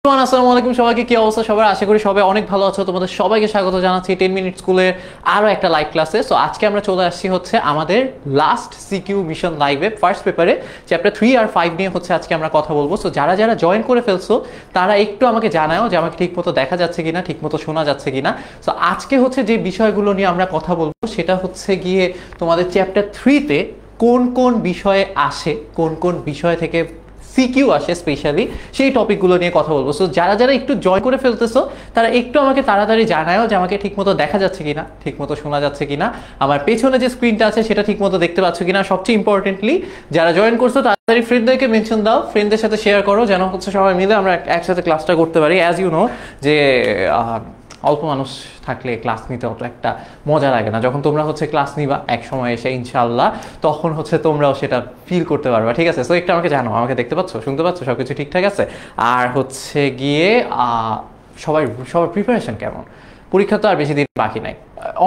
আসসালামু আলাইকুম সবাইকে, কি অবস্থা সবার? আশা করি সবাই অনেক ভালো আছো। তোমাদের সবাইকে স্বাগত জানাচ্ছি 10 মিনিট স্কুলের আরো একটা লাইভ ক্লাসে। সো আজকে আমরা চলে আসছি হচ্ছে আমাদের লাস্ট সিকিউ মিশন লাইভে ফার্স্ট পেপারে চ্যাপ্টার 3 আর 5 নিয়ে হচ্ছে আজকে আমরা কথা বলবো। সো যারা যারা জয়েন করে ফেলছো তারা একটু আমাকে জানাও যে আমাকে ঠিকমতো দেখা যাচ্ছে কিনা, ঠিকমতো শোনা যাচ্ছে কিনা। সো আজকে হচ্ছে যে বিষয়গুলো নিয়ে আমরা কথা বলবো সেটা হচ্ছে গিয়ে তোমাদের চ্যাপ্টার 3-তে কোন কোন বিষয়ে আসে, কোন কোন বিষয় থেকে সিকিউ আসে স্পেশালি, সেই টপিকগুলো নিয়ে কথা বলবো। সো যারা যারা একটু জয় করে ফেলতেছো তারা একটু আমাকে তাড়াতাড়ি জানাও যে আমাকে ঠিকমতো দেখা যাচ্ছে কিনা, ঠিকমতো শোনা যাচ্ছে কিনা, আমার পেছনে যে স্ক্রিনটা আছে সেটা ঠিকমতো দেখতে পাচ্ছ কিনা। সবচেয়ে ইম্পর্টেন্টলি যারা জয়েন করছো তাড়াতাড়ি ফ্রেন্ডদেরকে মেনশন দাও, ফ্রেন্ডদের সাথে শেয়ার করো, যেন হচ্ছে সবাই মিলে আমরা একসাথে ক্লাসটা করতে পারি। অ্যাজ ইউ নো যে অল্প মানুষ থাকলে ক্লাস নিতে অত একটা মজা লাগে না। যখন তোমরা হচ্ছে ক্লাস নিবা এক সময় এসে ইনশাআল্লাহ, তখন হচ্ছে তোমরাও সেটা ফিল করতে পারবা। ঠিক আছে? সো একটু আমাকে জানো, আমাকে দেখতে পাচ্ছ, শুনতে পাচ্ছ, সব কিছু ঠিকঠাক আছে? আর হচ্ছে গিয়ে সবার প্রিপারেশন কেমন? পরীক্ষা তো আর বেশি দিন বাকি নাই,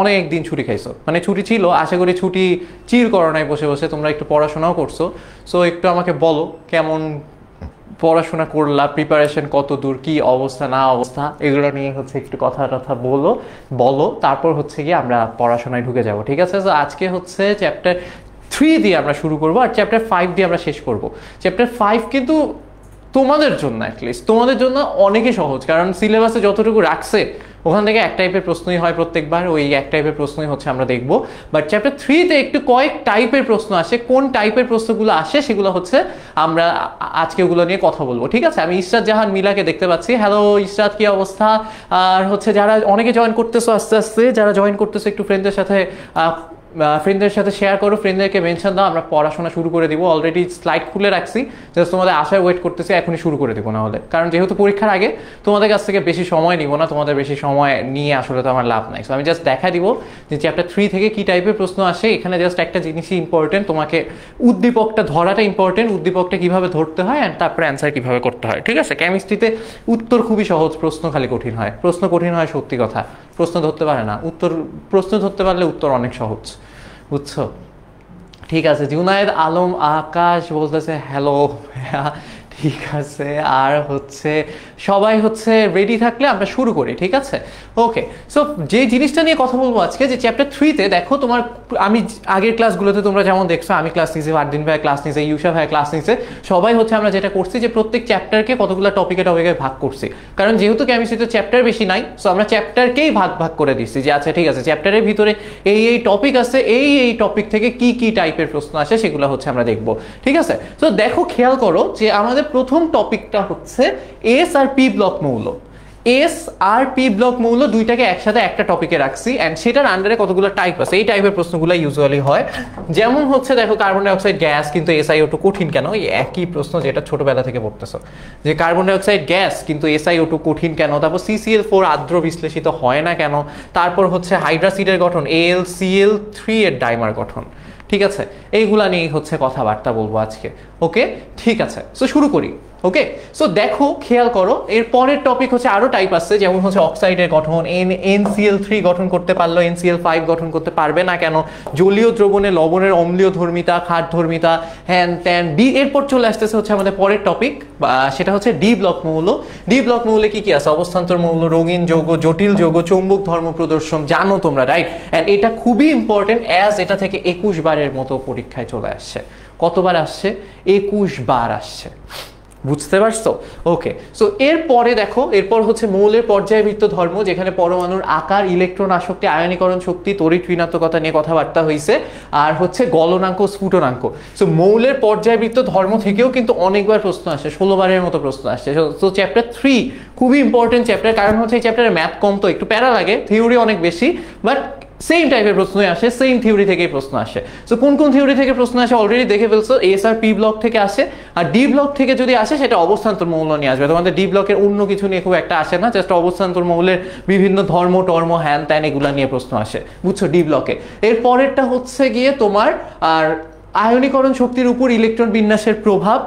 অনেক দিন ছুটি খাইছো, মানে ছুটি ছিল, আশা করি ছুটি চিল করো নাই, বসে বসে তোমরা একটু পড়াশোনাও করছো। সো একটু আমাকে বলো কেমন পড়াশোনা করলা, প্রিপারেশন কত দূর, কি অবস্থা না অবস্থা, এগুলো নিয়ে হচ্ছে একটু কথা টথা বলো। তারপর হচ্ছে গিয়ে আমরা পড়াশোনায় ঢুকে যাব। ঠিক আছে? তো আজকে হচ্ছে চ্যাপ্টার 3 দিয়ে আমরা শুরু করবো আর চ্যাপ্টার 5 দিয়ে আমরা শেষ করব। চ্যাপ্টার 5 কিন্তু তোমাদের জন্য অ্যাটলিস্ট তোমাদের জন্য অনেকই সহজ, কারণ সিলেবাসে যতটুকু রাখছে ওখান থেকে এক টাইপের প্রশ্নই হয় প্রত্যেকবার, ওই এক টাইপের প্রশ্নই হচ্ছে আমরা দেখবো। বাট চ্যাপ্টার 3-তে একটু কয়েক টাইপের প্রশ্ন আসে। কোন টাইপের প্রশ্নগুলো আসে সেগুলো হচ্ছে আমরা আজকে ওগুলো নিয়ে কথা বলবো। ঠিক আছে? আমি ইশরাত জাহান মিলাকে দেখতে পাচ্ছি। হ্যালো ইশরাত, কি অবস্থা? আর হচ্ছে যারা অনেকে জয়েন করতেছো আস্তে আস্তে, যারা জয়েন করতেছো একটু ফ্রেন্ডদের সাথে শেয়ার করো, ফ্রেন্ডদেরকে মেনশন দাও, আমরা পড়াশোনা শুরু করে দিব। অলরেডি স্লাইড খুলে রাখছি, জাস্ট তোমাদের আশায় ওয়েট করতেছি, এখনই শুরু করে দেবো। না হলে, কারণ যেহেতু পরীক্ষার আগে তোমাদের কাছ থেকে বেশি সময় নিব না, তোমাদের বেশি সময় নিয়ে আসলে তো আমার লাভ নাই। সো আমি জাস্ট দেখা দিব যে চ্যাপ্টার 3 থেকে কি টাইপের প্রশ্ন আসে। এখানে জাস্ট একটা জিনিসই ইম্পর্টেন্ট, তোমাকে উদ্দীপকটা ধরাটা ইম্পর্টেন্ট, উদ্দীপকটা কিভাবে ধরতে হয় অ্যান্ড তারপরে অ্যান্সার কিভাবে করতে হয়। ঠিক আছে? কেমিস্ট্রিতে উত্তর খুবই সহজ, প্রশ্ন খালি কঠিন হয়। প্রশ্ন কঠিন হয় সত্যি কথা, প্রশ্ন ধরতে পারে না। প্রশ্ন ধরতে পারলে উত্তর অনেক সহজ, বুঝছো? ঠিক আছে। জুনায়েদ আলম আকাশ বলতেছে হ্যালো। ঠিক আছে। আর হচ্ছে সবাই হচ্ছে রেডি থাকলে আমরা শুরু করি। ঠিক আছে? ওকে। সো যে জিনিসটা নিয়ে কথা বলবো আজকে, যে চ্যাপ্টার 3-তে দেখো তোমার, আমি আগের ক্লাসগুলোতে তোমরা যেমন দেখছো, আমি ক্লাস নিয়েছি, ফারদিন ভাই ক্লাস নিয়েছে, ইউসা ভাই ক্লাস নিয়েছে, সবাই হচ্ছে আমরা যেটা করছি যে প্রত্যেক চ্যাপ্টারকে কতগুলো টপিকে ভাগ করছি। কারণ যেহেতু কেমিস্ট্রিতে চ্যাপ্টার বেশি নাই, সো আমরা চ্যাপ্টারকেই ভাগ করে দিচ্ছি যে আচ্ছা ঠিক আছে, চ্যাপ্টারের ভিতরে এই টপিক আছে, এই টপিক থেকে কি কি টাইপের প্রশ্ন আসে সেগুলো হচ্ছে আমরা দেখবো। ঠিক আছে? তো দেখো, খেয়াল করো যে আমাদের প্রথম টপিকটা হচ্ছে এস আর পি ব্লক মৌল। এস আর পি ব্লক মৌল দুইটাকে একসাথে একটা টপিকে রাখছি, এন্ড সেটার আন্ডারে কতগুলো টাইপ আছে। এই টাইপের প্রশ্নগুলো ইউজুয়ালি হয়, যেমন হচ্ছে দেখো কার্বন ডাইঅক্সাইড গ্যাস কিন্তু SiO2 কঠিন কেন? এই একই প্রশ্ন যেটা ছোটবেলা থেকে পড়তেছো, যে কার্বন ডাইঅক্সাইড গ্যাস কিন্তু SiO2 কঠিন কেন? তারপর CCl4 আর্দ্র বিশ্লেষিত হয় না কেন? তারপর হচ্ছে হাইড্রাসিডের গঠন, AlCl3 এর ডাইমার গঠন। ঠিক আছে? এইগুলা নিয়ে হচ্ছে কথাবার্তা বলবো আজকে। ওকে, ঠিক আছে। সো শুরু করি। ওকে, সো দেখো খেয়াল করো, এর পরের টপিক হচ্ছে আরো টাইপ আছে, যেমন হচ্ছে অক্সাইডের গঠন, NCl3 গঠন করতে পারলো, NCl5 গঠন করতে পারবে না কেন? জলীয় দ্রবণে লবণের অম্লীয় ধর্মিতা, ক্ষার ধর্মিতা, হ্যান ত্যান। এরপর চলে আসতেছে হচ্ছে আমাদের পরের টপিক, সেটা হচ্ছে ডি ব্লক মৌল। ডি ব্লক মৌলে কি কি আছে? অবস্থান্তর মৌল, রঙিন যৌগ, জটিল যৌগ, চৌম্বক ধর্ম প্রদর্শন, জানো তোমরা, রাইট? এন্ড এটা খুবই ইম্পর্টেন্ট, অ্যাজ এটা থেকে 21 বারের মতো পরীক্ষায় চলে আসছে। কতবার আসছে? 21 বার আসছে। বুঝতে পারছো? ওকে, সো এরপরে দেখো, এরপর হচ্ছে মৌলের পর্যায়বৃত্ত ধর্ম, যেখানে পরমাণুর আকার, ইলেকট্রন আসক্তি, আয়নীকরণ শক্তি, তড়িৎ ঋণাত্মকতা নিয়ে কথাবার্তা হয়েছে, আর হচ্ছে গলনাঙ্ক, স্ফুটনাঙ্ক। সো মৌলের পর্যায়বৃত্ত ধর্ম থেকেও কিন্তু অনেকবার প্রশ্ন আসে, 16 বারের মতো প্রশ্ন আসছে। সো চ্যাপ্টার 3 খুবই ইম্পর্টেন্ট চ্যাপ্টার, কারণ হচ্ছে এই চ্যাপ্টারে ম্যাথ কম, তো একটু প্যারা লাগে, থিওরি অনেক বেশি, বাট সেম টাইপের প্রশ্নই আসে, সেম থিওরি থেকেই প্রশ্ন আসে। সো কোন কোন থিওরি থেকে প্রশ্ন আসে অলরেডি দেখে ফেলছো। এস আর পি ব্লক থেকে আসে, আর ডি ব্লক থেকে যদি আসে সেটা অবস্থান্তর মৌল নিয়ে আসবে। তোমাদের ডি ব্লকের অন্য কিছু নিয়ে খুব একটা আসে না, জাস্ট অবস্থান্তর মৌলের বিভিন্ন ধর্ম টর্ম হ্যান ত্যান এগুলা নিয়ে প্রশ্ন আসে, বুঝছো, ডি ব্লকে। এর পরেরটা হচ্ছে গিয়ে তোমার আর আয়নীকরণ শক্তির উপর ইলেকট্রন বিন্যাসের প্রভাব,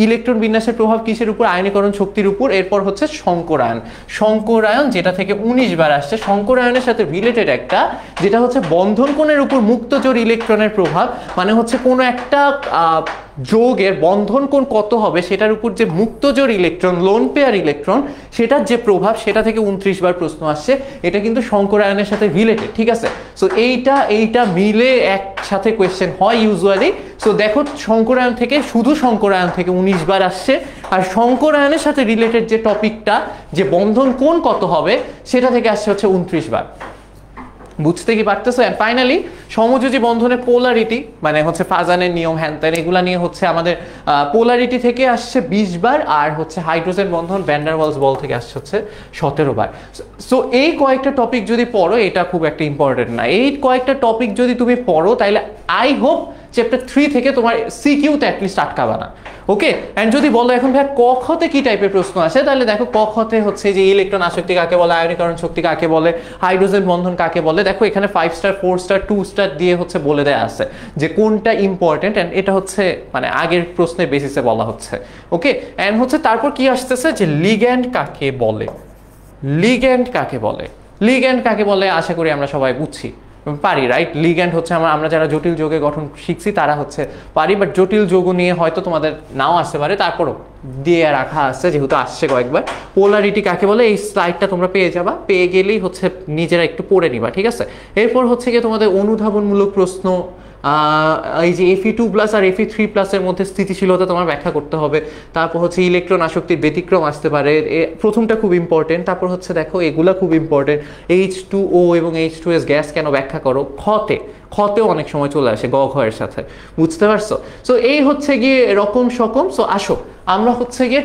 ইলেকট্রন বিন্যাসের প্রভাব কিসের উপর? আয়নীকরণ শক্তির উপর। এরপর হচ্ছে সংকরায়ন। সংকরায়ন যেটা থেকে 19 বার আসছে, সংকরায়নের সাথে রিলেটেড একটা, যেটা হচ্ছে বন্ধন কোণের উপর মুক্তজোড় ইলেকট্রনের প্রভাব, মানে হচ্ছে কোনো একটা যৌগের বন্ধন কোণ কত হবে সেটার উপর যে মুক্তজোড় ইলেকট্রন, লোন পেয়ার ইলেকট্রন, সেটার যে প্রভাব, সেটা থেকে 29 বার প্রশ্ন আসছে। এটা কিন্তু সংকরায়নের সাথে রিলেটেড, ঠিক আছে? সো এইটা মিলে একসাথে কোয়েশ্চেন হয় ইউজুয়ালি। সো দেখো, সংকরায়ন থেকে, শুধু সংকরায়ন থেকে 19 বার আসছে, আর সংকরায়নের সাথে রিলেটেড যে টপিকটা, যে বন্ধন কোণ কত হবে, সেটা থেকে আসছে হচ্ছে 29 বার। বুঝতে কি পারতেছো? এন্ড ফাইনালি সমযোজী বন্ধনের পোলারিটি, মানে হচ্ছে ফাজানের নিয়ম, হ্যান এগুলা নিয়ে হচ্ছে আমাদের পোলারিটি থেকে আসছে 20 বার, আর হচ্ছে হাইড্রোজেন বন্ধন ভ্যান ডার ওয়ালস বল থেকে আসছে হচ্ছে 17 বার। সো এই কয়েকটা টপিক যদি পড়ো, এটা খুব একটা ইম্পর্টেন্ট না, এই কয়েকটা টপিক যদি তুমি পড়ো, তাহলে আই হোপ চ্যাপ্টার 3 থেকে তোমার সিকিউতে অ্যাটলিস্ট আটকাবা না। ওকে, এন্ড যদি বলো এখন ভাই ক খতে কি টাইপের প্রশ্ন আসে, তাহলে দেখো ক খতে হচ্ছে যে ইলেকট্রন আসক্তি কাকে বলে, আয়নীকরণ শক্তি কাকে বলে, হাইড্রোজেন বন্ধন কাকে বলে। দেখো এখানে 5 স্টার, 4 স্টার, 2 স্টার দিয়ে হচ্ছে বলে দেয়া আছে যে কোনটা ইম্পর্টেন্ট, এন্ড এটা হচ্ছে মানে আগের প্রশ্নের বেসিসে বলা হচ্ছে। ওকে, এন্ড হচ্ছে তারপর কি আসতেছে যে লিগ্যান্ড কাকে বলে। লিগ্যান্ড কাকে বলে, লিগ্যান্ড কাকে বলে আশা করি আমরা সবাই বুঝছি, পারি, রাইট? লিগ্যান্ড হচ্ছে আমরা যারা জটিল যৌগের গঠন শিখছি তারা হচ্ছে পারি, বাট জটিল যৌগ নিয়ে হয়তো তোমাদের নাও আসতে পারে, তারপরও দিয়ে রাখা আছে যেহেতু আসছে কয়েকবার। পোলারিটি কাকে বলে, এই স্লাইডটা তোমরা পেয়ে যাবা, পেয়ে গেলেই হচ্ছে নিজেরা একটু পড়ে নিবা, ঠিক আছে? এরপর হচ্ছে কি তোমাদের অনুধাবনমূলক প্রশ্ন, এই যে Fe2+ আর Fe3+ এর মধ্যে স্থিতিশীলতা তোমার ব্যাখ্যা করতে হবে। তারপর হচ্ছে ইলেকট্রন আসক্তির ব্যতিক্রম আসতে পারে, প্রথমটা খুব ইম্পর্টেন্ট। তারপর হচ্ছে দেখো এগুলা খুব ইম্পর্টেন্ট, H2O এবং H2S গ্যাস কেন ব্যাখ্যা করো। খতেও অনেক সময় চলে আসে গ ঘ এর সাথে, বুঝতে পারছো? সো এই হচ্ছে গিয়ে রকম সকম। সো আসো আমরা হচ্ছে গিয়ে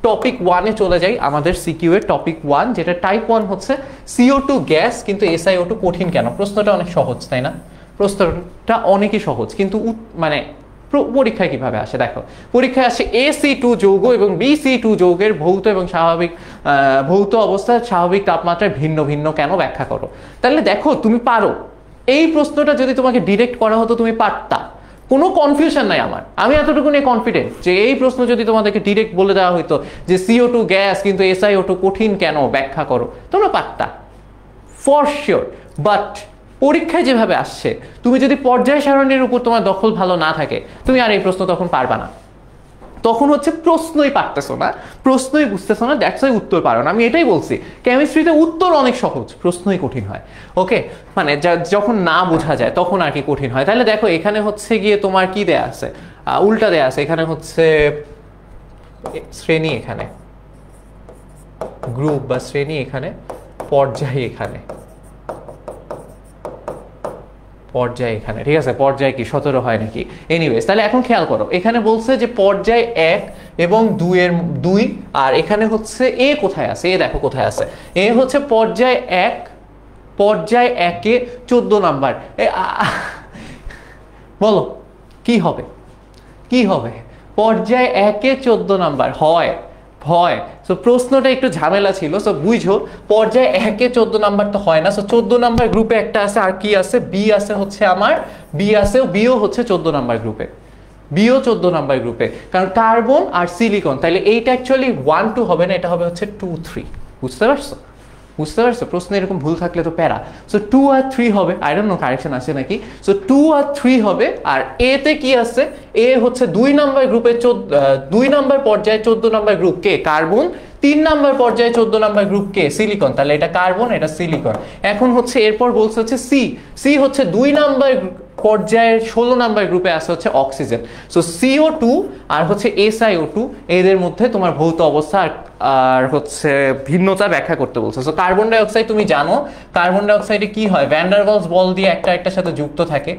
টপিক 1-এ চলে যাই, আমাদের সিকিউ এর টপিক 1, যেটা টাইপ 1 হচ্ছে CO2 গ্যাস কিন্তু SiO2 কঠিন কেন। প্রশ্নটা অনেক সহজ, তাই না? প্রশ্নটা অনেকই সহজ, কিন্তু মানে পরীক্ষায় কিভাবে আসে দেখো, পরীক্ষায় আসে AC2 যৌগ এবং BC2 যৌগের ভৌত এবং স্বাভাবিক ভৌত অবস্থায় স্বাভাবিক তাপমাত্রায় ভিন্ন ভিন্ন কেন ব্যাখ্যা করো। তাহলে দেখো তুমি পারো, এই প্রশ্নটা যদি তোমাকে ডিরেক্ট করা হতো তুমি পারতা, কোনো কনফিউশন নাই আমার, আমি এতটুকু নিয়ে কনফিডেন্ট যে এই প্রশ্ন যদি তোমাদেরকে ডিরেক্ট বলে দেওয়া হতো যে CO2 গ্যাস কিন্তু SiO2 কঠিন কেন ব্যাখ্যা করো, তোমরা পারতা ফর শিওর। বাট পরীক্ষায় যেভাবে আসছে, তুমি যদি পর্যায় সারণীর উপর তোমার দখল ভালো না থাকে, তুমি আর এই প্রশ্ন তখন পারবা না, তখন হচ্ছে প্রশ্নই পারতেছো না, প্রশ্নই বুঝতেছো না, দ্যাটস ওয়াই উত্তর পারো না। আমি এটাই বলছি, কেমিস্ট্রিতে উত্তর অনেক সহজ, প্রশ্নই কঠিন হয়। ওকে, মানে যখন না বোঝা যায় তখন আর কি কঠিন হয়। তাহলে দেখো এখানে হচ্ছে গিয়ে তোমার কি দেয়া আছে, উল্টা দেয়া আছে, এখানে হচ্ছে শ্রেণী, এখানে গ্রুপ বা শ্রেণী, এখানে পর্যায়, এখানে পর্যায়, এখানে ঠিক আছে। পর্যায় কি 17 হয় নাকি? এনিওয়েজ, তাহলে এখন খেয়াল করো, এখানে বলছে যে পর্যায় 1 এবং 2 আর এখানে হচ্ছে এ কোথায় আছে, এ দেখো কোথায় আছে, এ হচ্ছে পর্যায় 1, পর্যায় 1-এ 14 নাম্বার। বলো কি হবে, কি হবে? পর্যায় 1-এ 14 নাম্বার হয়, হয়। সো প্রশ্নটা একটু ঝামেলা ছিল, সো বুঝো পর্যায়ে 1-এ 14 নাম্বার তো হয় না। সো 14 নাম্বার গ্রুপে একটা আছে, আর কি আছে, বি আছে হচ্ছে আমার, বি আছে, বিও হচ্ছে 14 নাম্বার গ্রুপে, বিও 14 নাম্বার গ্রুপে, কারণ কার্বন আর সিলিকন। তাহলে এইটা অ্যাকচুয়ালি 1 2 হবে না, এটা হবে হচ্ছে 2 3। বুঝতে পারছো? বুঝতে পারছো? প্রশ্ন এরকম ভুল থাকলে তো প্যারা। সো 2 আর 3 হবে, আই ডোন্ট নো কারেকশন আছে নাকি। সো 2 আর 3 হবে। আর এ তে কি আছে, এ হচ্ছে 2 নাম্বার গ্রুপে 2 নাম্বার পর্যায়ে 14 নাম্বার গ্রুপ কে, কার্বন। 3 নাম্বার পর্যায়ে 14 নাম্বার গ্রুপ কে, সিলিকন। তাহলে এটা কার্বন, এটা সিলিকন। এখন হচ্ছে এরপর বলছে হচ্ছে সি, সি হচ্ছে 2 নাম্বার পর্যায়ের 16 নাম্বার গ্রুপে আছে হচ্ছে অক্সিজেন। সো CO2 আর হচ্ছে SiO2 এদের মধ্যে তোমার ভৌত অবস্থা আর হচ্ছে ভিন্নতা ব্যাখ্যা করতে বলছে। সো কার্বন ডাই অক্সাইড তুমি জানো, কার্বন ডাই অক্সাইডে কি হয়, ভ্যান ডার ওয়ালস বল দিয়ে একটা একটার সাথে যুক্ত থাকে,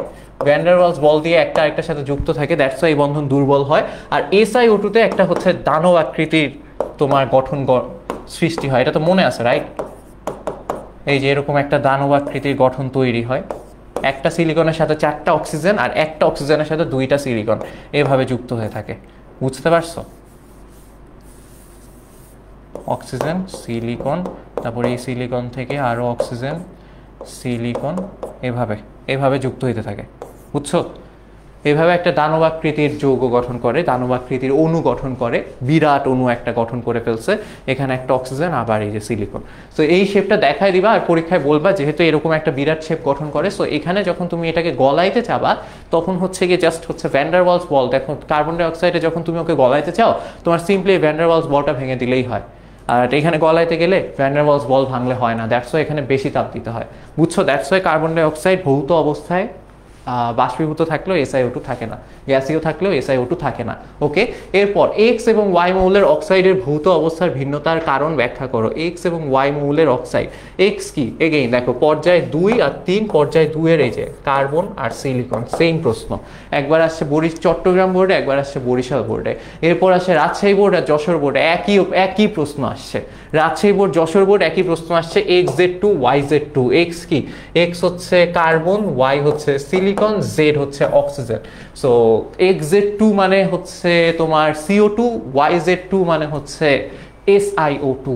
ভ্যান ডার ওয়ালস বল দিয়ে একটা একটার সাথে যুক্ত থাকে, দ্যাটস ওয়াই এই বন্ধন দুর্বল হয়। আর SiO2 তে একটা হচ্ছে দানব আকৃতির তোমার গঠন সৃষ্টি হয়, এটা তো মনে আছে রাইট? এই যে এরকম একটা দানব আকৃতির গঠন তৈরি হয়, একটা সিলিকনের সাথে 4টা অক্সিজেন আর একটা অক্সিজেনের সাথে 2টা সিলিকন এভাবে যুক্ত হয়ে থাকে। বুঝতে পারছো? অক্সিজেন, সিলিকন, তারপরে এই সিলিকন থেকে আরো অক্সিজেন, সিলিকন, এভাবে এভাবে যুক্ত হইতে থাকে। বুঝছো? এভাবে একটা দানবাকৃতির যৌগ গঠন করে, দানবাকৃতির অণু গঠন করে, বিরাট অণু একটা গঠন করে ফেলছে, এখানে একটা অক্সিজেন আবার এই যে সিলিকন। সো এই শেপটা দেখাই দিবা আর পরীক্ষায় বলবা যেহেতু এরকম একটা বিরাট শেপ গঠন করে। সো এখানে যখন তুমি এটাকে গলাইতে চাবা তখন হচ্ছে গিয়ে জাস্ট হচ্ছে ভ্যান ডার ওয়ালস বল, দেখো কার্বন ডাই অক্সাইডে যখন তুমি ওকে গলাইতে চাও তোমার সিম্পলি ভ্যান ডার ওয়ালস বলটা ভেঙে দিলেই হয়। আর এখানে গলাইতে গেলে ভ্যান ডার ওয়ালস বল ভাঙলে হয় না, দ্যাটস ওয়াই এখানে বেশি তাপ দিতে হয়, বুঝছো? দ্যাটস ওয়াই কার্বন ডাই অক্সাইড ভৌত অবস্থায় বাষ্পীভূত থাকলেও SiO2 থাকে না, গ্যাসীয় থাকলেও SiO2 থাকে না। ওকে, এরপর এক্স এবং ওয়াই মৌলের অক্সাইডের ভৌত অবস্থার ভিন্নতার কারণ ব্যাখ্যা করো। এক্স এবং ওয়াই মৌলের অক্সাইড, এক্স কি? এগেইন দেখো পর্যায় 2 আর 3, পর্যায় 2 এর এই যে কার্বন আর সিলিকন, সেম প্রশ্ন। একবার আসছে চট্টগ্রাম বোর্ডে, একবার আসছে বরিশাল বোর্ডে, এরপর আসে রাজশাহী বোর্ড আর যশোর বোর্ডে, একই প্রশ্ন আসছে। রাজশাহী বোর্ড, যশোর বোর্ড একই প্রশ্ন আসছে, XZ2 YZ2। এক্স কি? এক্স হচ্ছে কার্বন, ওয়াই হচ্ছে সিলিকন, জেড হচ্ছে অক্সিজেন। সো XZ2 মানে হচ্ছে তোমার CO2, YZ2 মানে হচ্ছে SiO2।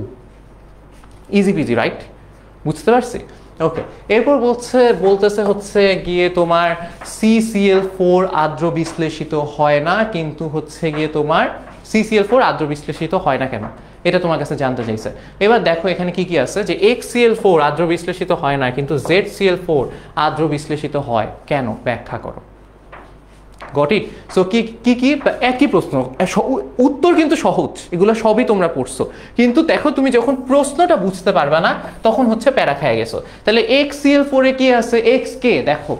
Easy PG, right? বুঝতে পারছি? ওকে, এরপর বলতেছে হচ্ছে গিয়ে তোমার CCl4 আর্দ্র বিশ্লেষিত হয় না, কিন্তু হচ্ছে গিয়ে তোমার CCl4 আর্দ্র বিশ্লেষিত হয় না কেন, এটা তোমার কাছে জানতে চাইছে। এবার দেখো এখানে কি কি আছে, যে HCl4 আর্দ্র বিশ্লেষিত হয় না কিন্তু ZCl4 আর্দ্র বিশ্লেষিত হয় কেন, ব্যাখ্যা করো। Got it? সো কি একই প্রশ্ন, উত্তর কিন্তু সহজ, এগুলো সবই তোমরা পড়ছো, কিন্তু দেখো তুমি যখন প্রশ্নটা বুঝতে পারবে না তখন হচ্ছে প্যারা খেয়ে গেছো। তাহলে HCl4 এ কি আছে, X কে দেখো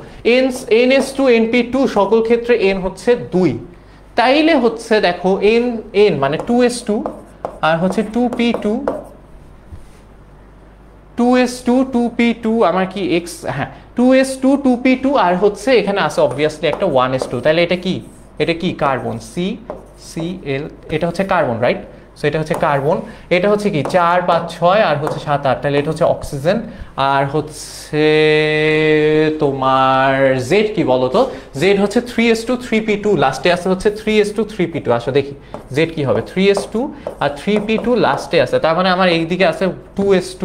NH2 NP2 সকল ক্ষেত্রে N হচ্ছে 2, তাইলে হচ্ছে দেখো N মানে 2s2 আর হচ্ছে 2p2, 2s2 2p2 আমার কি x, হ্যাঁ 2s2 2p2 আর হচ্ছে এখানে আছে অবভিয়াসলি একটা 1s2, তাহলে এটা কি? এটা কি? কার্বন, CCl, এটা হচ্ছে কার্বন, রাইট? সো এটা হচ্ছে কার্বন, এটা হচ্ছে কি 4 5 6 আর হচ্ছে 7 8, তাহলে এটা হচ্ছে অক্সিজেন। আর হচ্ছে তোমার জেড কি বলো তো? জেড হচ্ছে 3s2 3p2, লাস্টে আছে হচ্ছে 3s2 3p2। আসো দেখি জেড কি হবে, 3s2 আর 3p2 লাস্টে আছে, তার মানে আমার এইদিকে আছে 2s2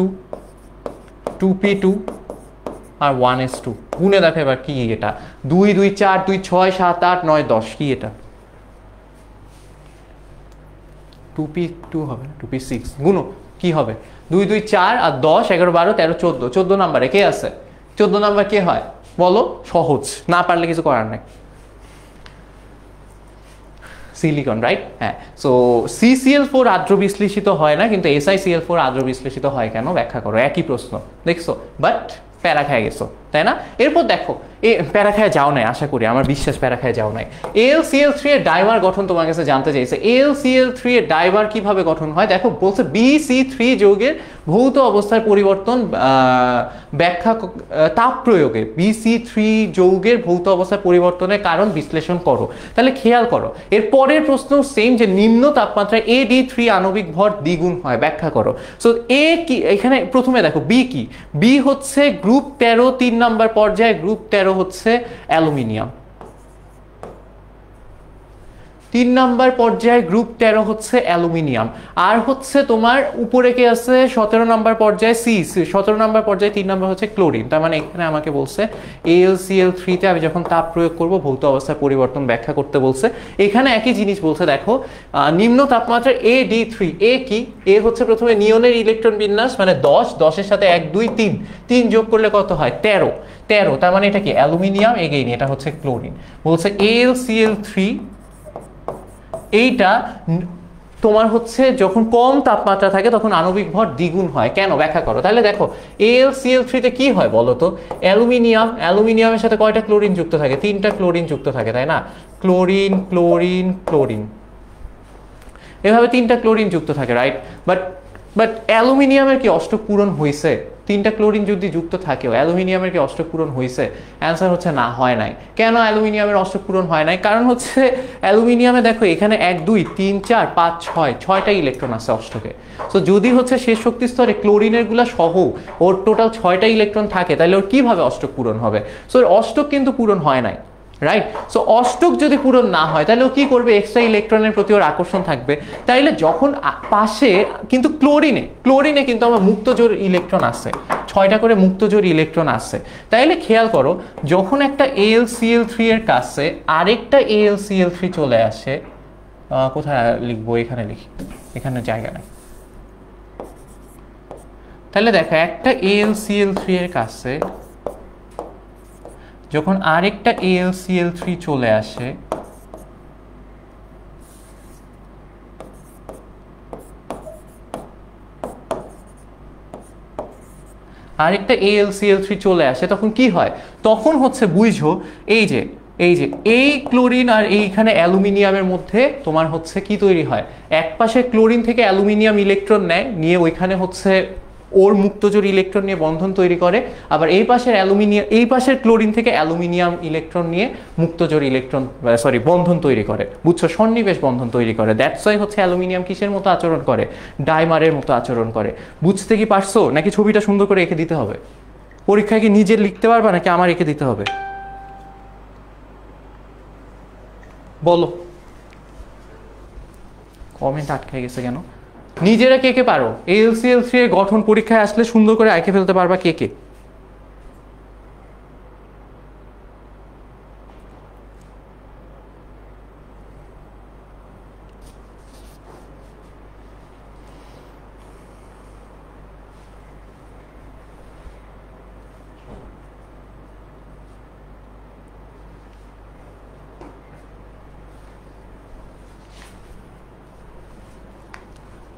2p2 আর 1s2। গুণে দেখো এবার কি এটা, 2 2 4 2 6 7 8 9 10, কি এটা? 2p2 হবে না, 2p6, গুণ কি হবে? 2 2 4 আর 10 11 12 13 14, 14 নাম্বারে কে আছে? 14 নাম্বার কে হয় বলো? সহজ, না পারলে কিছু করার নাই, সিলিকন, রাইট? হ্যাঁ। সো CCl4 আর্দ্র বিশ্লেষিত হয় না কিন্তু SiCl4 আর্দ্র বিশ্লেষিত হয় কেন, ব্যাখ্যা করো। একই প্রশ্ন, দেখছো? বাট প্যারা খেয়ে গেছো, তাই না? এরপর দেখো প্যারা খেয়ে যাও নাই, আশা করি, আমার বিশ্বাস প্যারা খেয়ে যাও নাই। AlCl3 এর ডাইমার গঠন তোমার কাছে জানতে চাইছে। AlCl3 এর ডাইমার কিভাবে গঠন হয় দেখো, বলছে BC3 যৌগের ভৌত অবস্থার পরিবর্তন ব্যাখ্যা তাপ প্রয়োগে BC3 যৌগের ভৌত অবস্থার পরিবর্তনের কারণ বিশ্লেষণ করো। তাহলে খেয়াল করো, এর পরের প্রশ্ন সেম, যে নিম্ন তাপমাত্রায় AD3 আণবিক ভর দ্বিগুণ হয়, ব্যাখ্যা করো। সো এ কি? এখানে প্রথমে দেখো বি কি? বি হচ্ছে গ্রুপ 13 3 নাম্বার পর্যায়ে, গ্রুপ 13 হচ্ছে অ্যালুমিনিয়াম। 3 নাম্বার পর্যায়ে গ্রুপ 13 হচ্ছে অ্যালুমিনিয়াম। আর হচ্ছে তোমার উপরে কে আছে 17 নাম্বার পর্যায়ে, 17 নাম্বার পর্যায়ে 3 নাম্বার হচ্ছে ক্লোরিন। তার মানে এখানে আমাকে বলছে AlCl3 তে আমি যখন তাপ প্রয়োগ করব ভৌত অবস্থার পরিবর্তন ব্যাখ্যা করতে বলছে। এখানে একই জিনিস বলছে, দেখো নিম্ন তাপমাত্রায় AD3, এ কি? এ হচ্ছে প্রথমে নিয়নের ইলেকট্রন বিন্যাস, মানে 10, 10 সাথে 1 2 3, 3 যোগ করলে কত হয়? 13, তার মানে এটা কি? অ্যালুমিনিয়াম। এগেইন এটা হচ্ছে ক্লোরিন। বলছে AlCl3 এইটা তোমার হচ্ছে যখন কম তাপমাত্রা থাকে তখন আণবিক ভর দ্বিগুণ হয় কেন, ব্যাখ্যা করো। তাহলে দেখো AlCl3 তে কি হয় বলো তো? অ্যালুমিনিয়াম, অ্যালুমিনিয়ামের সাথে কয়টা ক্লোরিন যুক্ত থাকে? 3টা ক্লোরিন যুক্ত থাকে, তাই না? ক্লোরিন ক্লোরিন ক্লোরিন, এভাবে 3টা ক্লোরিন যুক্ত থাকে, রাইট? বাট অ্যালুমিনিয়ামের কি অষ্টক পূরণ হয়েছে? 3টা ক্লোরিন যদি যুক্ত থাকেও অ্যালুমিনিয়ামের কি অষ্টক পূরণ হয়েছে? অ্যান্সার হচ্ছে না, হয় নাই। কেন অ্যালুমিনিয়ামের অষ্টক পূরণ হয় নাই? কারণ হচ্ছে অ্যালুমিনিয়ামে দেখো এখানে 1 2 3 4 5 6 6টা ইলেকট্রন আছে অষ্টকে। সো যদি হচ্ছে শেষ শক্তি স্তরে ক্লোরিনের গুলা সহ ওর টোটাল 6টা ইলেকট্রন থাকে, তাহলে ওর কিভাবে অষ্টক পূরণ হবে? সো ওর অষ্টক কিন্তু পূরণ হয় নাই, রাইট? সো অষ্টক যদি পূরণ না হয় তাহলে ও কি করবে? এক্সট্রা ইলেকট্রনের প্রতি ওর আকর্ষণ থাকবে। তাইলে যখন পাশে কিন্তু ক্লোরিনে কিন্তু আমার মুক্ত জোর ইলেকট্রন আছে, 6টা করে মুক্তজোড় ইলেকট্রন আছে। তাইলে খেয়াল করো, যখন একটা AlCl3 এর কাছে আরেকটা AlCl3 চলে আসে, কোথায় লিখবো, এখানে লিখি, এখানে জায়গা নাই। তাহলে দেখো একটা AlCl3 এর কাছে যখন আরেকটা AlCl3 চলে আসে, আরেকটা AlCl3 চলে আসে, তখন কি হয়? তখন হচ্ছে বুঝো এই যে এই ক্লোরিন আর এইখানে অ্যালুমিনিয়ামের মধ্যে তোমার হচ্ছে কি তৈরি হয়, এক পাশে ক্লোরিন থেকে অ্যালুমিনিয়াম ইলেকট্রন নেয়, নিয়ে ওইখানে হচ্ছে ওর মুক্তজোড় ইলেকট্রন নিয়ে বন্ধন তৈরি করে, আবার এই পাশের ক্লোরিন থেকে অ্যালুমিনিয়াম ইলেকট্রন নিয়ে মুক্তজোড় ইলেকট্রন বন্ধন তৈরি করে, বুঝছো, সন্নিবেশ বন্ধন তৈরি করে। দ্যাটস ওয়াই হচ্ছে অ্যালুমিনিয়াম কিসের মতো আচরণ করে, ডাইমারের মতো আচরণ করে। বুঝতে কি পারছো, নাকি ছবিটা সুন্দর করে এঁকে দিতে হবে? পরীক্ষায় কি নিজে লিখতে পারবা নাকি আমার এঁকে দিতে হবে? বলো, কমেন্ট আটকে গেছে কেন? নিজেরা কে কে পারো? AlCl3 এর গঠন পরীক্ষায় আসলে সুন্দর করে এঁকে ফেলতে পারবা কে কে?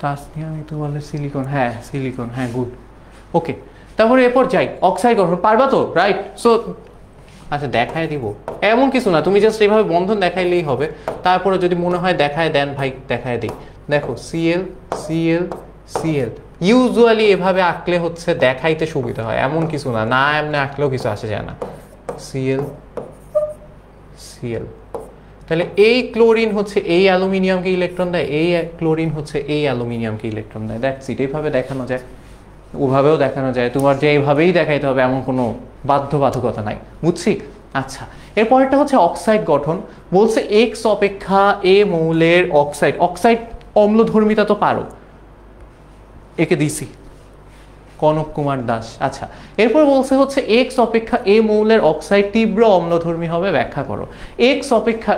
তাসনিয়া তো বলে সিলিকন, হ্যাঁ সিলিকন, হ্যাঁ গুড, ওকে। তারপরে এরপর যাই, অক্সাইড গঠন পারবা তো, রাইট? সো আচ্ছা দেখায় দিব, এমন কিছু না, তুমি জাস্ট এইভাবে বন্ধন দেখাইলেই হবে। তারপরে যদি মনে হয় দেখায় দেন ভাই, দেখায় দিই। দেখো Cl Cl Cl, ইউজুয়ালি এভাবে আঁকলে হচ্ছে দেখাইতে সুবিধা হয়, এমন কিছু না, না এমনি আঁকলেও কিছু আসে যায় না। Cl Cl, তাহলে এই ক্লোরিন হচ্ছে এই অ্যালুমিনিয়ামকে ইলেকট্রন দেয়, এই ক্লোরিন হচ্ছে এই অ্যালুমিনিয়ামকে ইলেকট্রন দেয়। That's it. এইভাবে দেখানো যায়, ওভাবেও দেখানো যায়, তোমার যে এইভাবেই দেখাইতে হবে এমন কোনো বাধ্যবাধকতা নাই, বুঝছি? আচ্ছা, এরপরেরটা হচ্ছে অক্সাইড গঠন। বলছে এক্স অপেক্ষা এ মৌলের অক্সাইড, অক্সাইড অম্লধর্মিতা তো পারো, একে দিছি, কনক কুমার দাস। আচ্ছা, এরপর বলছে হচ্ছে এক্স অপেক্ষা এ মৌলের অক্সাইড তীব্র অম্লধর্মী হবে, ব্যাখ্যা করো। এক্স অপেক্ষা,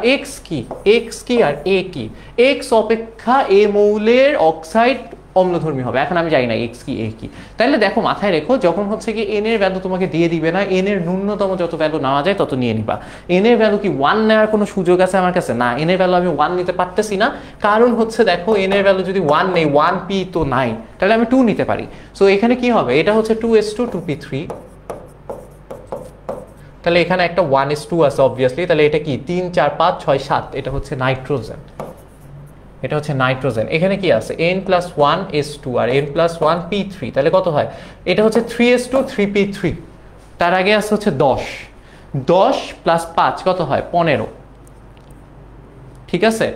এক্স কি আর এ কি? এক্স অপেক্ষা এ মৌলের অক্সাইড অম্লধর্মী হবে, এখন আমি জানি না এক্স কি এ কি। তাহলে দেখো মাথায় রেখো, যখন হচ্ছে কি এন এর ভ্যালু তোমাকে দিয়ে দিবে না, এন এর ন্যূনতম যত ভ্যালু নেওয়া যায় তত নিয়ে নিবা। এন এর ভ্যালু কি 1 নেওয়ার কোনো সুযোগ আছে আমার কাছে? না, এন এর ভ্যালু আমি 1 নিতে পারতেছি না, কারণ হচ্ছে দেখো এন এর ভ্যালু যদি 1 নেই, 1p তো নাই, তাহলে আমি 2 নিতে পারি। সো এখানে কি হবে, এটা হচ্ছে 2s2 2p3, তাহলে এখানে একটা 1s2 আছে অবভিয়াসলি, তাহলে এটা কি 3 4 5 6 7, এটা হচ্ছে নাইট্রোজেন, এটা হচ্ছে নাইট্রোজেন। এখানে কি আছে, n+1s2 আর n+1p3, তাহলে কত হয়? এটা হচ্ছে 3s2 3p3, তার আগে আছে হচ্ছে 10, 10 + 5 কত হয়? 15, ঠিক আছে?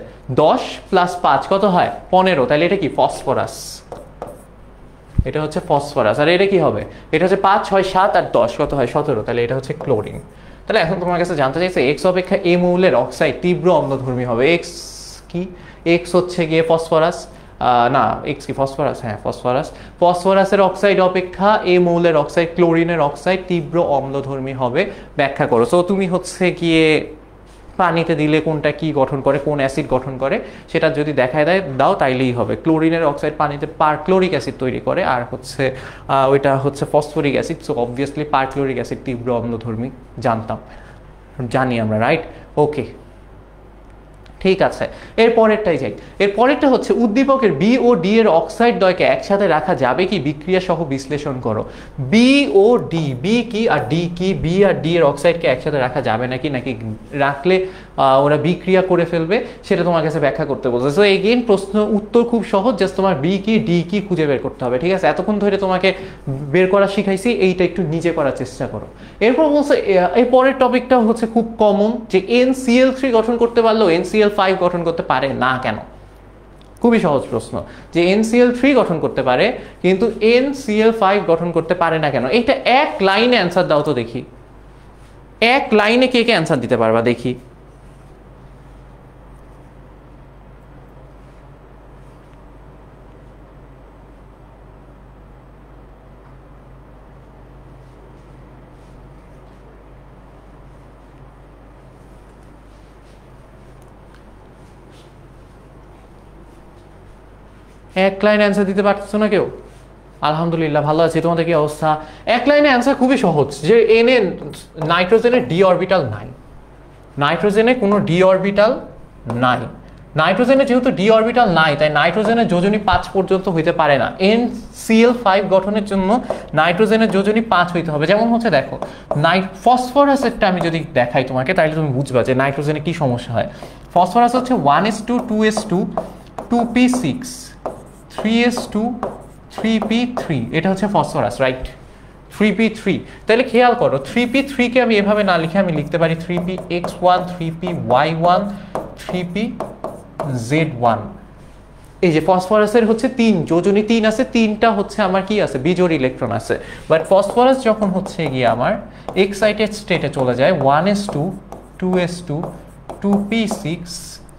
10 + 5 কত হয়? 15, তাহলে এটা কি ফসফরাস, এটা হচ্ছে ফসফরাস। আর এটা কি হবে? এটা হচ্ছে 5 6 7 আর 10 কত হয়? 17, তাহলে এটা হচ্ছে ক্লোরিন। তাহলে এখন তোমার কাছে জানতে চাইছে এক্স অপেক্ষা এ মৌলের অক্সাইড তীব্র অম্লধর্মী হবে, এক্স কি? এক্স হচ্ছে গিয়ে ফসফরাস, না এক্স কি ফসফরাস, হ্যাঁ ফসফরাস। ফসফরাসের অক্সাইড অপেক্ষা এ মৌলের অক্সাইড, ক্লোরিনের অক্সাইড তীব্র অম্লধর্মী হবে, ব্যাখ্যা করো। সো তুমি হচ্ছে গিয়ে পানিতে দিলে কোনটা কি গঠন করে, কোন অ্যাসিড গঠন করে সেটা যদি দেখায় দাও তাইলেই হবে। ক্লোরিনের অক্সাইড পানিতে পারক্লোরিক অ্যাসিড তৈরি করে, আর হচ্ছে ওইটা হচ্ছে phosphoric acid. So obviously perchloric acid তীব্র অম্লধর্মী, জানি আমরা, রাইট? ওকে, ঠিক আছে। এরপরেরটাই যাই। এরপরেরটা হচ্ছে উদ্দীপকের বি ও ডি এর অক্সাইড দ্বয়কে একসাথে রাখা যাবে কি? বিক্রিয়া সহ বিশ্লেষণ করো। বি ও ডি, বি কি আর ডি কি? বি আর ডি এর অক্সাইডকে একসাথে রাখা যাবে নাকি, নাকি রাখলে ওরা বিক্রিয়া করে ফেলবে, সেটা তোমার কাছে ব্যাখ্যা করতে বলছে। সো এগেইন প্রশ্ন উত্তর খুব সহজ, জাস্ট তোমার বি কি ডি কি খুঁজে বের করতে হবে, ঠিক আছে? এতক্ষণ ধরে তোমাকে বের করা শিখাইছি, এইটা একটু নিজে করার চেষ্টা করো। এরপর বলছে এই পরের টপিকটা হচ্ছে খুব কমন, যে NCl3 গঠন করতে পারলেও NCl5 গঠন করতে পারে না কেন? খুবই সহজ প্রশ্ন, যে NCl3 গঠন করতে পারে কিন্তু NCl5 গঠন করতে পারে না কেন? এটা এক লাইনে অ্যান্সার দাও তো দেখি, এক লাইনে কে কে অ্যান্সার দিতে পারবা দেখি। এক লাইন অ্যান্সার দিতে পারছো না কেউ? আলহামদুলিল্লাহ ভালো আছি, তোমাদের কি অবস্থা? এক লাইনে অ্যান্সার খুবই সহজ, যে এনে নাইট্রোজেনের ডি অরবিটাল নাই, নাইট্রোজেনে কোনো ডি অরবিটাল নাই। নাইট্রোজেনে যেহেতু ডি অরবিটাল নাই, তাই নাইট্রোজেনের যোজনী 5 পর্যন্ত হইতে পারে না। NCl5 গঠনের জন্য নাইট্রোজেনের যোজনী 5 হইতে হবে। যেমন হচ্ছে দেখো, ফসফরাসেরটা আমি যদি দেখাই তোমাকে, তাহলে তুমি বুঝবা যে নাইট্রোজেনে কি সমস্যা হয়। ফসফরাস হচ্ছে 1s2 2s2 2p6 3s2 3p3, এটা হচ্ছে ফসফরাস, রাইট? 3p3। তাহলে খেয়াল করো, 3p3 কে আমি এভাবে না লিখে আমি লিখতে পারি 3px1 3py1 3pz1। এই যে ফসফরাসের হচ্ছে 3 যোজনী 3 আছে, 3টা হচ্ছে আমার কি আছে, বিজোড় ইলেকট্রন আছে। বাট ফসফরাস যখন হচ্ছে গিয়ে আমার এক্সাইটেড স্টেটে চলে যায় 1s2 2s2 2p6,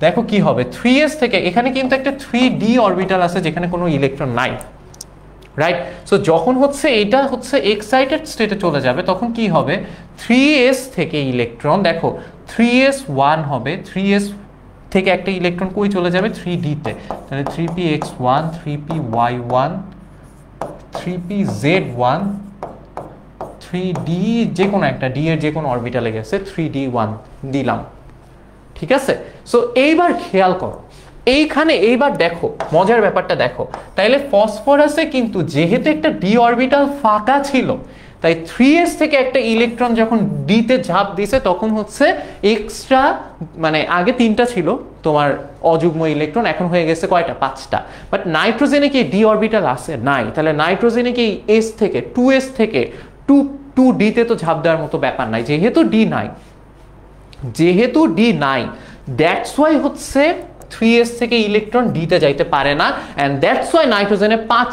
দেখো কি হবে, 3s থেকে এখানে কিন্তু একটা 3d অরবিটাল আছে যেখানে কোনো ইলেকট্রন নাই, রাইট? সো যখন হচ্ছে এটা হচ্ছে এক্সাইটেড স্টেটে চলে যাবে, তখন কি হবে, 3s থেকে ইলেকট্রন, দেখো 3s1 হবে, 3s থেকে একটা ইলেকট্রন কই চলে যাবে, 3d তে। তাহলে 3px1 3py1 3pz1 3d, যে কোনো একটা d এর যে কোনো অরবিটালে গেছে, 3d1 দিলাম, ঠিক আছে? সো এইবার খেয়াল করো এইখানে, এইবার দেখো মজার ব্যাপারটা দেখো, তাইলে ফসফরাসে কিন্তু যেহেতু একটা ডি অরবিটাল ফাঁকা ছিল, তাই 3s থেকে একটা ইলেকট্রন যখন ডি তে ঝাঁপ দিছে, তখন হচ্ছে এক্সট্রা, মানে আগে 3টা ছিল তোমার অযুগ্ম ইলেকট্রন, এখন হয়ে গেছে কয়টা, 5টা। বাট নাইট্রোজেনে কি ডি অরবিটাল আছে? নাই। তাহলে নাইট্রোজেনে কি s থেকে 2s থেকে 2d তে তো ঝাঁপ দেওয়ার মতো ব্যাপার নাই, যেহেতু ডি নাই, যেহেতু ডি নাই, দ্যাটস ওয়াই হচ্ছে 3s থেকে ইলেকট্রন ডিতে যাইতে পারে না, এন্ড দ্যাটস ওয়াই নাইট্রোজেনে 5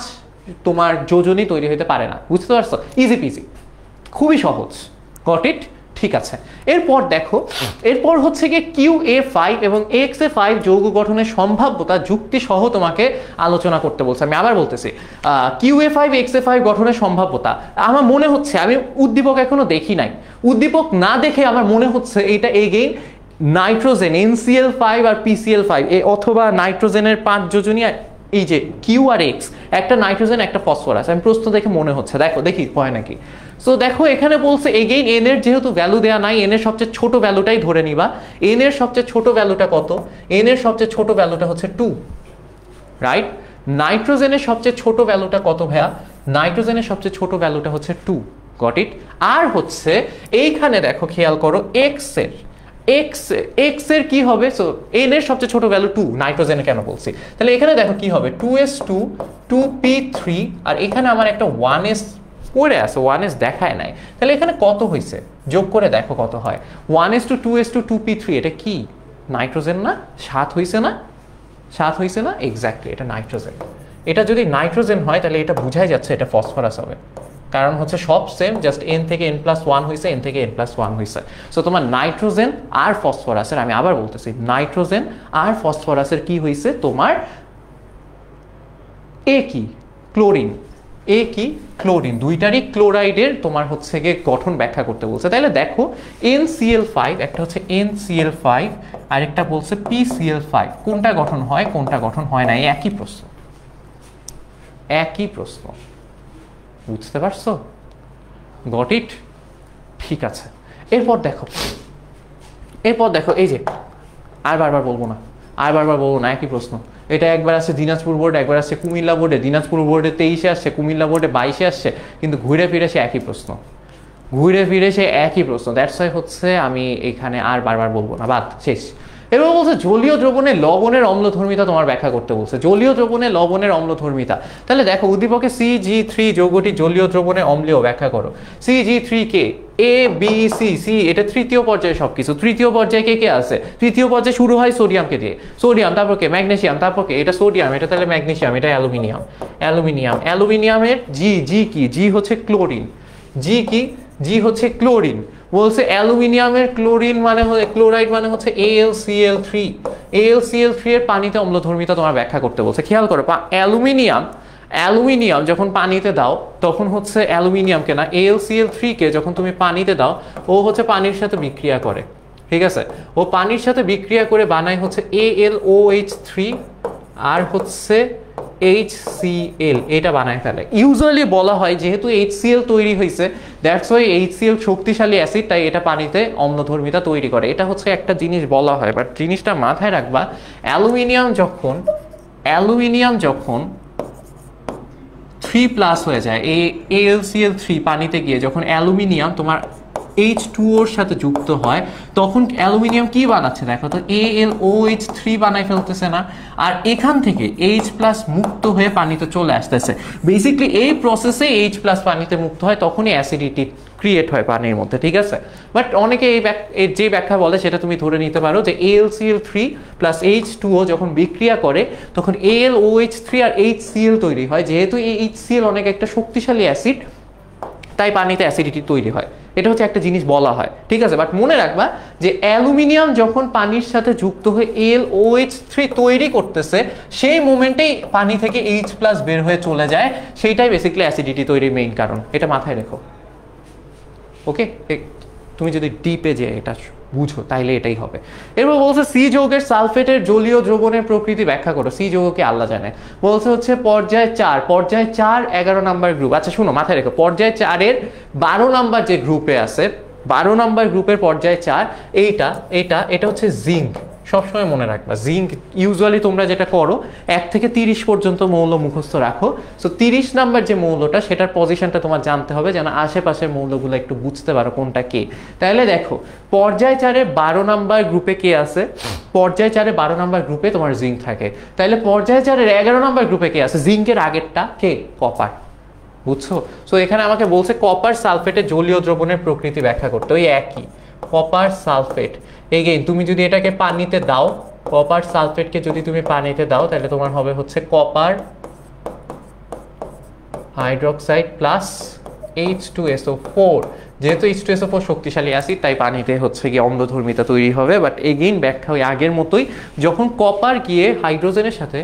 তোমার যোজনী তৈরি হতে পারে না। বুঝতে পারছো? ইজি পিজি, খুবই সহজ। Got it? ঠিক আছে। এরপর দেখো, এরপর হচ্ছে গিয়ে QA5 এবং XA5 যৌগ গঠনের সম্ভাব্যতা যুক্তি সহ তোমাকে আলোচনা করতে বলছে। আমি আবার বলতেছি, QA5 XA5 গঠনের সম্ভাব্যতা, আমার মনে হচ্ছে, আমি উদ্দীপক এখনো দেখি নাই, উদ্দীপক না দেখে আমার মনে হচ্ছে এটা এগেইন নাইট্রোজেন NCl5 আর PCl5, অথবা নাইট্রোজেনের 5 যোজনী, এই যে Q আর X, একটা নাইট্রোজেন একটা ফসফরাস, আমি প্রশ্ন দেখে মনে হচ্ছে, দেখো দেখি হয় নাকি। সো দেখো এখানে বলছে এগেইন n এর যেহেতু ভ্যালু দেয়া নাই, n এর সবচেয়ে ছোট ভ্যালুটাই ধরে নিবা। n এর সবচেয়ে ছোট ভ্যালুটা কত? n এর সবচেয়ে ছোট ভ্যালুটা হচ্ছে 2, রাইট? নাইট্রোজেনের সবচেয়ে ছোট ভ্যালুটা কত ভাইয়া? নাইট্রোজেনের সবচেয়ে ছোট ভ্যালুটা হচ্ছে 2। Goat it? আর হচ্ছে এইখানে দেখো খেয়াল করো, x এর কি হবে? সো n এর সবচেয়ে ছোট ভ্যালু 2, নাইট্রোজেনে কেন বলছি, তাহলে এখানে দেখো কি হবে, 2s2 2p3, আর এখানে আমার একটা 1s পড়ে আছে, 1s দেখায় নাই, তাহলে এখানে কত হয়েছে, যোগ করে দেখো কত হয়। 1s2 2s2 2p3, এটা কি নাইট্রোজেন না? 7 হয়েছে না? 7 হয়েছে না? এক্স্যাক্টলি, এটা নাইট্রোজেন। এটা যদি নাইট্রোজেন হয়, তাহলে এটা বোঝাই যাচ্ছে এটা ফসফরাস হবে, কারণ হচ্ছে সব সেম, জাস্ট n থেকে n+1 হয়েছে, n থেকে n+1 হয়েছে। সো তোমার নাইট্রোজেন আর ফসফরাসের, আমি আবার বলতেছি, নাইট্রোজেন আর ফসফরাসের কি হয়েছে তোমার, এ কি ক্লোরিন, এ কি ক্লোরিন, দুইটারই ক্লোরাইডের তোমার হচ্ছে গিয়ে গঠন ব্যাখ্যা করতে বলছে। তাহলে দেখো NCl5, একটা হচ্ছে NCl5 আর একটা বলছে PCl5, কোনটা গঠন হয় কোনটা গঠন হয় না, একই প্রশ্ন, একই প্রশ্ন। বুঝতে পারছো? Got it? ঠিক আছে। এরপর দেখো, এরপর দেখো, এই যে আর বারবার বলবো না, আর বারবার বলবো না, একই প্রশ্ন। এটা একবার আসছে দিনাজপুর বোর্ডে, একবার আসছে কুমিল্লা বোর্ডে, দিনাজপুর বোর্ডে 23-এ আসছে, কুমিল্লা বোর্ডে 22-এ আসছে, কিন্তু ঘুরে ফিরে সে একই প্রশ্ন, ঘুরে ফিরে সে একই প্রশ্ন। দ্যাটস ওয়াই হচ্ছে আমি এখানে আর বারবার বলবো না, বাদ, শেষ। এবার বলছে জলীয় দ্রবণে লবণের অম্লধর্মিতা তোমার ব্যাখ্যা করতে বলছে, জলীয় দ্রবণে লবণের অম্লধর্মিতা। তাহলে দেখো উদ্দীপকে CG3 যৌগটি জলীয় দ্রবণে অম্লীয় ব্যাখ্যা করো। CG3 K A B C, এটা তৃতীয় পর্যায়ে সবকিছু। তৃতীয় পর্যায়ে কে কে আছে? তৃতীয় পর্যায়ে শুরু হয় সোডিয়ামকে দিয়ে, সোডিয়াম, তারপর কে ম্যাগনেসিয়াম, তারপর কে এটা সোডিয়াম, এটা তাহলে ম্যাগনেসিয়াম, এটা অ্যালুমিনিয়াম, অ্যালুমিনিয়াম, অ্যালুমিনিয়ামের জি কি, জি হচ্ছে ক্লোরিন, জি কি, জি হচ্ছে ক্লোরিন। বলছে অ্যালুমিনিয়ামের ক্লোরিন মানে ক্লোরাইড মানে হচ্ছে AlCl3, AlCl3 এর পানিতে অম্লধর্মিতা তোমার ব্যাখ্যা করতে বলছে। খেয়াল করো, অ্যালুমিনিয়াম যখন পানিতে দাও তখন হচ্ছে অ্যালুমিনিয়ামকে না, AlCl3 কে যখন তুমি পানিতে দাও, ও হচ্ছে পানির সাথে বিক্রিয়া করে, ঠিক আছে? ও পানির সাথে বিক্রিয়া করে বানায় হচ্ছে AlOH3 আর হচ্ছে HCl এটা বানায় ফেলে। ইউজুয়ালি বলা হয় যেহেতু HCl তৈরি হয়েছে দ্যাটস ওয়াই HCl শক্তিশালী অ্যাসিড, তাই এটা পানিতে অম্লধর্মিতা তৈরি করে। এটা হচ্ছে একটা জিনিস বলা হয়, বাট জিনিসটা মাথায় রাখবা অ্যালুমিনিয়াম যখন 3+ হয়ে যায়, AlCl3 পানিতে গিয়ে যখন অ্যালুমিনিয়াম তোমার H2O এর সাথে যুক্ত হয় তখন অ্যালুমিনিয়াম কি বানাচ্ছে দেখো তো, AlOH3 বানাই ফেলতেছে না, আর এখান থেকে H+ মুক্ত হয়ে পানিতে চলে আসতেছে। বেসিক্যালি এই প্রসেসে H+ পানিতে মুক্ত হয়, তখনই অ্যাসিডিটি ক্রিয়েট হয় পানির মধ্যে, ঠিক আছে। বাট অনেকে এই যে ব্যাখ্যা বলে সেটা তুমি ধরে নিতে পারো যে AlCl3 প্লাস H2O যখন বিক্রিয়া করে তখন AlOH3 আর HCl তৈরি হয়। যেহেতু এই HCl অনেক একটা শক্তিশালী অ্যাসিড, তাই পানিতে অ্যাসিডিটি তৈরি হয়। এটা হচ্ছে একটা জিনিস বলা হয়, ঠিক আছে। বাট মনে রাখবা যে অ্যালুমিনিয়াম যখন পানির সাথে যুক্ত হয়ে AlOH3 তৈরি করতেছে, সেই মোমেন্টেই পানি থেকে H+ বের হয়ে চলে যায়, সেইটাই বেসিক্যালি অ্যাসিডিটি তৈরির মেইন কারণ। এটা মাথায় রেখো, ওকে। তুমি যদি ডিপে যে এটা বুঝো তাইলে এটাই হবে। এরপর বলছে সি যৌগের সালফেটের জলীয় দ্রবণের প্রকৃতি ব্যাখ্যা করো। সি যৌগকে আল্লাহ জানে। বলছে হচ্ছে পর্যায় 4 11 নাম্বার গ্রুপ। আচ্ছা শুনো, মাথায় রেখো, পর্যায় 4-এর 12 নাম্বার যে গ্রুপে আছে, 12 নাম্বার গ্রুপের পর্যায় 4 এটা হচ্ছে জিঙ্ক। সবসময় মনে রাখবা জিঙ্ক ইউজুয়ালি তোমরা যেটা করো 1 থেকে 30 পর্যন্ত মৌল মুখস্থ রাখো। সো 30 নাম্বার যে মৌলটা সেটার পজিশনটা তোমার জানতে হবে যেন আশেপাশের মৌলগুলো একটু বুঝতে পারো কোনটা কে। তাহলে দেখো পর্যায় 4-এ 12 নাম্বার গ্রুপে কে আছে, পর্যায় 4-এ 12 নাম্বার গ্রুপে তোমার জিঙ্ক থাকে। তাহলে পর্যায় 4-এর 11 নাম্বার গ্রুপে কে আছে, জিঙ্কের আগেরটা কে, কপার। বুঝছো? সো এখানে আমাকে বলছে কপার সালফেটের জলীয় দ্রবণের প্রকৃতি ব্যাখ্যা করতে। ওই একই কপার সালফেট। এগেইন তুমি যদি এটাকে পানিতে দাও, কপার সালফেটকে যদি তুমি পানিতে দাও তাহলে তোমার হবে হচ্ছে কপার হাইড্রোক্সাইড প্লাস H2SO4। যেহেতু H2SO4 শক্তিশালী অ্যাসিড তাই পানিতে হচ্ছে গিয়ে অম্লধর্মিতা তৈরি হবে। বাট এগেইন ব্যাখ্যা ওই আগের মতোই, যখন কপার গিয়ে হাইড্রোজেনের সাথে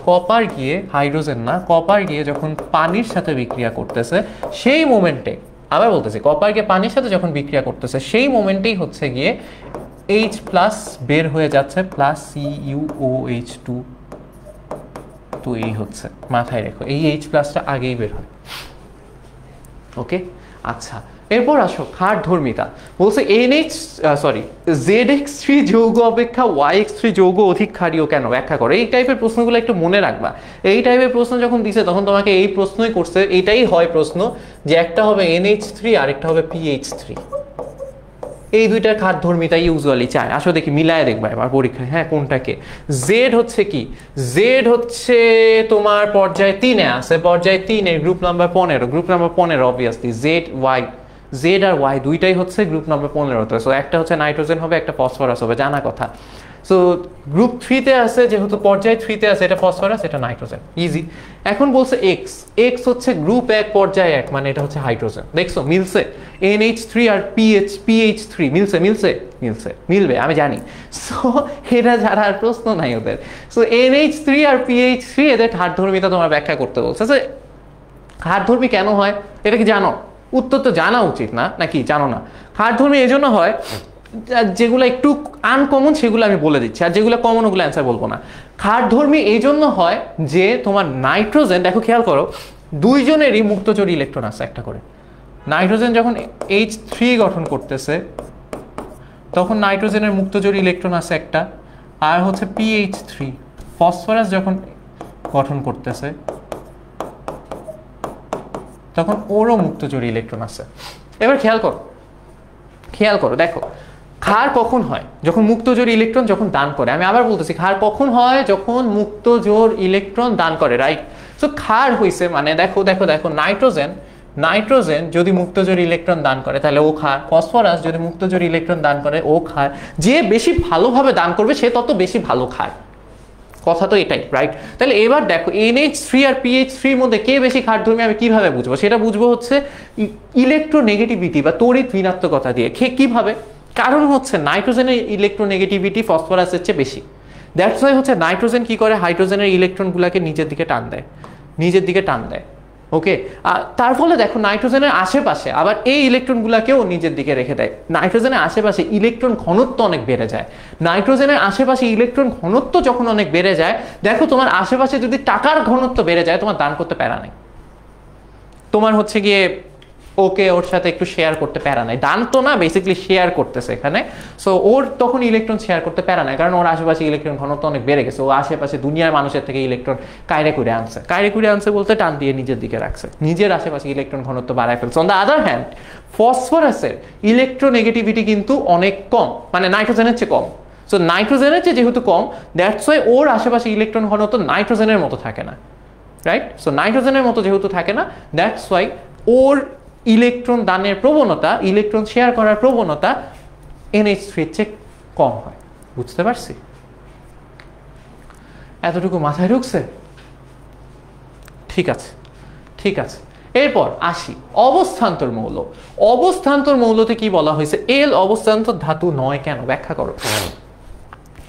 কপার গিয়ে যখন পানির সাথে বিক্রিয়া করতেছে সেই মোমেন্টে, আবার বলতেছি কপার গিয়ে পানির সাথে যখন বিক্রিয়া করতেছে সেই মোমেন্টেই হচ্ছে গিয়ে H+ বের হয়ে যাচ্ছে প্লাস CuOH2 তৈরি হচ্ছে। মাথায় রেখো এই H+টা আগেই বের হয়, ওকে। আচ্ছা এরপর আসো ক্ষারধর্মিতা। বলছে ZX3 যৌগ অপেক্ষা YX3 যৌগ অধিক ক্ষারীয় কেন, ব্যাখ্যা করো। এই টাইপের প্রশ্নগুলো একটু মনে রাখবা। এই টাইপের প্রশ্ন যখন দিছে তখন তোমাকে এই প্রশ্নই করছে, এটাই হয় প্রশ্ন যে একটা হবে NH3 আর একটা হবে PH3। এই দুইটার ক্ষারধর্মিতা ইউজুয়ালি চায়। আসো দেখি মিলায় দেখবা এবার পরীক্ষায়, হ্যাঁ কোনটাকে। জেড হচ্ছে কি, জেড হচ্ছে তোমার পর্যায় 3-এ আছে, পর্যায় 3-এর group number 15। Group number 15 obviously Z আর ওয়াই দুইটাই হচ্ছে গ্রুপ নাম্বার 15-তে। সো একটা হচ্ছে নাইট্রোজেন হবে, একটা ফসফরাস হবে, জানা কথা। সো গ্রুপ 3-তে আছে, যেহেতু পর্যায় 3-তে আছে, এটা ফসফরাস এটা নাইট্রোজেন, ইজি। এখন বলছে এক্স হচ্ছে গ্রুপ 1 পর্যায় 1, মানে এটা হচ্ছে হাইড্রোজেন। দেখছো মিলছে, NH3 আর PH3 মিলবে আমি জানি। সো এটা যারা আর প্রশ্ন নাই ওদের। সো NH3 আর PH3 এদের ক্ষারধর্মিতা তোমার ব্যাখ্যা করতে বলছে। ক্ষারধর্মী কেন হয় এটা কি জানো? উত্তর তো জানা উচিত না, নাকি জানো না? ক্ষারধর্মী এই জন্য হয়, যেগুলো একটু আনকমন সেগুলো আমি বলে দিচ্ছি, আর যেগুলো কমন ওগুলো অ্যান্সার বলবো না। ক্ষারধর্মী এই জন্য হয় যে তোমার নাইট্রোজেন, দেখো খেয়াল করো, দুইজনেরই মুক্তচোরী ইলেকট্রন আছে একটা করে। নাইট্রোজেন যখন H3 গঠন করতেছে তখন নাইট্রোজেনের মুক্তচোরী ইলেকট্রন আছে একটা, আর হচ্ছে PH3 ফসফরাস যখন গঠন করতেছে তখন ওরও মুক্তচোরী ইলেকট্রন আছে। এবার খেয়াল করো দেখো, ক্ষার কখন হয়? যখন মুক্তজোড় ইলেকট্রন যখন দান করে। আমি আবার বলতেছি, ক্ষার কখন হয়? যখন মুক্তজোড় ইলেকট্রন দান করে, রাইট? সো ক্ষার হইছে মানে দেখো নাইট্রোজেন যদি মুক্তজোড় ইলেকট্রন দান করে তাহলে ও ক্ষার, ফসফরাস যদি মুক্তজোড় ইলেকট্রন দান করে ও ক্ষার। যে বেশি ভালোভাবে দান করবে সে তত বেশি ভালো ক্ষার, কথা তো এটাই, রাইট? তাহলে এবার দেখো NH3 আর PH3 এর মধ্যে কে বেশি ক্ষারধর্মী আমি কিভাবে বুঝবো? সেটা বুঝবো হচ্ছে ইলেকট্রোনেগেটিভিটি বা তড়িৎ ঋণাত্মকতা দিয়ে। কিভাবে? কারণ হচ্ছে নাইট্রোজেনের ইলেকট্রোনেগেটিভিটি ফসফরাসের চেয়ে বেশি। দ্যাটস ওয়াই হচ্ছে নাইট্রোজেন কি করে, হাইড্রোজেনের ইলেকট্রনগুলোকে নিজের দিকে টান দেয়। ওকে, তার ফলে দেখো নাইট্রোজেনের আশেপাশে আবার এই ইলেকট্রনগুলোকেও নিজের দিকে রেখে দেয়। নাইট্রোজেনের আশেপাশে ইলেকট্রন ঘনত্ব অনেক বেড়ে যায়। নাইট্রোজেনের আশেপাশে ইলেকট্রন ঘনত্ব যখন অনেক বেড়ে যায়, দেখো তোমার আশেপাশে যদি টাকার ঘনত্ব বেড়ে যায়, তোমার দান করতে প্যারা নেই, তোমার হচ্ছে গিয়ে ওকে ওর সাথে একটু শেয়ার করতে প্যারা নাই, দান তো না বেসিক্যালি শেয়ার করতেছে এখানে। সো ওর তখন ইলেকট্রন শেয়ার করতে প্যারা নাই, কারণ ওর আশেপাশে ইলেকট্রন ঘনত্ব অনেক বেড়ে গেছে, ও আশেপাশে দুনিয়ার মানুষের থেকে ইলেকট্রন কায়রে করে আনছে বলতে টান দিয়ে নিজের দিকে রাখছে, নিজের আশেপাশে ইলেকট্রন ঘনত্ব বাড়ায় ফেলছে। অন দ্য আদার হ্যান্ড ফসফরাসের ইলেকট্রোনেগেটিভিটি কিন্তু অনেক কম, মানে নাইট্রোজেনের চেয়ে কম। সো নাইট্রোজেনের চেয়ে যেহেতু কম, দ্যাটস ওয়াই ওর আশেপাশে ইলেকট্রন ঘনত্ব নাইট্রোজেনের মতো থাকে না, রাইট? সো নাইট্রোজেনের মতো যেহেতু থাকে না, দ্যাটস ওয়াই ওর ইলেকট্রন দানের প্রবণতা, ইলেকট্রন শেয়ার করার প্রবণতা NH3 এর চেয়ে কম হয়। বুঝতে পারছি? এতটুকু মাথায় ঢুকছে? ঠিক আছে, ঠিক আছে। এরপর আসি অবস্থান্তর মৌল। অবস্থান্তর মৌলতে কি বলা হয়েছে? এল অবস্থান্তর ধাতু নয় কেন, ব্যাখ্যা করো।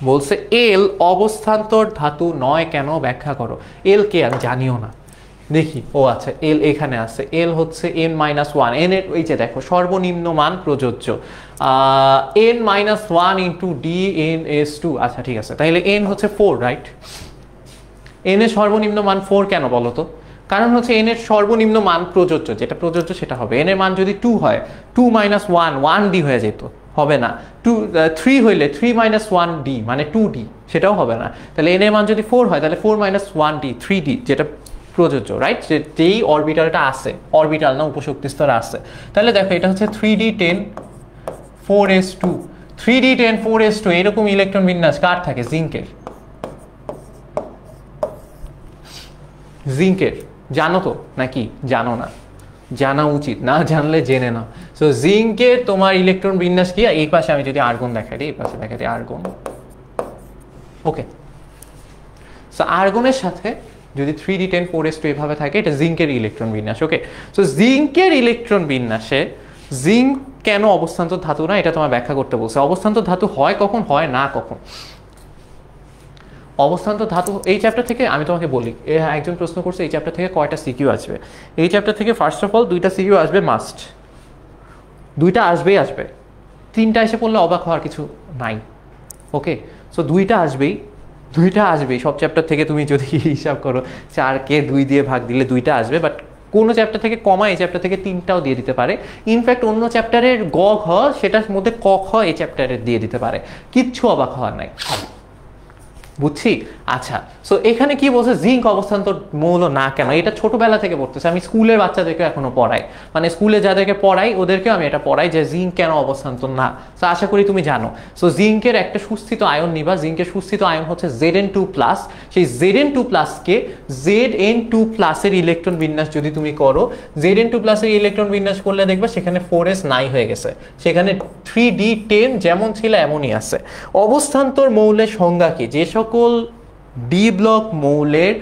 বলছে এল অবস্থান্তর ধাতু নয় কেন, ব্যাখ্যা করো। এল কে আমি জানিও না, দেখি। ও আচ্ছা, এল এখানে আছে। এল হচ্ছে n-1, এন এর ওই যে দেখো সর্বনিম্ন মান প্রযোজ্য, n-1 ইন্টু DnS2। আচ্ছা ঠিক আছে, তাহলে n হচ্ছে 4, রাইট? n এর সর্বনিম্ন মান 4 কেন বলো তো? কারণ হচ্ছে n এর সর্বনিম্ন মান প্রযোজ্য, যেটা প্রযোজ্য সেটা হবে। n এর মান যদি 2 হয়, 2 - 1 1d হয়ে যেত, হবে না। 3 হইলে 3 - 1d মানে 2d, সেটাও হবে না। তাহলে n এর মান যদি 4 হয়, তাহলে 4 - 1d 3d, যেটা প্রযোজ্য, রাইট? যেই অরবিটালটা আছে, অরবিটাল না উপশক্তি স্তর আছে, তাহলে দেখো এটা হচ্ছে 3d10 4s2। 3d10 4s2 এরকম ইলেকট্রন বিন্যাস কার থাকে? জিঙ্কের। জিঙ্কের জানো তো নাকি জানো না? জানা উচিত, না জানলে জেনে না। সো জিঙ্কের তোমার ইলেকট্রন বিন্যাস কি? এই পাশে আমি যদি আর্গন দেখাই দিই, এই পাশে দেখাই দিই আর্গন। ওকে, সো আর্গনের সাথে যদি 3d10 4s2 এভাবে থাকে, এটা জিঙ্কের ইলেকট্রন বিন্যাস। ওকে, সো জিঙ্কের ইলেকট্রন বিন্যাসে জিঙ্ক কেন অবস্থান্তর ধাতু না, এটা তোমার ব্যাখ্যা করতে বলছে। অবস্থান্তর ধাতু হয় কখন, হয় না কখন? অবস্থান্তর ধাতু এই চ্যাপ্টার থেকে আমি তোমাকে বলি, একজন প্রশ্ন করছে এই চ্যাপ্টার থেকে কয়টা সিকিউ আসবে। এই চ্যাপ্টার থেকে ফার্স্ট অফ অল 2টা সিকিউ আসবে মাস্ট, 2টা আসবেই আসবে। 3টা এসে পড়লে অবাক হওয়ার কিছু নাই। ওকে, সো 2টা আসবেই, 2টা আসবেই সব চ্যাপ্টার থেকে। তুমি যদি হিসাব করো 4কে 2 দিয়ে ভাগ দিলে 2টা আসবে, বাট কোনো চ্যাপ্টার থেকে কমা এই চ্যাপ্টার থেকে 3টাও দিয়ে দিতে পারে। ইনফ্যাক্ট অন্য চ্যাপ্টারের গ ঘ সেটার মধ্যে ক খ এই চ্যাপ্টারের দিয়ে দিতে পারে, কিচ্ছু অবাক হওয়ার নাই। বুঝছি? আচ্ছা, সো এখানে কি বলছে জিঙ্ক অবস্থান্তর মৌল না কেন, এটা ছোটবেলা থেকে পড়তেছে। আমি স্কুলের বাচ্চাদেরকে এখনো পড়াই, মানে স্কুলে যাদেরকে পড়াই ওদেরকেও আমি এটা পড়াই যে জিঙ্ক কেন অবস্থান্তর না। সো আশা করি তুমি জানো। সো জিঙ্কের একটা সুস্থিত আয়ন নিবা, জিঙ্কের সুস্থিত আয়ন হচ্ছে Zn2+। সেই Zn2+ কে Zn2+ এর ইলেকট্রন বিন্যাস যদি তুমি করো, Zn2+ এর ইলেকট্রন বিন্যাস করলে দেখবে সেখানে 4s নাই হয়ে গেছে, সেখানে 3d10 যেমন ছিল এমনই আছে। অবস্থান্তর মৌলের সংজ্ঞা কি? যে সকল ডি ব্লক মৌলের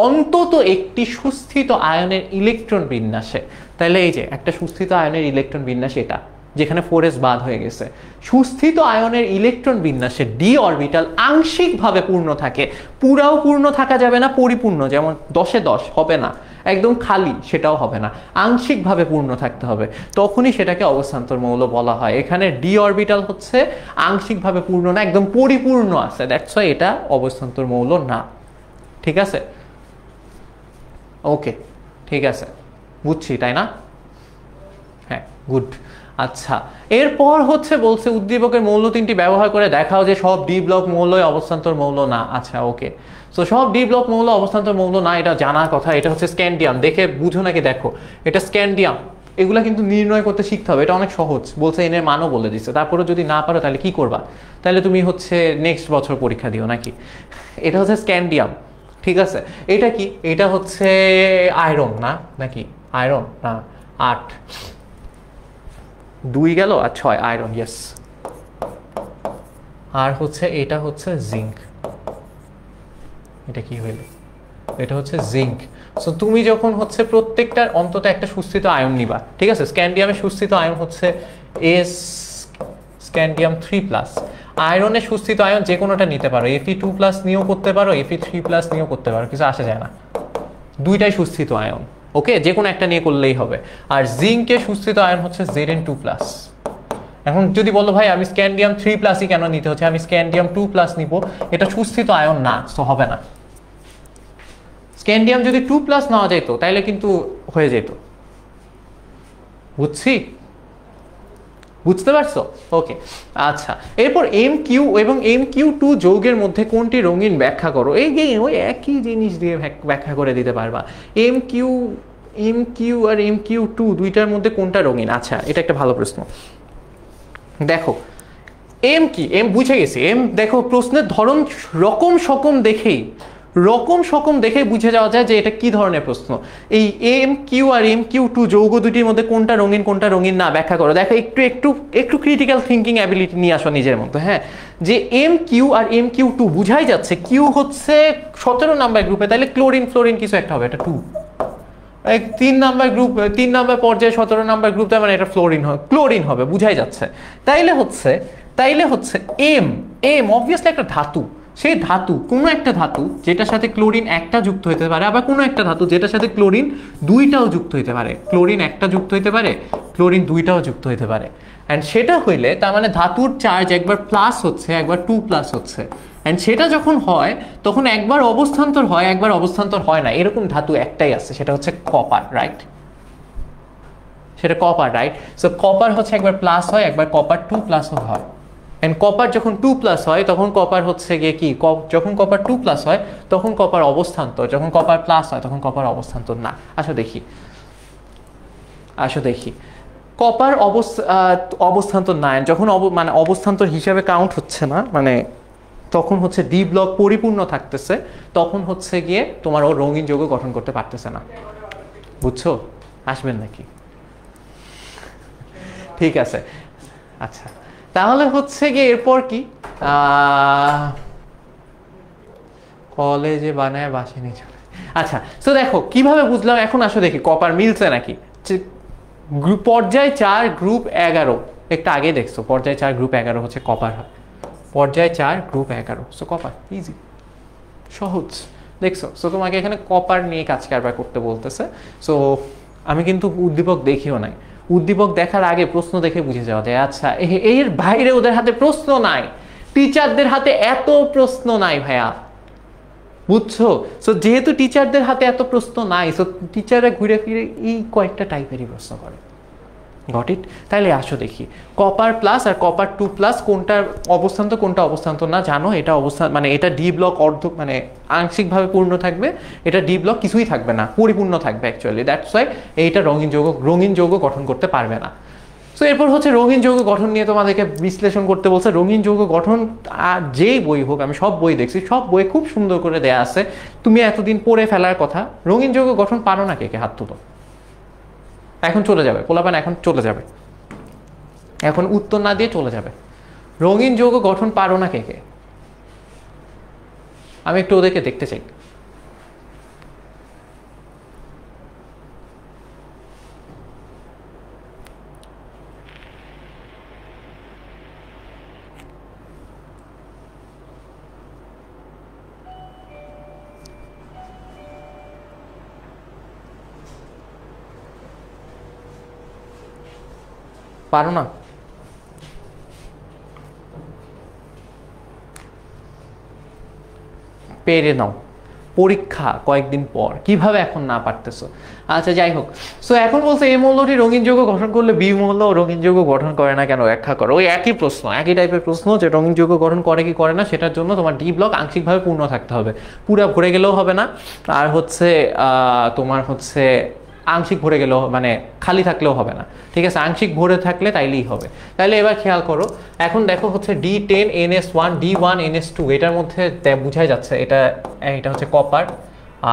অন্তত একটি সুস্থিত আয়নের ইলেকট্রন বিন্যাসে, তাহলে এই যে একটা সুস্থিত আয়নের ইলেকট্রন বিন্যাস এটা, যেখানে 4s বাদ হয়ে গেছে। সুস্থিত আয়নের ইলেকট্রন বিন্যাসে ডি অরবিটাল আংশিকভাবে পূর্ণ থাকে, পুরাও পূর্ণ থাকা যাবে না, পরিপূর্ণ যেমন 10-এ 10 হবে না, একদম খালি সেটাও হবে না, আংশিকভাবে পূর্ণ থাকতে হবে, তখনই সেটাকে অবস্থান্তর মৌল বলা হয়। এখানে ডি অরবিটাল হচ্ছে আংশিকভাবে পূর্ণ না, একদম পরিপূর্ণ আছে, দ্যাটস ওয়াই এটা অবস্থান্তর মৌল না। ঠিক আছে? ওকে, ঠিক আছে, বুঝছি তাই না? হ্যাঁ, গুড। আচ্ছা, এরপর হচ্ছে বলছে উদ্দীপকের মৌল 3টি ব্যবহার করে দেখাও যে সব ডি ব্লক মৌলই অবস্থান্তর মৌল না। আচ্ছা, ওকে, সো সব ডি ব্লক মৌল অবস্থান্তর মৌল না, এটা জানার কথা। এটা হচ্ছে স্ক্যান্ডিয়াম, দেখে বুঝো নাকি দেখো, এটা স্ক্যান্ডিয়াম। এগুলা কিন্তু নির্ণয় করতে শিখতে হবে, এটা অনেক সহজ। বলছে এনের মানও বলে দিচ্ছে, তারপরে যদি না পারো তাহলে কি করবা? তাহলে তুমি হচ্ছে নেক্সট বছর পরীক্ষা দিও নাকি। এটা হচ্ছে স্ক্যান্ডিয়াম, ঠিক আছে? এটা কি? এটা হচ্ছে আয়রন না নাকি? আয়রন না, 8 2 গেল আর 6 আয়রন, ইয়েস। আর হচ্ছে এটা হচ্ছে জিঙ্ক। এটা কি হইল? এটা হচ্ছে জিঙ্ক। সো তুমি যখন হচ্ছে প্রত্যেকটার অন্তত একটা সুস্থিত আয়ন নিবা, ঠিক আছে? স্ক্যান্ডিয়ামের সুস্থিত আয়ন হচ্ছে এস স্ক্যান্ডিয়াম 3+। আয়রনের সুস্থিত আয়ন যে কোনোটা নিতে পারো, Fe2+ নিয়েও করতে পারো, Fe3+ নিয়েও করতে পারো, কিছু আসে যায় না, দুইটাই সুস্থিত আয়ন। ওকে, যে কোনো একটা নিয়ে করলেই হবে। আর জিঙ্কের সুস্থিত আয়ন হচ্ছে Zn2+। এখন যদি বলো ভাই আমি স্ক্যান্ডিয়াম 3+ই কেন নিতে হচ্ছে, আমি স্ক্যান্ডিয়াম 2+ নিব, এটা সুস্থিত আয়ন না, তো হবে না। স্ক্যান্ডিয়াম যদি 2+ নেওয়া যেত তাইলে কিন্তু হয়ে যেত, বুঝছি, বুঝতে পারছো? ওকে, আচ্ছা, এরপর MQ এবং MQ2 যৌগের মধ্যে কোনটি রঙিন ব্যাখ্যা করো। এই যে ওই একই জিনিস দিয়ে ব্যাখ্যা করে দিতে পারবা। MQ আর MQ2 দুইটার মধ্যে কোনটা রঙিন? আচ্ছা, এটা একটা ভালো প্রশ্ন। দেখো এম কি, এম বুঝে গেছি। এম দেখো প্রশ্নের ধরন রকম সকম দেখেই বুঝে যাওয়া যায় যে এটা কি ধরনের প্রশ্ন। এই MQ আর MQ2 যৌগ দুটির মধ্যে কোনটা রঙিন কোনটা রঙিন না ব্যাখ্যা করো। দেখো একটু ক্রিটিক্যাল থিঙ্কিং অ্যাবিলিটি নিয়ে আসো নিজের মধ্যে। হ্যাঁ, যে MQ আর MQ2 বুঝাই যাচ্ছে কিউ হচ্ছে 17 নাম্বার গ্রুপে, তাহলে ফ্লোরিন কিছু একটা হবে, এটা 2। 3 নাম্বার পর্যায়ে 17 নাম্বার গ্রুপ, তার মানে এটা ক্লোরিন হবে, বুঝাই যাচ্ছে। তাইলে হচ্ছে এম অবভিয়াসলি একটা ধাতু। সেই ধাতু, কোনো একটা ধাতু যেটার সাথে ক্লোরিন একটা যুক্ত হতে পারে, আবার কোনো একটা ধাতু যেটার সাথে ক্লোরিন দুইটাও যুক্ত হতে পারে। ক্লোরিন একটা যুক্ত হতে পারে, ক্লোরিন দুইটাও যুক্ত হতে পারে। অ্যান্ড সেটা হইলে তার মানে ধাতুর চার্জ একবার প্লাস হচ্ছে, একবার 2+ হচ্ছে। অ্যান্ড সেটা যখন হয় তখন একবার অবস্থান্তর হয়, একবার অবস্থান্তর হয় না। এরকম ধাতু একটাই আছে, সেটা হচ্ছে কপার, রাইট? সেটা কপার, রাইট? সো কপার হচ্ছে একবার প্লাস হয়, একবার কপার 2+ হয়। এন্ড কপার যখন 2+ হয় তখন কপার হচ্ছে গিয়ে কি, যখন কপার 2+ হয় তখন কপার অবস্থান্তর, যখন কপার প্লাস হয় তখন কপার অবস্থান্তর না। আসো দেখি কপার অবস্থান্তর না, যখন মানে অবস্থান্তর হিসাবে কাউন্ট হচ্ছে না, মানে তখন হচ্ছে ডি ব্লক পরিপূর্ণ থাকতেছে, তখন হচ্ছে গিয়ে তোমার ও রঙিন যৌগ গঠন করতে পারতেছে না। বুঝছো? আসবেন নাকি? ঠিক আছে, আচ্ছা, তাহলে হচ্ছে গিয়ে এরপর কি, কলেজে বানায় বাসে নিয়ে চলে। আচ্ছা, তো দেখো কিভাবে বুঝলাম। এখন আসো দেখি কপার মিলছে নাকি। পর্যায় 4 গ্রুপ 11, একটু আগে দেখছো পর্যায় 4 গ্রুপ 11 হচ্ছে কপার হয়। পর্যায় 4 গ্রুপ 11, সো কপার, ইজি, সহজ, দেখছো? সো তোমাকে এখানে কপার নিয়ে কাজ কারবার করতে বলতেছে। সো আমি কিন্তু উদ্দীপক দেখিও নাই, উদ্দীপক দেখার আগে প্রশ্ন দেখে বুঝে যাওয়া যায়। আচ্ছা, এর বাইরে ওদের হাতে প্রশ্ন নাই, টিচারদের হাতে এত প্রশ্ন নাই ভাইয়া, বুঝছো? সো যেহেতু টিচারদের হাতে এত প্রশ্ন নাই, সো টিচাররা ঘুরে ফিরে এই কয়েকটা টাইপেরই প্রশ্ন করে। Got it? তাহলে আসো দেখি কপার প্লাস আর কপার 2+ কোনটার অবস্থান্তর কোনটা অবস্থান্তর না জানো। এটা অবস্থান মানে এটা ডি ব্লক অর্ধ মানে আংশিকভাবে পূর্ণ থাকবে, এটা ডি ব্লক কিছুই থাকবে না, পরিপূর্ণ থাকবে অ্যাকচুয়ালি। দ্যাটস ওয়াই এইটা রঙিন যৌগ গঠন করতে পারবে না। সো এরপর হচ্ছে রঙিন যৌগ গঠন নিয়ে তোমাদেরকে বিশ্লেষণ করতে বলছে। রঙিন যৌগ গঠন যেই বই হোক, আমি সব বই দেখছি, সব বই খুব সুন্দর করে দেয়া আছে, তুমি এতদিন পড়ে ফেলার কথা। রঙিন যৌগ গঠন পারো না কে কে? হাত তুলো। এখন চলে যাবে পোলাপান, এখন চলে যাবে, এখন উত্তর না দিয়ে চলে যাবে। রঙিন যৌগ গঠন পারো না কে কে? আমি একটু ওদেরকে দেখতে চাই। পারো না? পেরে নাও, পরীক্ষা কয়েকদিন পর, কিভাবে এখন না পারতেছো? আচ্ছা, যাই হোক। সো এখন বলছে এই মৌলটি রঙিন যৌগ গঠন করলে বি মৌল রঙিন যৌগ গঠন করে না কেন ব্যাখ্যা করো। ওই একই প্রশ্ন, একই টাইপের প্রশ্ন, যে রঙিন যৌগ গঠন করে কি করে না, সেটার জন্য তোমার ডি ব্লক আংশিকভাবে পূর্ণ থাকতে হবে, পুরো ভরে গেলেও হবে না, আর হচ্ছে তোমার হচ্ছে আংশিক ভরে গেলেও মানে খালি থাকলেও হবে না, ঠিক আছে? আংশিক ভরে থাকলে তাইলেই হবে। তাহলে এবার খেয়াল করো, এখন দেখো হচ্ছে D10NS1 D1NS2, এটার মধ্যে বুঝাই যাচ্ছে এটা হচ্ছে কপার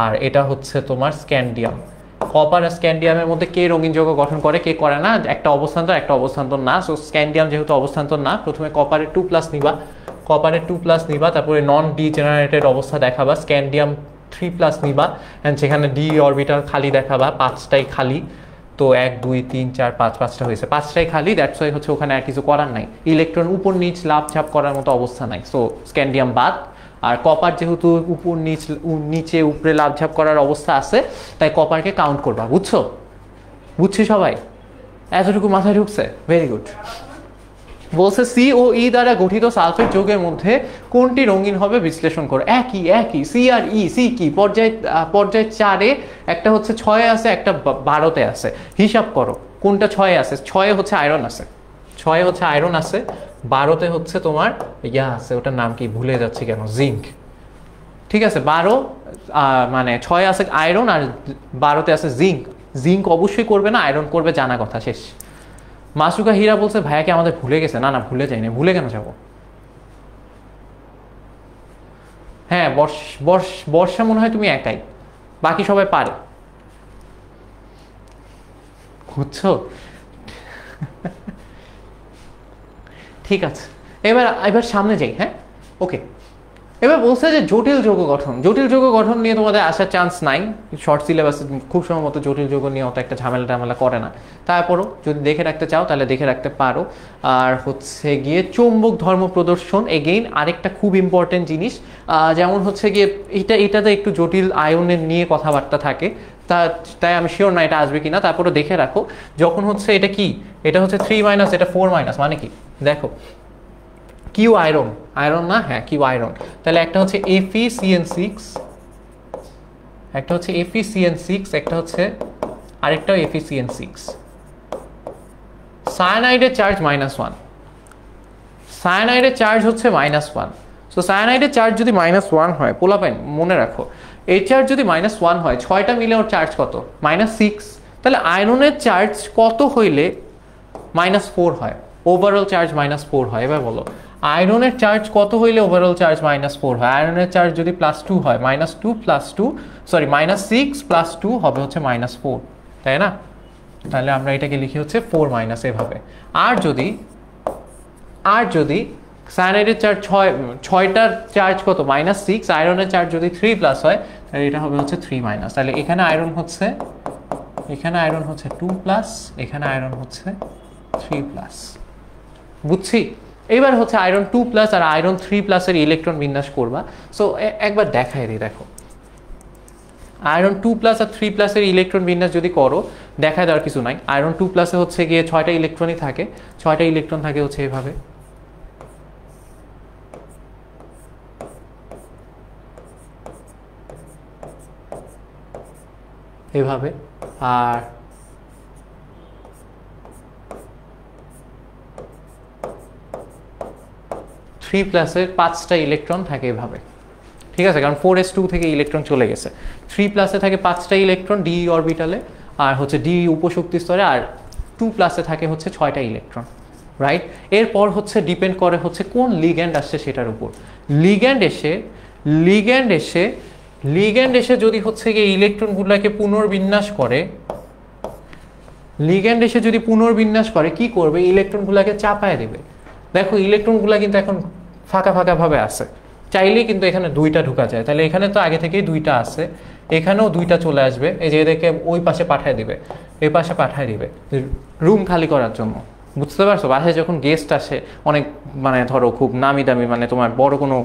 আর এটা হচ্ছে তোমার স্ক্যান্ডিয়াম। কপার আর স্ক্যান্ডিয়ামের মধ্যে কে রঙিন যৌগ গঠন করে কে করে না, একটা অবস্থান্তর না। সো স্ক্যান্ডিয়াম যেহেতু অবস্থান্তর না, প্রথমে কপারের 2+ নিবা, তারপরে নন ডিজেনারেটেড অবস্থা দেখাবা, স্ক্যান্ডিয়াম 3+ নিবা, অ্যান্ড সেখানে ডি অরবিটাল খালি দেখাবা, 5টাই খালি। তো 1 2 3 4 5, 5টা হয়েছে, 5টাই খালি। দ্যাটস ওয়াই হচ্ছে ওখানে আর কিছু করার নাই, ইলেকট্রন উপর নিচ লাভ ঝাপ করার মতো অবস্থা নাই। সো স্ক্যান্ডিয়াম বাদ, আর কপার যেহেতু উপর নিচে উপরে লাফঝাপ করার অবস্থা আছে, তাই কপারকে কাউন্ট করবা। বুঝছো? বুঝছি সবাই? এতটুকু মাথায় ঢুকছে? Very good. বলছে সি ও ই দ্বারা গঠিত সালফেট যৌগের মধ্যে কোনটি রঙিন হবে বিশ্লেষণ করো। একই একই, সি আর ই। সি কি পর্যায় 4-এ, একটা হচ্ছে 6-এ আছে, একটা 12-তে আছে। হিসাব করো কোনটা 6-এ আছে। 6-এ হচ্ছে আয়রন আছে, 6-এ হচ্ছে আয়রন আছে, 12-তে হচ্ছে তোমার ইয়া আছে, ওটার নাম কি ভুলে যাচ্ছি কেন, জিঙ্ক। ঠিক আছে, 12 মানে 6-এ আছে আয়রন আর 12-তে আছে জিঙ্ক। জিঙ্ক অবশ্যই করবে না, আয়রন করবে, জানা কথা, শেষ। মাসুকা হীরা বলছে ভাইয়াকে আমাদের ভুলে গেছে। না না, ভুলে যায়নি। ভুলে কেন যাবো? হ্যাঁ, বর্ষা মনে হয় তুমি একাই, বাকি সবাই পারে। বুঝছো? ঠিক আছে, এবার সামনে যাই। হ্যাঁ, ওকে। এবার বলছে যে জটিল যৌগ গঠন। জটিল যৌগ গঠন নিয়ে তোমাদের আসার চান্স নাই, শর্ট সিলেবাসে খুব সম্ভবত জটিল যৌগ নিয়ে অত একটা ঝামেলা করে না। তারপরও যদি দেখে রাখতে চাও তাহলে দেখে রাখতে পারো। আর হচ্ছে গিয়ে চৌম্বক ধর্ম প্রদর্শন, এগেইন আরেকটা খুব ইম্পর্টেন্ট জিনিস। যেমন হচ্ছে গিয়ে এটাতে একটু জটিল আয়নের নিয়ে কথাবার্তা থাকে, তাই আমি শিওর না এটা আসবে কিনা, তারপরে দেখে রাখো। যখন হচ্ছে এটা কি, এটা হচ্ছে 3-, এটা 4-, মানে কি দেখো, কিউ আয়রন, আয়রন না, হ্যাঁ কিউ আয়রন। তাহলে একটা হচ্ছে FeCN6, একটা হচ্ছে FeCN6, একটা হচ্ছে আরেকটাও FeCN6। সায়ানাইডের চার্জ -1, সায়ানাইডের চার্জ হচ্ছে -1। সো সায়ানাইডের চার্জ যদি -1 হয়, পোলাপাইন মনে রাখো, এই চার্জ যদি -1 হয়, 6টা মিলে ওর চার্জ কত? -6। তাহলে আয়রনের চার্জ কত হইলে -4 হয়? ওভারঅল চার্জ -4 হয়। এবার বলো আয়রনের চার্জ কত হইলে ওভারঅল চার্জ -4 হয়? আয়রনের চার্জ যদি +2 হয়, -2 + 2, সরি -6 + 2 হবে হচ্ছে -4, তাই না? তাহলে আমরা এটাকে লিখি হচ্ছে 4- এভাবে। আর যদি সায়ানাইডের চার্জ 6টার চার্জ কত? -6, আয়রনের চার্জ যদি 3+ হয়, তাহলে এটা হবে হচ্ছে 3-। তাহলে এখানে আয়রন হচ্ছে 2+, এখানে আয়রন হচ্ছে 3+। বুঝছি? এবার হচ্ছে আয়রন 2+ আর আয়রন 3+ এর ইলেকট্রন বিন্যাস করবা। সো একবার দেখাই দিই, দেখো আয়রন 2+ আর 3+ এর ইলেকট্রন বিন্যাস যদি করো, দেখায় দেওয়ার কিছু নাই। আয়রন 2+ এ হচ্ছে গিয়ে 6টা ইলেকট্রনই থাকে, 6টা ইলেকট্রন থাকে হচ্ছে এভাবে, এভাবে। আর 3+ এর 5টা ইলেকট্রন থাকে এভাবে, ঠিক আছে? কারণ 4s2 থেকে ইলেকট্রন চলে গেছে। 3+ এ থাকে 5টা ইলেকট্রন ডি অরবিটালে, আর হচ্ছে ডি উপশক্তি স্তরে, আর 2+ এ থাকে হচ্ছে 6টা ইলেকট্রন, রাইট? এরপর হচ্ছে ডিপেন্ড করে হচ্ছে কোন লিগ্যান্ড আসছে সেটার উপর। লিগ্যান্ড এসে যদি হচ্ছে গিয়ে ইলেকট্রনগুলোকে পুনর্বিন্যাস করে, লিগ্যান্ড এসে যদি পুনর্বিন্যাস করে কি করবে? ইলেকট্রনগুলোকে চাপায় দেবে। দেখো ইলেকট্রনগুলো কিন্তু এখন ফাঁকা ভাবে আছে, চাইলেই কিন্তু এখানে 2টা ঢুকা যায়। তাহলে এখানে তো আগে থেকেই 2টা আছে, এখানেও 2টা চলে আসবে। এই যে এদেরকে ওই পাশে পাঠায় দিবে, এই পাশে পাঠায় দিবে রুম খালি করার জন্য। বুঝতে পারছো? বাসায় যখন গেস্ট আসে, অনেক মানে ধরো খুব নামি দামি, মানে তোমার বড় কোনো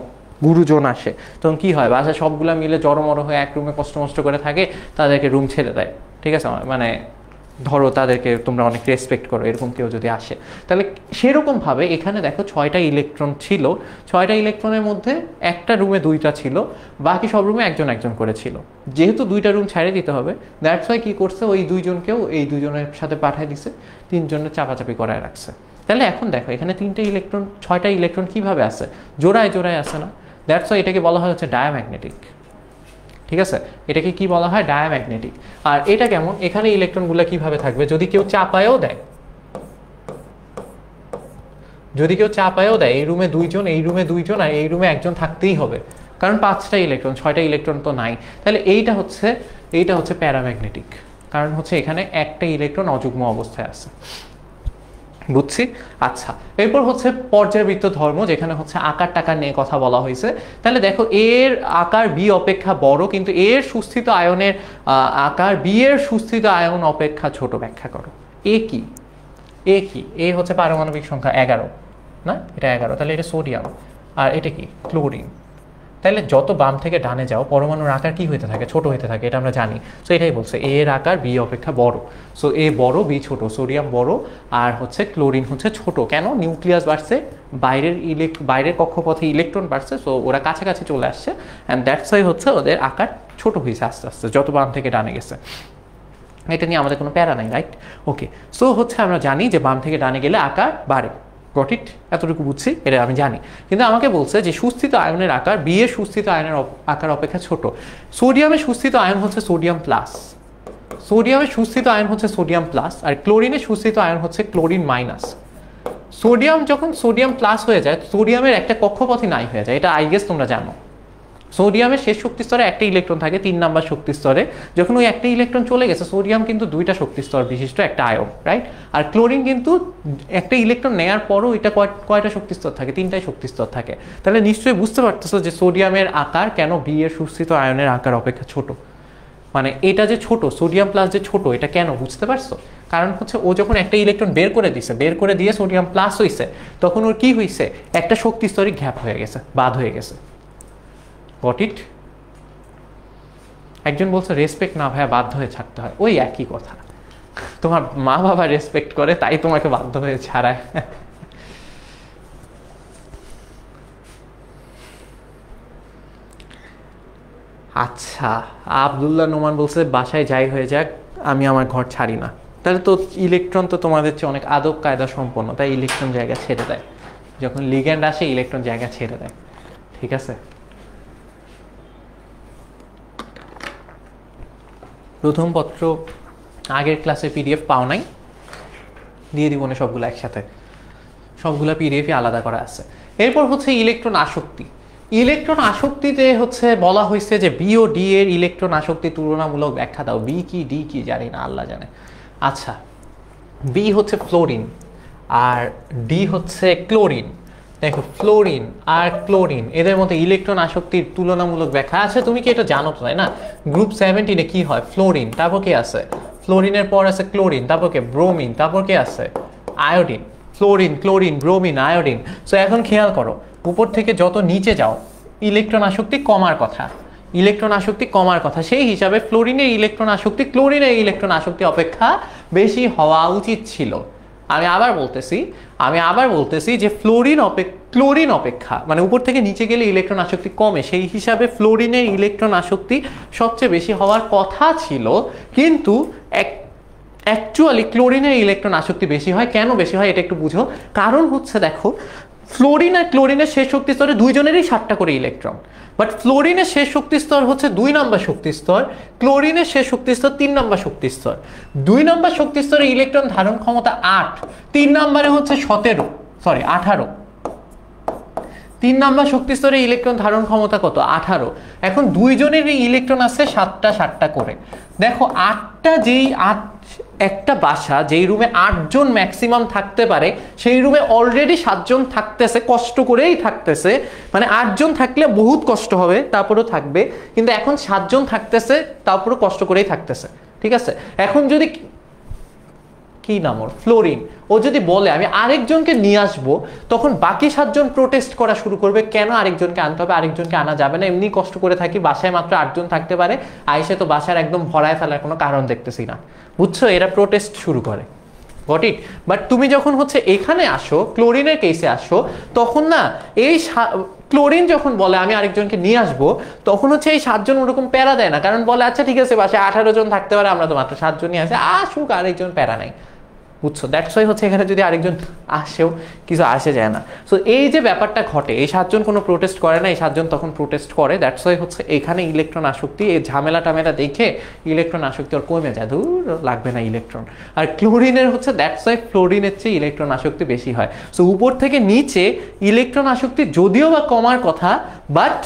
গুরুজন আসে, তখন কি হয়? বাসায় সবগুলা মিলে জড়মড়ো হয়ে এক রুমে কষ্ট মষ্ট করে থাকে, তাদেরকে রুম ছেড়ে দেয়, ঠিক আছে? মানে ধরো তাদেরকে তোমরা অনেক রেসপেক্ট করো, এরকম কেউ যদি আসে, তাহলে সেরকমভাবে এখানে দেখো 6টা ইলেকট্রন ছিল, 6টা ইলেকট্রনের মধ্যে একটা রুমে 2টা ছিল, বাকি সব রুমে একজন একজন করে ছিল। যেহেতু 2টা রুম ছেড়ে দিতে হবে, দ্যাটস ওয়াই কি করছে, ওই 2জনকেও এই 2জনের সাথে পাঠিয়ে দিছে, 3জনের চাপাচাপি করায় রাখছে। তাহলে এখন দেখো এখানে 6টা ইলেকট্রন কিভাবে আছে? জোড়ায় আসে না? দ্যাটস ওয়াই এটাকে বলা হয় হচ্ছে ডায়াম্যাগনেটিক, ঠিক আছে? এটাকে কি বলা হয়? ডায়াম্যাগনেটিক। আর এটা কেমন? এখানে ইলেকট্রনগুলো কিভাবে থাকবে? যদি কেউ চাপায়ও দেয়, এই রুমে 2জন, এই রুমে 2জন, আর এই রুমে একজন থাকতেই হবে, কারণ 5টা ইলেকট্রন, 6টা ইলেকট্রন তো নাই। তাহলে এইটা হচ্ছে প্যারাম্যাগনেটিক, কারণ হচ্ছে এখানে একটা ইলেকট্রন অযুগ্ম অবস্থায় আছে। বুঝছি? আচ্ছা, এরপর হচ্ছে পর্যায়বৃত্ত ধর্ম, যেখানে হচ্ছে আকার টাকার নিয়ে কথা বলা হয়েছে। তাহলে দেখো এর আকার বি অপেক্ষা বড়, কিন্তু এর সুস্থিত আয়নের আকার বি এর সুস্থিত আয়ন অপেক্ষা ছোট। ব্যাখ্যা করো। এ কি? এ হচ্ছে পারমাণবিক সংখ্যা 11, না? এটা 11, তাহলে এটা সোডিয়াম। আর এটা কি? ক্লোরিন। তাহলে যত বাম থেকে ডানে যাও পরমাণুর আকার কি হতে থাকে, ছোট হতে থাকে, এটা আমরা জানি। সো এটাই বলছে এ এর আকার বি অপেক্ষা বড়। সো এ বড় বি ছোট, সোডিয়াম বড় আর হচ্ছে ক্লোরিন হচ্ছে ছোট। কেন? নিউক্লিয়াস বাড়ছে, বাইরের কক্ষপথে ইলেকট্রন বাড়ছে, সো ওরা কাছাকাছি চলে আসছে অ্যান্ড দ্যাটস ওয়াই হচ্ছে ওদের আকার ছোট হয়েছে আস্তে আস্তে যত বাম থেকে ডানে গেছে। এটা নিয়ে আমাদের কোনো প্যারা নাই, রাইট? ওকে, সো হচ্ছে আমরা জানি যে বাম থেকে ডানে গেলে আকার বাড়ে। Got it? এতটুকু বুঝছি, এটা আমি জানি। কিন্তু আমাকে বলছে যে সুস্থিত আয়নের আকার বি এর সুস্থিত আয়নের আকার অপেক্ষা ছোট। সোডিয়ামের সুস্থিত আয়ন হচ্ছে সোডিয়াম প্লাস, সোডিয়ামের সুস্থিত আয়ন হচ্ছে সোডিয়াম প্লাস, আর ক্লোরিনের সুস্থিত আয়ন হচ্ছে ক্লোরিন মাইনাস। সোডিয়াম যখন সোডিয়াম প্লাস হয়ে যায়, সোডিয়ামের একটা কক্ষপথই নাই হয়ে যায়, এটা আই গেস তোমরা জানো। সোডিয়ামের শেষ শক্তি স্তরে একটা ইলেকট্রন থাকে 3 নাম্বার শক্তি স্তরে, যখন ওই একটা ইলেকট্রন চলে গেছে, সোডিয়াম কিন্তু 2টা শক্তি স্তর বিশিষ্ট একটা আয়ন, রাইট? আর ক্লোরিন কিন্তু একটা ইলেকট্রন নেওয়ার পরও এটা কয়টা শক্তি স্তর থাকে? 3টাই শক্তি স্তর থাকে। তাহলে নিশ্চয়ই বুঝতে পারতেছো যে সোডিয়ামের আকার কেন বি এর সুস্থিত আয়নের আকার অপেক্ষা ছোট। মানে এটা যে ছোট, সোডিয়াম প্লাস যে ছোট, এটা কেন বুঝতে পারছো? কারণ হচ্ছে ও যখন একটা ইলেকট্রন বের করে দিছে, বের করে দিয়ে সোডিয়াম প্লাস হইছে, তখন ওর কি হইছে? একটা শক্তি স্তরই গ্যাপ হয়ে গেছে, বাদ হয়ে গেছে। Got it? একজন বলছে রেসপেক্ট না ভাইয়া বাধ্য হয়ে ছাড়তে হয়, ওই একই কথা। তোমার মা বাবা রেসপেক্ট করে তাই তোমাকে বাধ্য হয়ে ছাড়ায়। আচ্ছা, আব্দুল্লাহ নোমান বলছে বাসায় যাই হয়ে যাক আমি আমার ঘর ছাড়ি না। তাহলে তো ইলেকট্রন তো তোমাদের চেয়ে অনেক আদব কায়দা সম্পন্ন, তাই ইলেকট্রন জায়গা ছেড়ে দেয়। যখন লিগ্যান্ড আসে ইলেকট্রন জায়গা ছেড়ে দেয়। ঠিক আছে, প্রথম পত্র আগের ক্লাসে পিডিএফ পাও নাই, দিয়ে দিব না সবগুলো একসাথে, সবগুলো পিডিএফই আলাদা করা আছে। এরপর হচ্ছে ইলেকট্রন আসক্তি। ইলেকট্রন আসক্তিতে হচ্ছে বলা হয়েছে যে বি ও ডি এর ইলেকট্রন আসক্তি তুলনামূলক ব্যাখ্যা দাও। বি কি ডি কি জানি না, আল্লাহ জানে। আচ্ছা, বি হচ্ছে ফ্লোরিন আর ডি হচ্ছে ক্লোরিন। দেখো, ফ্লোরিন আর ক্লোরিন এদের মধ্যে ইলেকট্রন আসক্তির তুলনামূলক ব্যাখ্যা আছে। তুমি কি এটা জানো তো, তাই না? গ্রুপ 17-এ কি হয়? ফ্লোরিন, তারপর কে আছে? ফ্লোরিনের পর আছে ক্লোরিন, তারপর কে? ব্রোমিন, তারপর কে আছে? Iodine. Fluorine, chlorine, bromine, iodine. So এখন খেয়াল করো, উপর থেকে যত নিচে যাও ইলেকট্রন আসক্তি কমার কথা, ইলেকট্রন আসক্তি কমার কথা। সেই হিসাবে ফ্লোরিনের ইলেকট্রন আসক্তি ক্লোরিনের ইলেকট্রন আসক্তি অপেক্ষা বেশি হওয়া উচিত ছিল। আমি আবার বলতেছি যে ক্লোরিন অপেক্ষা, মানে উপর থেকে নিচে গেলে ইলেকট্রন আসক্তি কমে, সেই হিসাবে ফ্লোরিনের ইলেকট্রন আসক্তি সবচেয়ে বেশি হওয়ার কথা ছিল। কিন্তু অ্যাকচুয়ালি ক্লোরিনের ইলেকট্রন আসক্তি বেশি হয়। কেন বেশি হয় এটা একটু বুঝো। কারণ হচ্ছে দেখো, ফ্লোরিন আর ক্লোরিনের শেষ শক্তি স্তরে দুইজনেরই 7টা করে ইলেকট্রন, বাট ফ্লোরিনের শেষ শক্তি স্তর হচ্ছে 2 নম্বর শক্তি স্তর, ক্লোরিনের শেষ শক্তি স্তর 3 নম্বর শক্তি স্তর। 2 নম্বর শক্তি স্তরে ইলেকট্রন ধারণ ক্ষমতা 8, 3 নম্বরে হচ্ছে 18। 3 নম্বর শক্তি স্তরে ইলেকট্রন ধারণ ক্ষমতা কত? 18। এখন দুইজনেরই ইলেকট্রন আছে 7টা করে। দেখো, 8টা একটা বাসা যেই রুমে 8 জন ম্যাক্সিমাম থাকতে পারে, সেই রুমে অলরেডি 7 জন থাকতেছে, কষ্ট করেই থাকতেছে। মানে 8 জন থাকলে বহুত কষ্ট হবে, তারপরেও থাকবে। কিন্তু এখন 7 জন থাকতেছে, তারপরেও কষ্ট করেই থাকতেছে। ঠিক আছে, এখন যদি কি নাম ওর, ফ্লোরিন, ও যদি বলে আমি আরেকজনকে নিয়ে আসবো, তখন বাকি 7 জন প্রোটেস্ট করা শুরু করবে, কেন আরেকজনকে আনতে হবে, আরেকজনকে আনা যাবে না, এমনি কষ্ট করে থাকি, বাসায় মাত্র 8 জন থাকতে পারে, আইসে তো বাসার একদম ভরায় ফেলার কোনো কারণ দেখতেছি না। বুঝছো, এরা প্রোটেস্ট শুরু করে। Got it? বাট তুমি যখন হচ্ছে এখানে আসো, ক্লোরিনের কেসে আসো, তখন না এই ক্লোরিন যখন বলে আমি আরেকজনকে নিয়ে আসবো, তখন হচ্ছে এই 7 জন ওরকম প্যারা দেয় না, কারণ বলে আচ্ছা ঠিক আছে বাসায় 18 জন থাকতে পারে, আমরা তো মাত্র 7 জনই আছে, আসুক আরেকজন, প্যারা নাই। বুঝছো? দ্যাটস ওয়াই হচ্ছে এখানে যদি আরেকজন আসেও কিছু আসে যায় না। সো এই যে ব্যাপারটা ঘটে, এই 7 জন কোনো প্রোটেস্ট করে না, এই 7 জন তখন প্রোটেস্ট করে। দ্যাটস ওয়াই হচ্ছে এখানে ইলেকট্রন আসক্তি, এই ঝামেলা টামেলা দেখে ইলেকট্রন আসক্তি ওর কমে যায়, দূর লাগবে না ইলেকট্রন। আর ক্লোরিনের হচ্ছে দ্যাটস ওয়াই ফ্লোরিনের চেয়ে ইলেকট্রন আসক্তি বেশি হয়। সো উপর থেকে নিচে ইলেকট্রন আসক্তি যদিও বা কমার কথা, বাট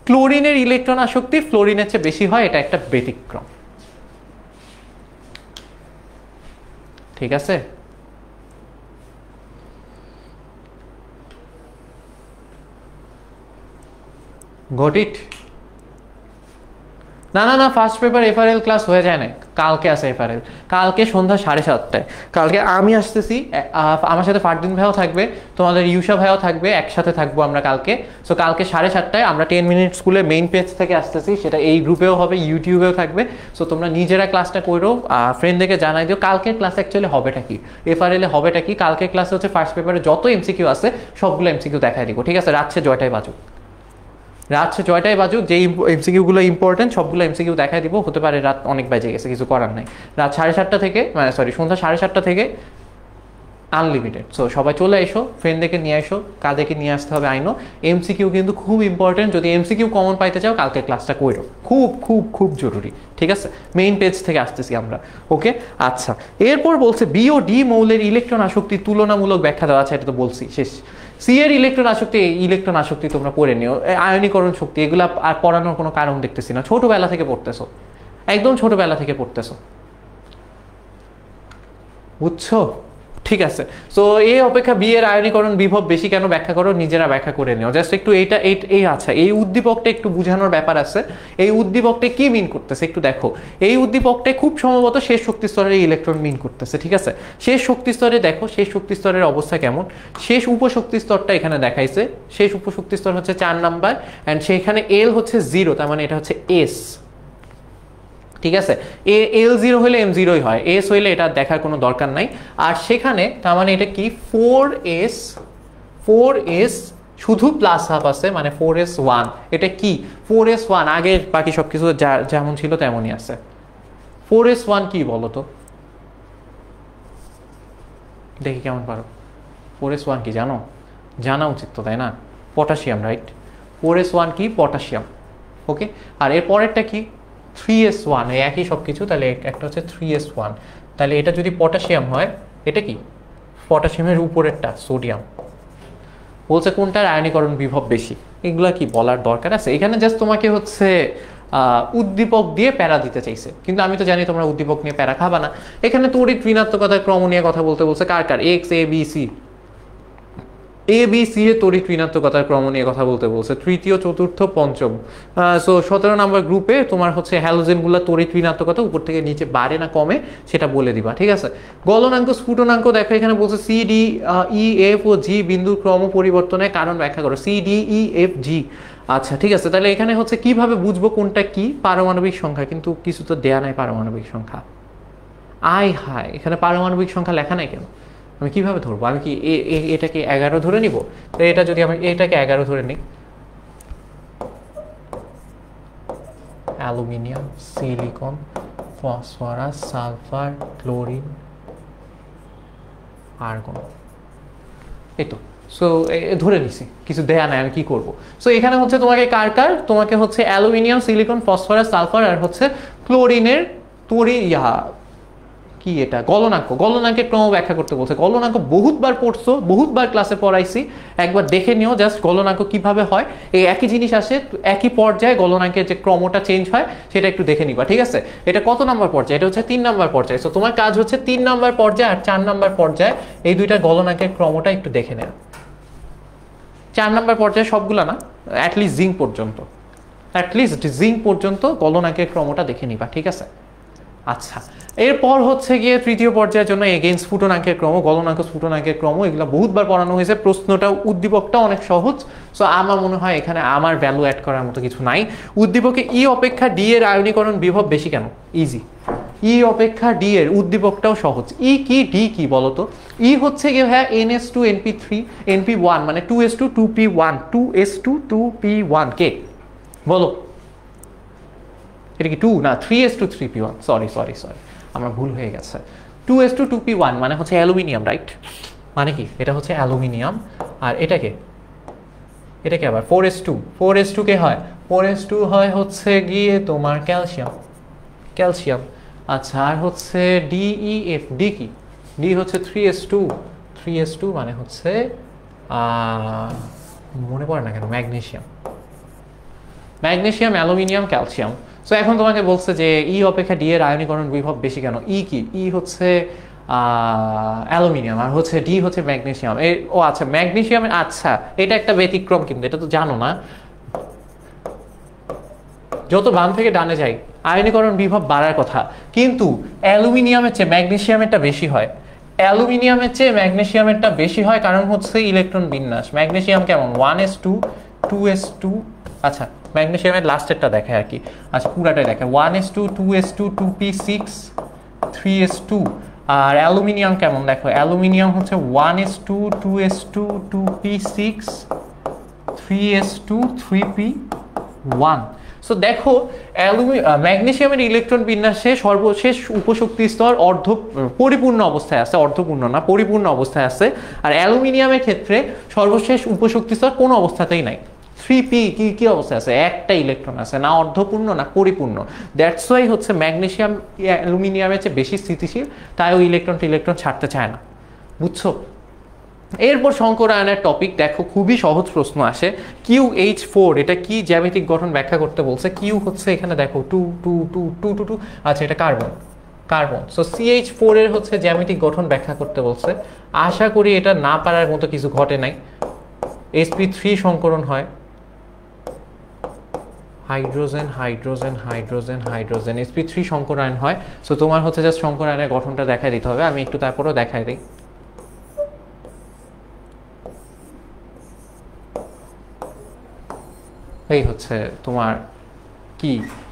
ক্লোরিনের ইলেকট্রন আসক্তি ফ্লোরিনের চেয়ে বেশি হয়, এটা একটা ব্যতিক্রম। ঠিক আছে, গট ইট? না না না, ফার্স্ট পেপার এফআরএল ক্লাস হয়ে যায় না, কালকে আছে এফআরএল, কালকে সন্ধ্যা 7:30টায়। কালকে আমি আসতেছি, আমার সাথে ফারদিন ভাইও থাকবে, তোমাদের ইউসা ভাইও থাকবে, একসাথে থাকবো আমরা কালকে। সো কালকে 7:30টায় আমরা 10 মিনিট স্কুলের মেইন পেজ থেকে আসতেছি, সেটা এই গ্রুপেও হবে, ইউটিউবেও থাকবে। সো তোমরা নিজেরা ক্লাসটা করো, ফ্রেন্ডদেরকে জানাই দিও কালকের ক্লাস অ্যাকচুয়ালি হবেটা কি, এফআরএল এ হবেটা কি। কালকের ক্লাসে হচ্ছে ফার্স্ট পেপারে যত এমসিকিউ আছে সবগুলো এমসিকিউ দেখাই দিব, ঠিক আছে? রাত 6টায় বাজুক, রাত 6টায় বাজুক, যে এমসিকিউগুলো ইম্পর্টেন্ট সবগুলো এমসিকিউ দেখাই দিব। হতে পারে রাত অনেক বাজে গেছে, কিছু করার নাই। রাত 7:30টা থেকে, মানে সরি সন্ধ্যা 7:30টা থেকে আনলিমিটেড। সো সবাই চলে এসো, ফ্রেন্ডদেরকে নিয়ে এসো, কাদেরকে নিয়ে আসতে হবে আইনো। এমসিকিউ কিন্তু খুব ইম্পর্টেন্ট, যদি এমসিকিউ কমন পাইতে চাও কালকে ক্লাসটা করো, খুব খুব খুব জরুরি, ঠিক আছে? মেইন পেজ থেকে আসতেছি আমরা, ওকে? আচ্ছা, এরপর বলছে বি ও ডি মৌলের ইলেকট্রন আসক্তি তুলনামূলক ব্যাখ্যা দেওয়া আছে, এটা তো বলছি, শেষ। সি এর ইলেকট্রন আসক্তি তোমরা পড়ে নিও, আয়নীকরণ শক্তি, এগুলো আর পড়ানোর কোনো কারণ দেখতেছি না, ছোটবেলা থেকে পড়তেছো, একদম ছোটবেলা থেকে পড়তেছো, বুঝছো? ঠিক আছে। সো এ অপেক্ষা বি এর আয়নীকরণ বিভব বেশি কেন ব্যাখ্যা করো, নিজেরা ব্যাখ্যা করে নিও। জাস্ট একটু এইটা এই আচ্ছা, এই উদ্দীপকটা একটু বোঝানোর ব্যাপার আছে। এই উদ্দীপকটা কি মিন করতেছে একটু দেখো। এই উদ্দীপকটা খুব সম্ভবত শেষ শক্তি স্তরের ইলেকট্রন মিন করতেছে, ঠিক আছে? শেষ শক্তি স্তরে দেখো, শেষ শক্তি স্তরের অবস্থা কেমন। শেষ উপশক্তি স্তরটা এখানে দেখাইছে, শেষ উপশক্তি স্তর হচ্ছে 4 নাম্বার, অ্যান্ড সেখানে এল হচ্ছে 0, তার মানে এটা হচ্ছে এস, ঠিক আছে? L0 হলে M0ই হয়, এস হইলে এটা দেখার কোনো দরকার নাই। আর সেখানে তার মানে এটা কি 4s শুধু প্লাস হাফ আছে, মানে 4s1, এটা কি 4s1, আগের বাকি সবকিছু যেমন ছিল তেমনই আছে। 4s1 কি বলো তো, দেখি কেমন পারো। 4s1 কি জানো? জানা উচিত তো, তাই না? Potassium, right? 4s1 কি? পটাশিয়াম, ওকে? আর এর পরেরটা কি? 3s1, একই সব কিছু, তাহলে একটা হচ্ছে 3s1, তাহলে এটা যদি পটাশিয়াম হয়, এটা কি? পটাশিয়ামের উপরেরটা সোডিয়াম। বলছে কোনটার আয়নীকরণ বিভব বেশি, এগুলা কি বলার দরকার আছে? এখানে জাস্ট তোমাকে হচ্ছে উদ্দীপক দিয়ে প্যারা দিতে চাইছে, কিন্তু আমি তো জানি তোমরা উদ্দীপক নিয়ে প্যারা খাবা না। এখানে তড়িৎ ঋণাত্মকতার ক্রম নিয়ে কথা বলতে বলছে, কার কার? এক্স, এ, বি, সি, ABC এর তড়িৎ ঋণাত্মকতার ক্রম নিয়ে কথা বলতে বলছে, তৃতীয়, চতুর্থ, পঞ্চম। সো 17 নম্বর গ্রুপে তোমার হচ্ছে হ্যালোজেনগুলো তড়িৎ ঋণাত্মকতা উপর থেকে নিচে বাড়ে না কমে সেটা বলে দিবা, ঠিক আছে? গলনাঙ্ক, স্ফুটনাঙ্ক দেখো, এখানে বলছে সি, ডি, ই, এফ ও জি বিন্দুর ক্রম পরিবর্তনের কারণ ব্যাখ্যা করো। সি, ডি, ই, এফ, জি, আচ্ছা ঠিক আছে। তাহলে এখানে হচ্ছে কিভাবে বুঝবো কোনটা কি? পারমাণবিক সংখ্যা, কিন্তু কিছু তো দেয়া নাই পারমাণবিক সংখ্যা। হায়, এখানে পারমাণবিক সংখ্যা লেখা নাই কেন? আমি কিভাবে ধরবো? আমি কি এটাকে 11 ধরে নিব? তো এটা যদি আমি এটাকে 11 ধরে নিই, aluminium, silicon, phosphorus, sulphur, chlorine, argon, এই তো। সো ধরে নিছি, কিছু দেয়া নাই, আমি কি করব? সো এখানে হচ্ছে তোমাকে তোমাকে হচ্ছে অ্যালুমিনিয়াম, সিলিকন, ফসফরাস, সালফার আর হচ্ছে ক্লোরিনের কি এটা গলনাঙ্কের ক্রম ব্যাখ্যা করতে বলছে। গলনাঙ্ক বহুতবার পড়ছো, বহুতবার ক্লাসে পড়াইছি, একবার দেখে নিও জাস্ট গলনাঙ্ক কিভাবে হয়। এই একই জিনিস আসে, একই পর্যায়ে গলনাঙ্কের যে ক্রমটা চেঞ্জ হয় সেটা একটু দেখে নিবা, ঠিক আছে? এটা কত নাম্বার পর্যায়ে? এটা হচ্ছে 3 নাম্বার পর্যায়ে। সো তোমার কাজ হচ্ছে 3 নাম্বার পর্যায়ে আর 4 নাম্বার পর্যায়ে এই দুইটা গলনাঙ্কের ক্রমটা একটু দেখে নেওয়া। 4 নাম্বার পর্যায়ে সবগুলা না, অ্যাটলিস্ট জিঙ্ক পর্যন্ত গলনাঙ্কের ক্রমটা দেখে নিবা, ঠিক আছে? আচ্ছা, এরপর হচ্ছে গিয়ে তৃতীয় পর্যায়ের জন্য এগেইন স্ফুটনাঙ্কের ক্রম, গলনাঙ্ক, স্ফুটনাঙ্কের ক্রম, এগুলো বহুতবার পড়ানো হয়েছে। প্রশ্নটা উদ্দীপকটা অনেক সহজ। সো আমার মনে হয় এখানে আমার ভ্যালু অ্যাড করার মতো কিছু নাই। উদ্দীপকে ই অপেক্ষা ডি এর আয়নীকরণ বিভব বেশি কেন? ইজি। ই অপেক্ষা ডি এর উদ্দীপকটাও সহজ। ই কি, ডি কি বলতো? ই হচ্ছে গিয়ে হ্যাঁ NS2 NP3 NP1, মানে 2s2 2p1 2s2 2p1 কে বলো? এটা কি 2 না 3s2 3p1? সরি, আমার ভুল হয়ে গেছে। 2s2 2p1 মানে হচ্ছে অ্যালুমিনিয়াম, রাইট? মানে কি এটা হচ্ছে অ্যালুমিনিয়াম, আর এটাকে আবার 4s2 কে হয় 4s2 হয় হচ্ছে গিয়ে তোমার ক্যালসিয়াম। আচ্ছা, আর হচ্ছে DEF, ডি কি? ডি হচ্ছে 3s2 মানে হচ্ছে মনে পড়ে না কেন, ম্যাগনেসিয়াম, অ্যালুমিনিয়াম, ক্যালসিয়াম। সো এখন তোমাকে বলছে যে ই অপেক্ষা ডি এর আয়নীকরণ বিভব বেশি কেন? ই কি? ই হচ্ছে অ্যালুমিনিয়াম, আর হচ্ছে ডি হচ্ছে ম্যাগনেসিয়াম। ও আচ্ছা, ম্যাগনেসিয়ামের, আচ্ছা এটা একটা ব্যতিক্রম, কিন্তু এটা তো জানো না। যত বাম থেকে ডানে যাই আয়নীকরণ বিভব বাড়ার কথা, কিন্তু অ্যালুমিনিয়ামের চেয়ে ম্যাগনেসিয়ামেরটা বেশি হয়। অ্যালুমিনিয়ামের চেয়ে ম্যাগনেসিয়ামেরটা বেশি হয়, কারণ হচ্ছে ইলেকট্রন বিন্যাস। ম্যাগনেসিয়াম কেমন 1s2 2s2, আচ্ছা ম্যাগনেসিয়ামের লাস্টেরটা দেখায় আর কি, আচ্ছা পুরাটাই দেখে 1s2 2s2 2p6 3s2। আর অ্যালুমিনিয়াম কেমন দেখো, অ্যালুমিনিয়াম হচ্ছে 1s2 2s2 2p6 3s2 3p1। So দেখো ম্যাগনেসিয়ামের ইলেকট্রন বিন্যাসে সর্বশেষ উপশক্তি স্তর পরিপূর্ণ অবস্থায় আছে, অর্ধপূর্ণ না পরিপূর্ণ অবস্থায় আছে। আর অ্যালুমিনিয়ামের ক্ষেত্রে সর্বশেষ উপশক্তি স্তর কোনো অবস্থাতেই নাই। 3p কি অবস্থায় আছে, একটা ইলেকট্রন আছে, না অর্ধপূর্ণ না পরিপূর্ণ। দ্যাটস ওয়াই হচ্ছে ম্যাগনেসিয়াম অ্যালুমিনিয়ামের চেয়ে বেশি স্থিতিশীল, তাই ওই ইলেকট্রন ছাড়তে চায় না, বুঝছো? এরপর সংকরায়নের টপিক দেখো, খুবই সহজ প্রশ্ন আসে। QH4 এটা কি জ্যামিতিক গঠন ব্যাখ্যা করতে বলছে। কিউ হচ্ছে এখানে দেখো 2 2 2 2 2 2, আচ্ছা এটা কার্বন। সো CH4 এর হচ্ছে জ্যামিতিক গঠন ব্যাখ্যা করতে বলছে। আশা করি এটা না পারার মতো কিছু ঘটে নাই। sp3 সংকরণ হয়, hydrogen hydrogen hydrogen hydrogen, sp3 সংকরায়ন হয়। সো তোমার হচ্ছে জাস্ট সংকরায়নের গঠনটা দেখাই দিতে হবে, আমি একটু তারপরেও দেখাই দিই। এই হচ্ছে তোমার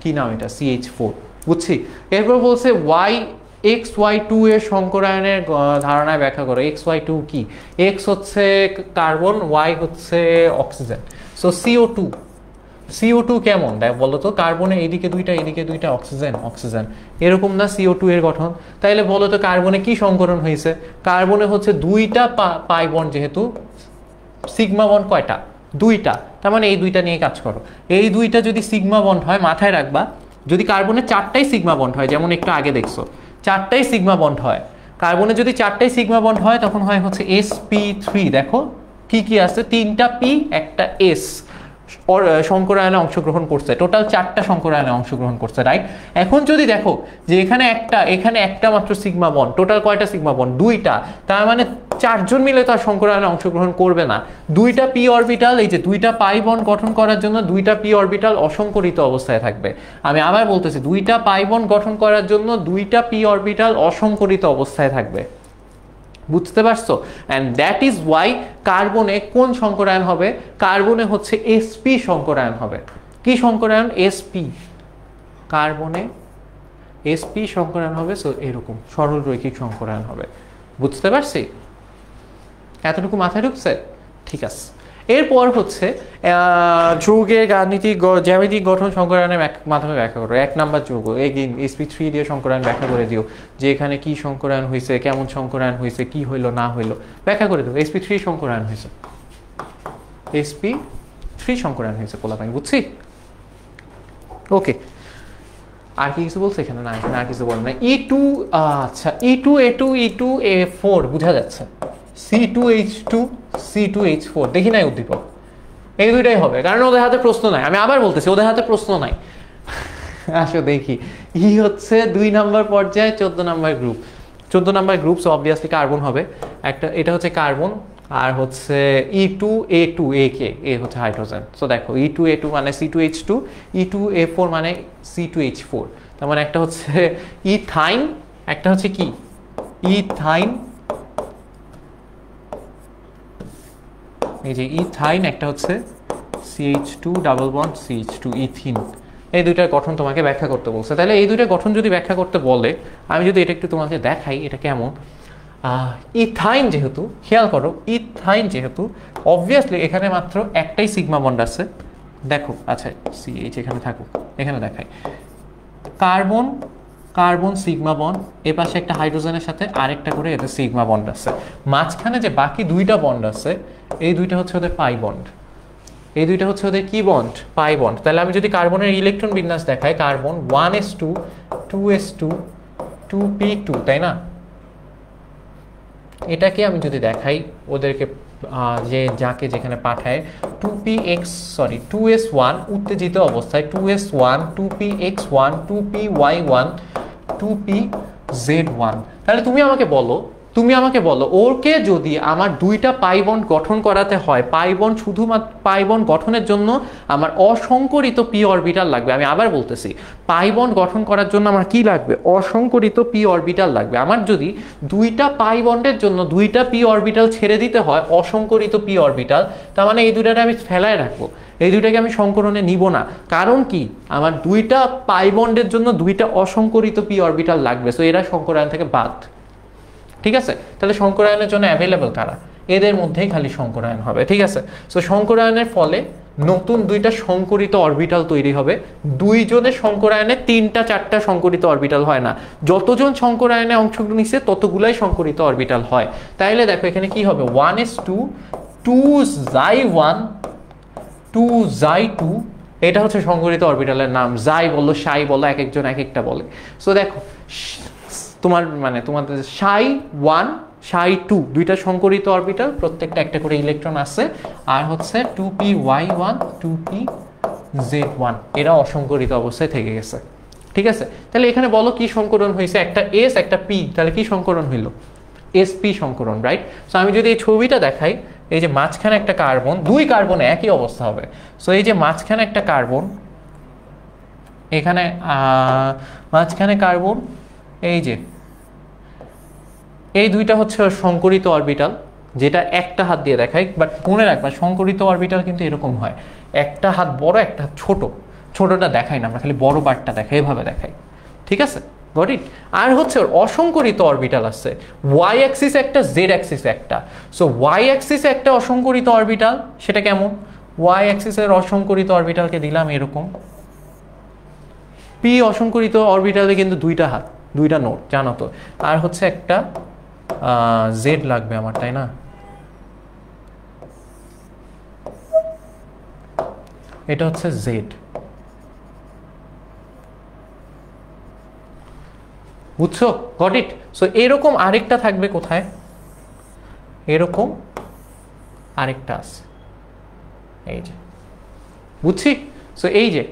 কি নাম এটা, CH4, বুঝছি। এরপর বলছে XY2 এর সংকরায়নের ধারণায় ব্যাখ্যা করো। XY2 কি? X হচ্ছে কার্বন, Y হচ্ছে অক্সিজেন। সো CO2 কেমন দেখ বলো তো, কার্বনে এইদিকে দুইটা অক্সিজেন এরকম না CO2 এর গঠন? তাইলে বলো তো কার্বনে কি সংকরণ হয়েছে? কার্বনে হচ্ছে দুইটা পাই বন্ড, যেহেতু সিগমা বন্ড কয়টা? দুইটা, তার মানে এই দুইটা নিয়ে কাজ করো। এই দুইটা যদি সিগমা বন্ড হয়, মাথায় রাখবা যদি কার্বনে 4টাই সিগমা বন্ড হয়, যেমন একটু আগে দেখছো 4টাই সিগমা বন্ড হয়, কার্বনে যদি 4টাই সিগমা বন্ড হয় তখন হয় হচ্ছে sp3। দেখো কি আছে, 3টা p একটা s সংকরায়নে অংশগ্রহণ করছে, টোটাল 4টা সংকরায়নে অংশগ্রহণ করছে, রাইট? এখন যদি দেখো যে এখানে একটা মাত্র সিগমা বন্ড, টোটাল কয়টা সিগমা বন্ড? 2টা, তার মানে 4জন মিলে তার সংকরায়নে অংশগ্রহণ করবে না। 2টা p অরবিটাল, এই যে 2টা পাই বন্ড গঠন করার জন্য 2টা p অরবিটাল অসংকরিত অবস্থায় থাকবে। আমি আবার বলতেছি, 2টা পাই বন্ড গঠন করার জন্য 2টা p অরবিটাল অসংকরিত অবস্থায় থাকবে, বুঝতে পারছো? অ্যান্ড দ্যাট ইজ ওয়াই কার্বনে কোন সংকরায়ন হবে? কার্বনে হচ্ছে sp সংকরায়ন হবে। কি সংকরায়ন? sp, কার্বনে sp সংকরায়ন হবে। সো এরকম সরল রৈখিক সংকরায়ন হবে, বুঝতে পারছি? এতটুকু মাথায় ঢুকছে? ঠিক আছে। এরপর হচ্ছে যৌগের গাণিতিক জ্যামিতিক গঠন সংকরায়নের মাধ্যমে ব্যাখ্যা করো। 1 নাম্বার যৌগ sp3 দিয়ে সংকরায়ন ব্যাখ্যা করে দিও, যে এখানে কি সংকরায়ন হয়েছে, কেমন সংকরায়ন হয়েছে, কি হইলো না হইলো ব্যাখ্যা করে দিও। sp3 সংকরায়ন হয়েছে, sp3 সংকরায়ন হয়েছে পোলাপাইন, বুঝছি? ওকে, আর কি কিছু বলছে এখানে? না, এখানে আর কিছু বলে না। E2, আচ্ছা E2A4 বোঝা যাচ্ছে, C2H2 C2H4 দেখি নাই উদ্দীপক, এই দুইটাই হবে, কারণ ওদের হাতে প্রশ্ন নাই। আমি আবার বলতেছি, ওদের হাতে প্রশ্ন নাই। আসো দেখি, হচ্ছে 2 নাম্বার পর্যায়ে 14 number group, 14 number group. So obviously carbon হবে একটা, এটা হচ্ছে কার্বন, আর হচ্ছে E2A2AK, এ হচ্ছে হাইড্রোজেন। সো দেখো E2A2 মানে C2H2, E2A4 মানে C2H4, তার মানে একটা হচ্ছে ইথাইন, একটা হচ্ছে কি ইথাইন, এই যে ইথাইন, একটা হচ্ছে CH2 double bond CH2 ethene. এই দুইটার গঠন তোমাকে ব্যাখ্যা করতে বলছে। তাহলে এই দুইটার গঠন যদি ব্যাখ্যা করতে বলে, আমি যদি এটা একটু তোমাকে দেখাই, এটা কেমন। ইথাইন যেহেতু, খেয়াল করো, ইথাইন যেহেতু অবভিয়াসলি এখানে মাত্র একটাই সিগমা বন্ড আছে, দেখো, আচ্ছা CH এখানে থাকুক, এখানে দেখাই, কার্বন সিগমা বন্ড, এ পাশে একটা হাইড্রোজেনের সাথে আরেকটা করে এতে সিগমা বন্ড আছে, মাঝখানে যে বাকি দুইটা বন্ড আছে, এই দুইটা হচ্ছে ওদের পাই বন্ড, এই দুইটা হচ্ছে ওদের কি বন্ড? Pi bond. তাহলে আমি যদি কার্বনের ইলেকট্রন বিন্যাস দেখাই, কার্বন 1s2 2s2 2p2, তাই না? এটাকে আমি যদি দেখাই ওদেরকে, যে যাকে যেখানে পাঠায় 2s1 উত্তেজিত অবস্থায়, 2s1 2px1 2py1 2pz1। তাহলে তুমি আমাকে বলো তুমি আমাকে বলো ওরকে যদি আমার দুইটা পাই বন্ড গঠন করাতে হয়, পাই বন্ড শুধুমাত্র পাই বন্ড গঠনের জন্য আমার অসংকরিত পি অরবিটাল লাগবে। আমি আবার বলতেছি, পাই বন্ড গঠন করার জন্য আমার কি লাগবে? অসংকরিত পি অরবিটাল লাগবে। আমার যদি দুইটা পাই বন্ডের জন্য দুইটা পি অরবিটাল ছেড়ে দিতে হয় অসংকরিত পি অরবিটাল, তার মানে এই দুইটাকে আমি ফেলায় রাখবো, এই দুইটাকে আমি সংকরণে নিব না। কারণ কি, আমার দুইটা পাই বন্ডের জন্য দুইটা অসংকরিত পি অরবিটাল লাগবে, সো এরা সংকরায়ন থেকে বাদ। ঠিক আছে, তাহলে সংকরায়নের জন্য অ্যাভেলেবল কারা? এদের মধ্যেই খালি সংকরায়ন হবে। ঠিক আছে, সো সংকরায়নের ফলে নতুন দুইটা সংকরিত অরবিটাল তৈরি হবে। দুইজনের সংকরায়নে তিনটা চারটা সংকরিত অরবিটাল হয় না, যতজন সংকরায়নে অংশ নিচ্ছে ততগুলাই সংকরিত অরবিটাল হয়। তাইলে দেখো এখানে কি হবে, 1s2 2xy1 2xy2, এটা হচ্ছে সংকরিত অরবিটালের নাম। জাই বলো সাই বলো, এক একজন এক একটা বলে। সো দেখো তোমাদের সাই1 সাই2 দুইটা সংকরিত অরবিটাল, প্রত্যেকটা একটা করে ইলেকট্রন আছে। আর হচ্ছে 2py1 2pz1, এরা অসংকরিত অবস্থায় থেকে গেছে। ঠিক আছে, তাহলে এখানে বলো কি সংকরণ হয়েছে? একটা এস একটা পি, তাহলে কি সংকরণ হইল? SP সংকরণ, right? সো আমি যদি এই ছবিটা দেখাই, এই যে মাঝখানে একটা কার্বন, দুই কার্বনে একই অবস্থা হবে। সো এই যে মাঝখানে একটা কার্বন, এখানে মাঝখানে কার্বন, এই যে এই দুইটা হচ্ছে সংকরিত অরবিটাল, যেটা একটা হাত দিয়ে দেখাই। বাট মনে রাখবা সংকরিত অরবিটাল কিন্তু এরকম হয়, একটা হাত বড় একটা হাত ছোট। ছোটটা দেখাই না আমরা, খালি বড় পার্টটা দেখাই, এভাবে দেখাই। ঠিক আছে, গট ইট? আর হচ্ছে অসংকরিত অরবিটাল আছে, ওয়াই অ্যাক্সিস একটা, জেড অ্যাক্সিস একটা। সো ওয়াই অ্যাক্সিসে একটা অসংকরিত অরবিটাল, সেটা কেমন? ওয়াই অ্যাক্সিসের অসংকরিত অরবিটালকে দিলাম এরকম। পি অসংকরিত অরবিটালে কিন্তু দুইটা হাত, দুইটা নোড, জানো তো। আর হচ্ছে একটা জেড লাগবে আমার, তাই না? এটা হচ্ছে জেড, বুঝছো? Got it? সো এরকম আরেকটা থাকবে কোথায়? এরকম আরেকটা আছে, এই যে, বুঝছি? সো এই যে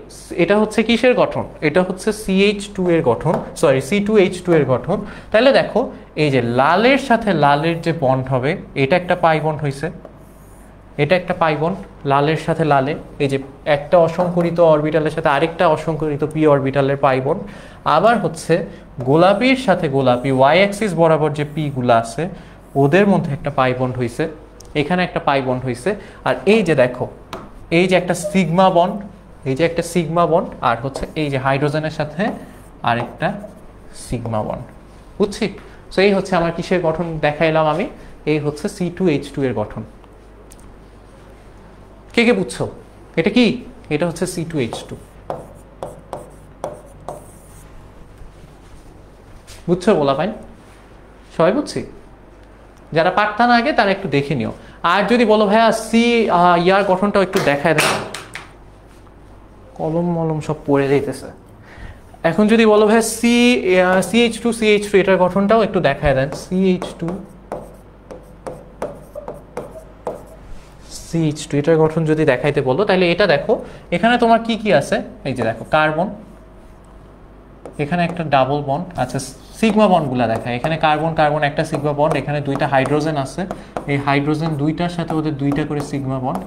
এটা হচ্ছে কিসের গঠন? এটা হচ্ছে CH2 এর গঠন, সরি C2H2 এর গঠন। তাহলে দেখো এই যে লালের সাথে লালের যে বন্ড হবে, এটা একটা পাই বন্ড হয়েছে, এটা একটা পাই বন্ড লালের সাথে লালে, এই যে একটা অসংকরিত অরবিটালের সাথে আরেকটা অসংকরিত পি অরবিটালের পাই বন্ড। আবার হচ্ছে গোলাপির সাথে গোলাপি, ওয়াই অ্যাক্সিস বরাবর যে পি গুলো আছে ওদের মধ্যে একটা পাই বন্ড হয়েছে, এখানে একটা পাই বন্ড হয়েছে। আর এই যে দেখো, এই যে একটা সিগমা বন্ড, এই যে একটা সিগমা বন্ড, আর হচ্ছে এই যে হাইড্রোজেনের সাথে আরেকটা সিগমা বন্ড, বুঝছি? সো এই হচ্ছে আমার কিসের গঠন দেখাইলাম আমি, এই হচ্ছে C2H2 এর গঠন। কে কে বুঝছো এটা কি? এটা হচ্ছে C2H2, বুঝছো বলা ভাই? সবাই বুঝছি? যারা পারতা না আগে তারা একটু দেখে নিও। আর যদি বলো ভাইয়া ইয়ার গঠনটাও একটু দেখায় দেয়, কলম মলম সব পড়ে যাইতেছে। এখন যদি বলো ভাই CH2 এটার গঠনটাও একটু দেখায় দেন। CH2 এটার গঠন যদি দেখাইতে বলো, তাহলে এটা দেখো এখানে তোমার কি কি আছে, এই যে দেখো কার্বন, এখানে একটা ডাবল বন্ড, আচ্ছা সিগমা বন্ডগুলো দেখায়, এখানে কার্বন কার্বন একটা সিগমা বন্ড, এখানে দুইটা হাইড্রোজেন আছে, এই হাইড্রোজেন দুইটার সাথে ওদের দুইটা করে সিগমা বন্ড।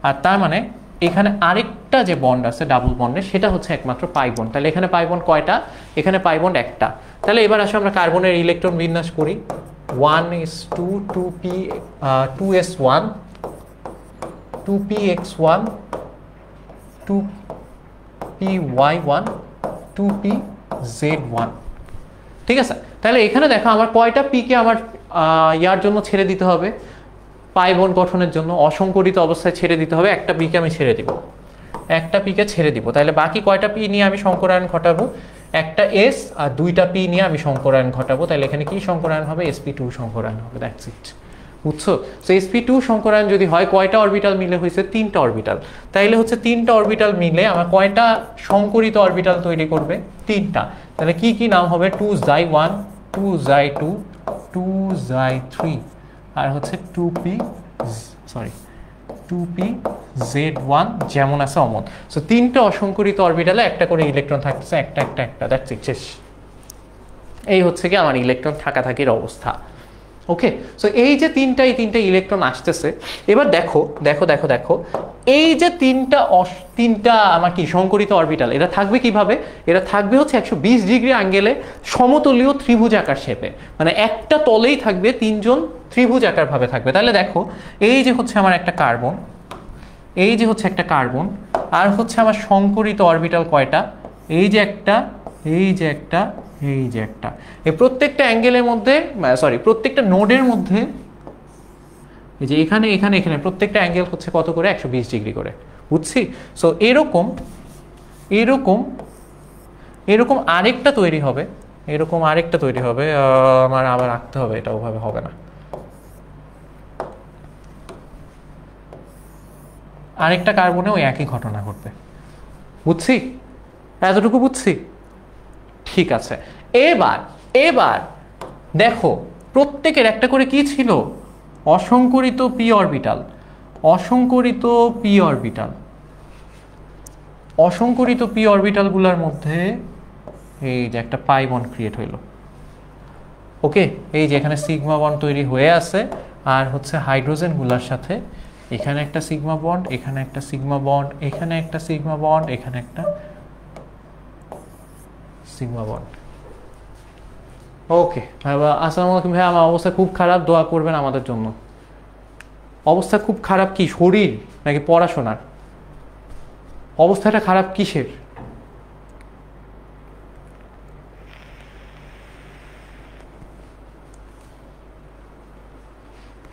আর তার মানে এখানে আরেকটা যে বন্ড আছে ডাবল বন্ডের, সেটা হচ্ছে একমাত্র পাই বন্ড। তাহলে এখানে পাই বন্ড কয়টা? এখানে পাই বন্ড একটা। তাহলে এবার আসলে আমরা কার্বনের ইলেকট্রন বিন্যাস করি, 1s2 2s1 2px1 2py1 2pz1। ঠিক আছে, তাহলে এখানে দেখো আমার কয়টা পি কে আমার ইয়ার জন্য ছেড়ে দিতে হবে, পাই বন্ড গঠনের জন্য অসংকরিত অবস্থায় ছেড়ে দিতে হবে। একটা পি কে আমি ছেড়ে দিব, একটা পি কে ছেড়ে দিব। তাহলে বাকি কয়টা পি নিয়ে আমি সংকরায়ন ঘটাবো? একটা এস আর দুইটা পি নিয়ে আমি সংকরায়ন ঘটাবো। তাহলে এখানে কি সংকরায়ন হবে? sp2 সংকরায়ন হবে, দ্যাটস ইট, বুঝছো? সো sp2 সংকরায়ন যদি হয়, কয়টা অরবিটাল মিলে হয়েছে? তিনটা অরবিটাল। তাইলে হচ্ছে তিনটা অরবিটাল মিলে আমার কয়টা সংকরিত অরবিটাল তৈরি করবে? তিনটা। তাহলে কি কি নাম হবে? 2xy1 2xy2 2xy3 আর হচ্ছে 2pz1 যেমন আছে অমন। সো তিনটা অসংকরিত অরবিটালে একটা করে ইলেকট্রন থাকতেছে, একটা একটা একটা, দ্যাটস ইট, শেষ। এই হচ্ছে কি আমার ইলেকট্রন থাকাথাকির অবস্থা। ওকে, সো এই যে তিনটা ইলেকট্রন আসতেছে, এবার দেখো দেখো দেখো দেখো, এই যে তিনটা আমার কি সংকরিত অরবিটাল, এটা থাকবে কিভাবে? এটা থাকবে হচ্ছে 120 ডিগ্রি অ্যাঙ্গেলে সমতলীয় ত্রিভুজাকার শেপে, মানে একটা তলেই থাকবে তিনজন ত্রিভুজাকার ভাবে থাকবে। তাহলে দেখো এই যে হচ্ছে আমার একটা কার্বন, এই যে হচ্ছে একটা কার্বন, আর হচ্ছে আমার সংকরিত অরবিটাল কয়টা? এই যে একটা, এই যে একটা, এই যে একটা। এই প্রত্যেকটা অ্যাঙ্গেলের মধ্যে, সরি প্রত্যেকটা নোডের মধ্যে, এই যে এখানে এখানে এখানে প্রত্যেকটা অ্যাঙ্গেল হচ্ছে কত করে? 120 ডিগ্রি করে, বুঝছি? সো এরকম এরকম এরকম আরেকটা তৈরি হবে, এরকম আরেকটা তৈরি হবে, আমার আবার রাখতে হবে, এটা ওভাবে হবে না। আরেকটা কার্বনে ওই একই ঘটনা ঘটবে, বুঝছি? এতটুকু বুঝছি? ঠিক আছে। এবার এবার দেখো প্রত্যেকের একটা করে কি ছিল? অসংকরিত পি অরবিটাল, অসংকরিত পি অরবিটাল। অসংকরিত পি অরবিটালগুলোর মধ্যে এই যে একটা পাই বন্ড ক্রিয়েট হইল। ওকে, এই যে এখানে সিগমা বন্ড তৈরি হয়ে আছে, আর হচ্ছে হাইড্রোজেনগুলোর সাথে এখানে একটা সিগমা বন্ড, এখানে একটা সিগমা বন্ড, এখানে একটা সিগমা বন্ড, এখানে একটা সিগমা বন্ড। ওকে, আসসালামু আলাইকুম ভাই, আমার অবস্থা খুব খারাপ, দোয়া করবেন আমাদের জন্য। অবস্থা খুব খারাপ কি শরীর নাকি পড়াশোনার? অবস্থাটা খারাপ কিসের?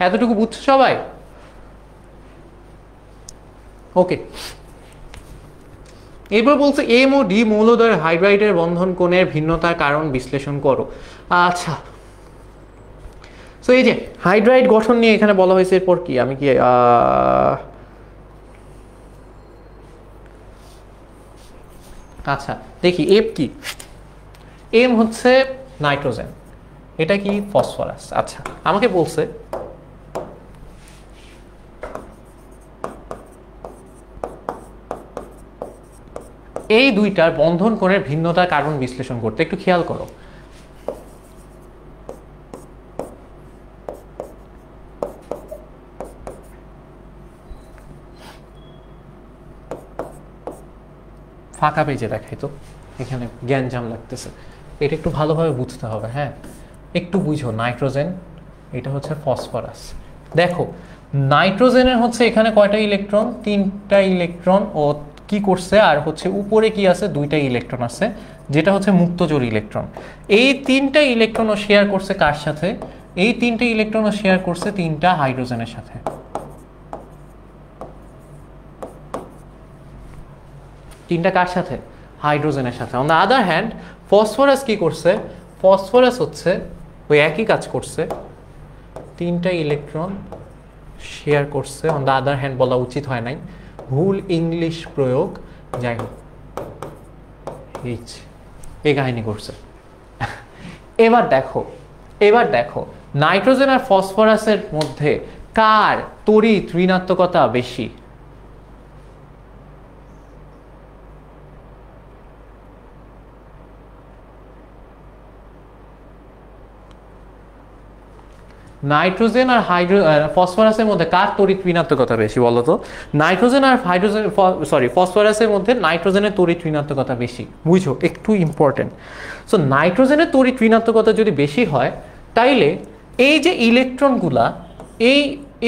এতটুকু বুঝছো সবাই? ওকে, এরপর বলছে এম ও ডি মৌলদ্বয়ের হাইড্রাইডের বন্ধন কোণের ভিন্নতার কারণ বিশ্লেষণ করো। আচ্ছা, সো এই যে হাইড্রাইড গঠন নিয়ে এখানে বলা হয়েছে, এরপর কি আমি কি আচ্ছা দেখি এম কি। এম হচ্ছে নাইট্রোজেন, এটা কি ফসফরাস। আচ্ছা আমাকে বলছে এই দুইটার বন্ধন কোণের ভিন্নতার কারণ বিশ্লেষণ করতে। একটু খেয়াল করো, ফাঁকা পেজে দেখাই তো, এখানে জ্ঞানজাম লাগতেছে, এটা একটু ভালোভাবে বুঝতে হবে। হ্যাঁ একটু বুঝো, নাইট্রোজেন এটা হচ্ছে ফসফরাস। দেখো নাইট্রোজেনের হচ্ছে এখানে কয়টা ইলেকট্রন? তিনটা ইলেকট্রন ও কি করছে, আর হচ্ছে উপরে কি আছে? দুইটা ইলেকট্রন আছে, যেটা হচ্ছে মুক্তজোড় ইলেকট্রন। এই তিনটা ইলেকট্রনও শেয়ার করছে কার সাথে? এই তিনটা ইলেকট্রনও শেয়ার করছে তিনটা হাইড্রোজেনের সাথে। তিনটা কার সাথে? হাইড্রোজেনের সাথে। On the other hand phosphorus কি করছে? ফসফরাস হচ্ছে ওই একই কাজ করছে, তিনটা ইলেকট্রন শেয়ার করছে। অন দ্য আদার হ্যান্ড বলা উচিত হয় নাই, ভুল ইংলিশ প্রয়োগ, যাই হোক এই কাহিনী করছে। এবার দেখো, এবার দেখো নাইট্রোজেন আর ফসফরাসের মধ্যে কার তড়িৎ ঋণাত্মকতা বেশি? নাইট্রোজেন আর ফসফরাসের মধ্যে কার তড়িৎ ঋণাত্মকতা বেশি বলো তো? নাইট্রোজেন আর ফসফরাসের মধ্যে নাইট্রোজেনের তড়িৎ ঋণাত্মকতা বেশি। বুঝো, একটু ইম্পর্টেন্ট। সো নাইট্রোজেনের তড়িৎ ঋণাত্মকতা যদি বেশি হয়, তাইলে এই যে ইলেকট্রনগুলা,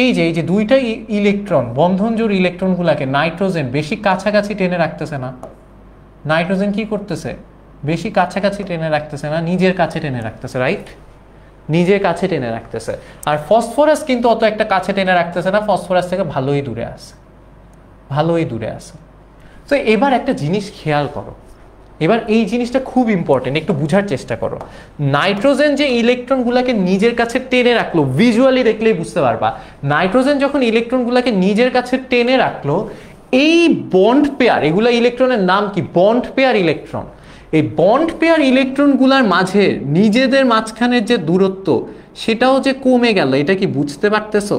এই যে দুইটা ইলেকট্রন বন্ধনজোড় ইলেকট্রনগুলাকে নাইট্রোজেন বেশি কাছাকাছি টেনে রাখতেছে না। নাইট্রোজেন কি করতেছে? বেশি কাছাকাছি টেনে রাখতেছে না, নিজের কাছে টেনে রাখতেছে, রাইট? নিজের কাছে টেনে রাখতেছে। আর ফসফরাস কিন্তু অত একটা কাছে টেনে রাখতেছে না, ফসফরাস থেকে ভালোই দূরে আছে, ভালোই দূরে আছে। তো এবার একটা জিনিস খেয়াল করো, এবার এই জিনিসটা খুব ইম্পর্টেন্ট, একটু বুঝার চেষ্টা করো। নাইট্রোজেন যে ইলেকট্রনগুলোকে নিজের কাছে টেনে রাখলো, ভিজুয়ালি দেখলেই বুঝতে পারবা, নাইট্রোজেন যখন ইলেকট্রনগুলোকে নিজের কাছে টেনে রাখলো, এই বন্ড পেয়ার, এগুলা ইলেকট্রনের নাম কি? Bond pair electron. এই বন্ড পেয়ার ইলেকট্রনগুলোর মাঝে নিজেদের মাঝখানের যে দূরত্ব, সেটাও যে কমে গেল, এটা কি বুঝতে পারতেছো?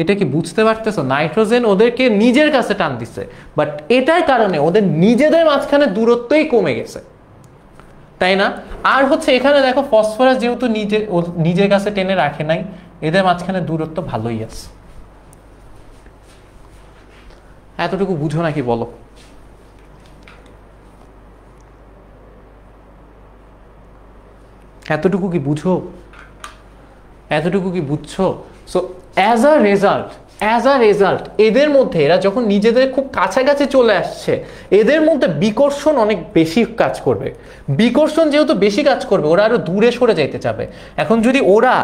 এটা কি বুঝতে পারতেছো? নাইট্রোজেন ওদেরকে নিজের কাছে টান দিছে, বাট এটার কারণে ওদের নিজেদের মাঝখানে দূরত্বই কমে গেছে। তাই না? আর হচ্ছে এখানে দেখো ফসফরাস যেহেতু নিজের কাছে টেনে রাখে নাই, এদের মাঝখানে দূরত্ব ভালোই আছে। এতটুকু বুঝো নাকি বলো? এতটুকু কি বুঝো? এতটুকু কি বুঝছো? সো অ্যাজ আ রেজাল্ট এদের মধ্যে, এরা যখন নিজেদের খুব কাছাকাছি চলে আসছে, এদের মধ্যে বিকর্ষণ অনেক বেশি কাজ করবে। বিকর্ষণ যেহেতু বেশি কাজ করবে, ওরা আরো দূরে সরে যাইতে চাবে। এখন যদি ওরা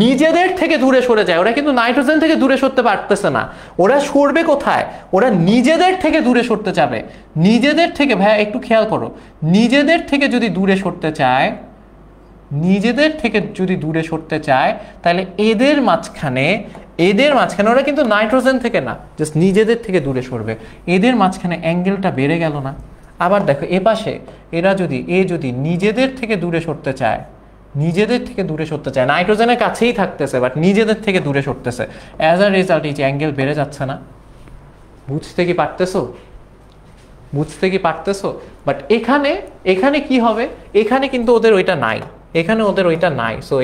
নিজেদের থেকে দূরে সরে যায়, ওরা কিন্তু নাইট্রোজেন থেকে দূরে সরতে পারতেছে না, ওরা সরবে কোথায়? ওরা নিজেদের থেকে দূরে সরতে চাবে। নিজেদের থেকে, ভাইয়া একটু খেয়াল করো, নিজেদের থেকে যদি দূরে সরতে চায়, তাহলে এদের মাঝখানে ওরা কিন্তু নাইট্রোজেন থেকে না, জাস্ট নিজেদের থেকে দূরে সরবে। এদের মাঝখানে অ্যাঙ্গেলটা বেড়ে গেল না? আবার দেখো এপাশে যদি নিজেদের থেকে দূরে সরতে চায়, নাইট্রোজেনের কাছেই থাকতেছে বাট নিজেদের থেকে দূরে সরতেছে, অ্যাজ আ রেজাল্ট এই যে অ্যাঙ্গেল বেড়ে যাচ্ছে না? বুঝতে কি পারতেছো? বাট এখানে কি হবে? এখানে কিন্তু ওদের ওইটা নাই। সো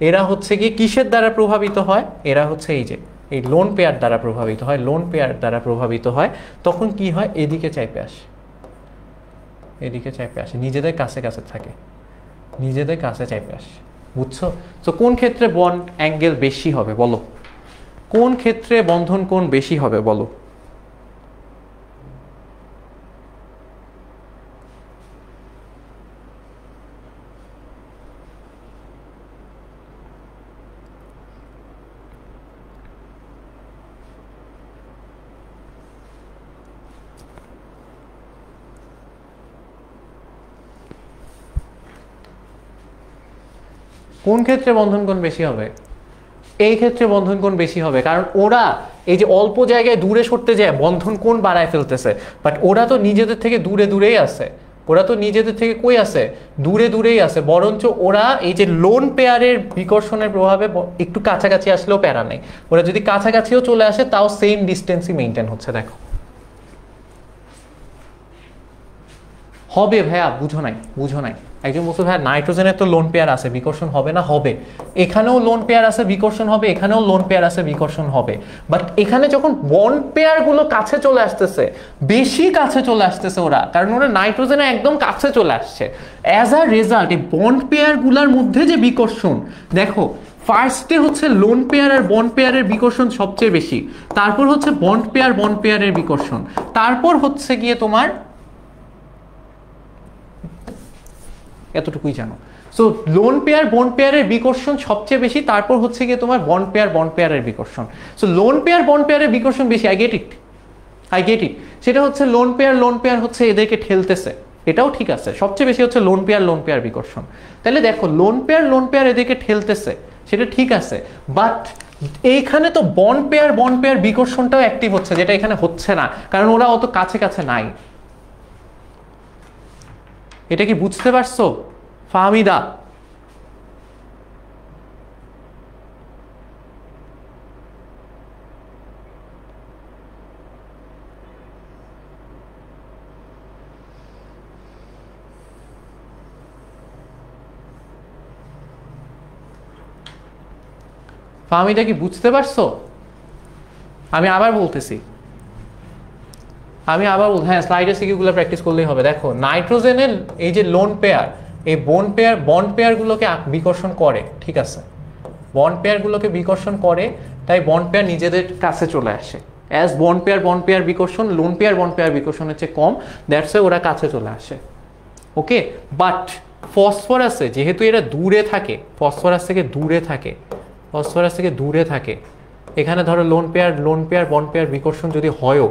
এরা হচ্ছে গিয়ে কিসের দ্বারা প্রভাবিত হয়? এরা হচ্ছে এই লোন পেয়ার দ্বারা প্রভাবিত হয়। তখন কি হয়? এদিকে চাইপে আসে, নিজেদের কাছে থাকে, নিজেদের কাছে চাইপে আসে। বুঝছো? তো কোন ক্ষেত্রে বন্ড অ্যাঙ্গেল বেশি হবে বলো? কোন ক্ষেত্রে বন্ধন কোণ বেশি হবে বলো? কোন ক্ষেত্রে বন্ধন কোণ বেশি হবে? এই ক্ষেত্রে বন্ধন কোণ বেশি হবে, কারণ ওরা এই যে অল্প জায়গায় দূরে সরতে যায় বন্ধন কোণ বাড়ায় ফেলতেছে, বাট ওরা তো নিজেদের থেকে দূরেই আছে। দূরেই আছে, বরঞ্চ ওরা এই যে লোন পেয়ারের বিকর্ষণের প্রভাবে একটু কাছাকাছি আসলেও প্যারা নেই। ওরা যদি কাছাকাছিও চলে আসে তাও সেম ডিস্টেন্সই মেনটেন হচ্ছে। দেখো হবে ভাইয়া, বুঝো নাই। একজন বলছে ভাইয়া নাইট্রোজেনের তো লোন পেয়ার আছে, বিকর্ষণ হবে না? হবে। এখানেও লোন পেয়ার আছে, বিকর্ষণ হবে। এখানেও লোন পেয়ার আছে, বিকর্ষণ হবে। বাট এখানে যখন বন্ড পেয়ার গুলো কাছে চলে আসতেছে, বেশি কাছে চলে আসতেছে ওরা, কারণ ওরা নাইট্রোজেনের একদম কাছে চলে আসছে, অ্যাজ আ রেজাল্ট এই বন্ড পেয়ার গুলার মধ্যে যে বিকর্ষণ, দেখো ফার্স্টে হচ্ছে লোন পেয়ার আর বন্ড পেয়ারের বিকর্ষণ সবচেয়ে বেশি, তারপর হচ্ছে বন্ড পেয়ারের বিকর্ষণ, তারপর হচ্ছে গিয়ে তোমার এতটুকুই জানো। সো লোন পেয়ার বন্ড পেয়ারের বিকর্ষণ সবচেয়ে বেশি, তারপর হচ্ছে গিয়ে তোমার বন্ড পেয়ারের বিকর্ষণ। সো লোন পেয়ার বন্ড পেয়ারের বিকর্ষণ বেশি, আই গেট ইট। সেটা হচ্ছে লোন পেয়ার হচ্ছে এদেরকে ঠেলতেছে, এটাও ঠিক আছে। সবচেয়ে বেশি হচ্ছে লোন পেয়ার বিকর্ষণ। তাহলে দেখো লোন পেয়ার এদেরকে ঠেলতেছে, সেটা ঠিক আছে, বাট এইখানে তো বন্ড পেয়ার বিকর্ষণটাও অ্যাক্টিভ হচ্ছে, যেটা এখানে হচ্ছে না, কারণ ওরা অত কাছে নাই। এটা কি বুঝতে পারছো ফাহমিদা? ফাহমিদা কি বুঝতে পারছো? আমি আবার বলতেছি, হ্যাঁ স্লাইডের সিকিউগুলো প্র্যাকটিস করলেই হবে। দেখো নাইট্রোজেনের এই যে লোন পেয়ার, এই বন্ড পেয়ারগুলোকে বিকর্ষণ করে, ঠিক আছে, বন্ড পেয়ারগুলোকে বিকর্ষণ করে, তাই বন্ড পেয়ার নিজেদের কাছে চলে আসে। অ্যাজ বন্ড পেয়ার বিকর্ষণ লোন পেয়ার বিকর্ষণের চেয়ে কম, দ্যাটস ওয়াই ওরা কাছে চলে আসে। ওকে, বাট ফসফরাসে যেহেতু এরা দূরে থাকে, ফসফরাস থেকে দূরে থাকে, এখানে ধরো লোন পেয়ার বন্ড পেয়ার বিকর্ষণ যদি হয়ও,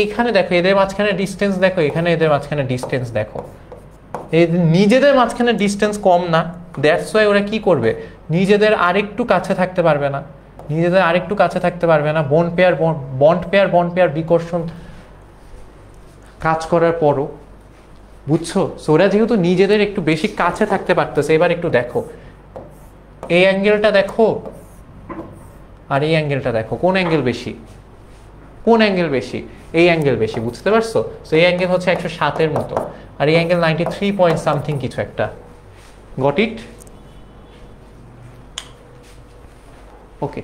এইখানে দেখো এদের মাঝখানে ডিস্টেন্স দেখো, এখানে এদের মাঝখানে ডিস্টেন্স দেখো, নিজেদের মাঝখানে ডিস্টেন্স কম না, দ্যাটস ওয়াই ওরা কি করবে, নিজেদের আরেকটু কাছে থাকতে পারবে না, বন্ড পেয়ার বিকর্ষণ কাজ করার পরও। বুঝছো? সো ওরা যেহেতু নিজেদের একটু বেশি কাছে থাকতে পারতেছে, এবার একটু দেখো এই অ্যাঙ্গেলটা দেখো আর এই অ্যাঙ্গেলটা দেখো, কোন অ্যাঙ্গেল বেশি? এই অ্যাঙ্গেল বেশি, বুঝতে পারছো? তো এই অ্যাঙ্গেল হচ্ছে 107-এর মতো, আর এই অ্যাঙ্গেল 93 পয়েন্ট সামথিং কিছু একটা। Got it? ওকে,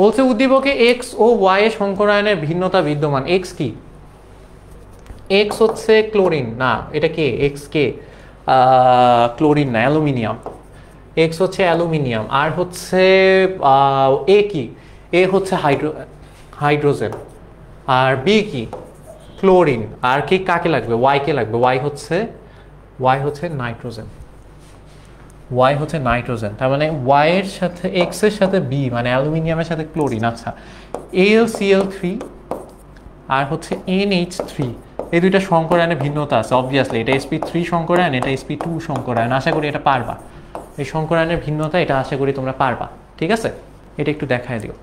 বলছে উদ্দীপকে এক্স ও ওয়াই এর সংকরায়নের ভিন্নতা বিদ্যমান। এক্স কি? এক্স হচ্ছে ক্লোরিন না, এটা কে? এক্স কে? ক্লোরিন না, অ্যালুমিনিয়াম। এক্স হচ্ছে অ্যালুমিনিয়াম। আর হচ্ছে এ কি? এ হচ্ছে হাইড্রোজেন। আর বি কি? ক্লোরিন। আর কি কাকে লাগবে? ওয়াই কে লাগবে। ওয়াই হচ্ছে নাইট্রোজেন। ওয়াই হচ্ছে নাইট্রোজেন। তার মানে ওয়াই এর সাথে এক্স এর সাথে বি মানে অ্যালুমিনিয়ামের সাথে ক্লোরিন। আচ্ছা, AlCl3 আর হচ্ছে NH3, এই দুইটা সংকরায়নে ভিন্নতা আছে অবভিয়াসলি। এটা sp3 সংকরায়ন, এটা sp2 সংকরায়ন। আশা করি এটা পারবা। এই সংকরায়নের ভিন্নতা এটা আশা করি তোমরা পারবা। ঠিক আছে, এটা একটু দেখায় দিও।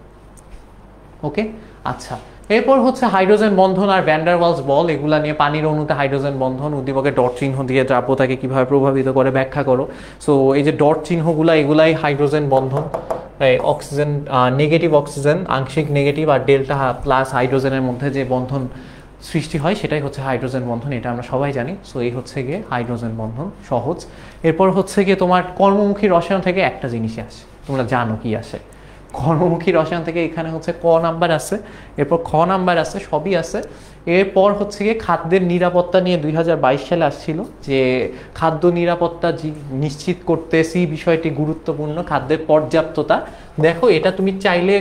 ওকে, আচ্ছা। এরপর হচ্ছে হাইড্রোজেন বন্ধন আর ভ্যান ডার ওয়ালস বল, এগুলা নিয়ে পানির অণুতে হাইড্রোজেন বন্ধন উদ্দীপকের ডট চিহ্ন দিয়ে দ্রাব্যতাকে কিভাবে প্রভাবিত করে ব্যাখ্যা করো। সো এই যে ডট চিহ্নগুলা, এগুলাই হাইড্রোজেন বন্ধন। অক্সিজেন, নেগেটিভ অক্সিজেন, আংশিক নেগেটিভ আর ডেল্টা প্লাস হাইড্রোজেনের মধ্যে যে বন্ধন সৃষ্টি হয় সেটাই হচ্ছে হাইড্রোজেন বন্ধন। এটা আমরা সবাই জানি। সো এই হচ্ছে গিয়ে হাইড্রোজেন বন্ধন, সহজ। এরপর হচ্ছে গিয়ে তোমার কর্মমুখী রসায়ন থেকে একটা জিনিসই আসে, তোমরা জানো কি আসে। কর্মমুখী রসায়ন থেকে এখানে হচ্ছে ক নাম্বার আছে, এরপর খ নাম্বার আছে, সবই আছে। এরপর হচ্ছে গিয়ে খাদ্যের নিরাপত্তা নিয়ে 2022 সালে আসছিল যে খাদ্য নিরাপত্তা নিশ্চিত করতে সি বিষয়টি গুরুত্বপূর্ণ, খাদ্যের পর্যাপ্ততা। দেখো এটা তুমি চাইলে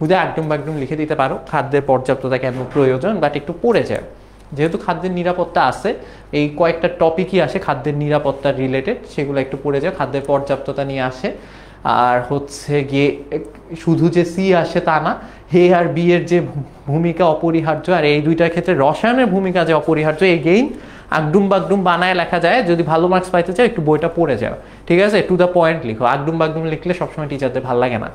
বুঝে একদম একদম লিখে দিতে পারো খাদ্যের পর্যাপ্ততা কেন প্রয়োজন, বাট একটু পড়ে যায়। যেহেতু খাদ্যের নিরাপত্তা আছে, এই কয়েকটা টপিকই আসে খাদ্যের নিরাপত্তা রিলেটেড, সেগুলো একটু পড়ে যায়। খাদ্যের পর্যাপ্ততা নিয়ে আসে। আর হচ্ছে গিয়ে শুধু যে সি আসে তা না, হে আর বি এর যে ভূমিকা অপরিহার্য, আর এই দুইটার ক্ষেত্রে রসায়নের ভূমিকা যে অপরিহার্য, এগেইন আগডুম বাগডুম বানায় লেখা যায়। যদি ভালো মার্কস পাইতে চাও একটু বইটা পড়ে যাও, ঠিক আছে? টু দ্য পয়েন্ট লিখো, আগডুম বাগডুম লিখলে সবসময় টিচারদের ভালো লাগে না।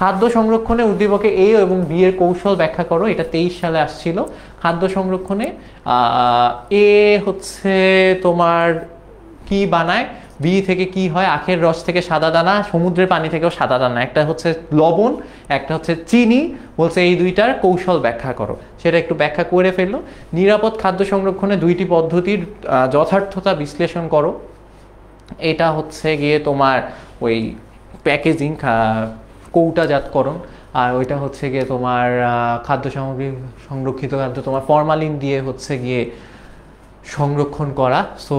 খাদ্য সংরক্ষণে উদ্দীপকে এ এবং বি এর কৌশল ব্যাখ্যা করো, এটা 23 সালে আসছিল। খাদ্য সংরক্ষণে এ হচ্ছে তোমার কি বানায়, বি থেকে কি হয়, আখের রস থেকে সাদা দানা, সমুদ্রের পানি থেকেও সাদা দানা, একটা হচ্ছে লবণ, একটা হচ্ছে চিনি। বলছে এই দুইটার কৌশল ব্যাখ্যা করো, সেটা একটু ব্যাখ্যা করে ফেললো। নিরাপদ খাদ্য সংরক্ষণে দুইটি পদ্ধতির যথার্থতা বিশ্লেষণ করো। এটা হচ্ছে গিয়ে তোমার ওই প্যাকেজিং, কৌটাজাতকরণ, আর ওইটা হচ্ছে গিয়ে তোমার খাদ্য সামগ্রী, সংরক্ষিত খাদ্য তোমার ফরমালিন দিয়ে হচ্ছে গিয়ে সংরক্ষণ করা। সো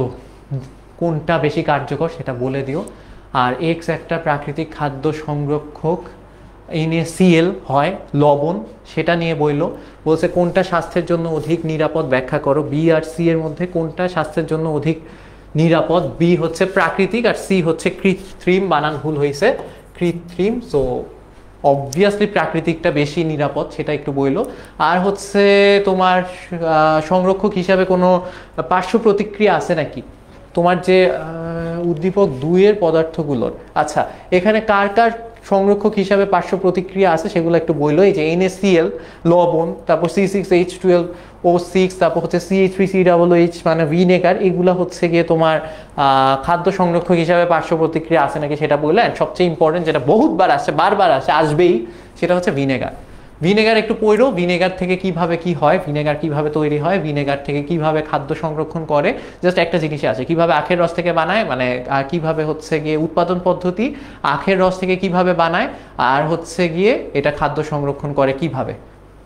কোনটা বেশি কার্যকর সেটা বলে দিও। আর এক্স একটা প্রাকৃতিক খাদ্য সংরক্ষক, NaCl হয় লবণ, সেটা নিয়ে বইলো। বলছে কোনটা স্বাস্থ্যের জন্য অধিক নিরাপদ ব্যাখ্যা করো। বি আর সি এর মধ্যে কোনটা স্বাস্থ্যের জন্য অধিক নিরাপদ? বি হচ্ছে প্রাকৃতিক আর সি হচ্ছে কৃত্রিম, বানান ভুল হয়েছে, কৃত্রিম। সো অবভিয়াসলি প্রাকৃতিকটা বেশি নিরাপদ, সেটা একটু বইলো। আর হচ্ছে তোমার সংরক্ষক হিসাবে কোনো পার্শ্ব প্রতিক্রিয়া আছে নাকি তোমার যে উদ্দীপক 2 এর পদার্থগুলোর। আচ্ছা, এখানে কার কার সংরক্ষক হিসাবে পার্শ্ব প্রতিক্রিয়া আছে সেগুলো একটু বইলো। এই যে NaCl লবণ, তারপর C6H12O6, তারপর হচ্ছে CH3COOH মানে ভিনেগার, এগুলো হচ্ছে গিয়ে তোমার খাদ্য সংরক্ষক হিসাবে পার্শ্ব প্রতিক্রিয়া আছে নাকি সেটা বললো। অ্যান্ড সবচেয়ে ইম্পর্টেন্ট, যেটা বহুতবার আসে, বারবার আসে, আসবেই, সেটা হচ্ছে ভিনেগার। ভিনেগার একটু পড়ো, ভিনেগার থেকে কিভাবে কি হয়, ভিনেগার কিভাবে তৈরি হয়, ভিনেগার থেকে কিভাবে খাদ্য সংরক্ষণ করে। জাস্ট একটা জিনিসই আছে, কিভাবে আখের রস থেকে বানায়, মানে কিভাবে হচ্ছে গিয়ে উৎপাদন পদ্ধতি, আখের রস থেকে কিভাবে বানায়, আর হচ্ছে গিয়ে এটা খাদ্য সংরক্ষণ করে কিভাবে।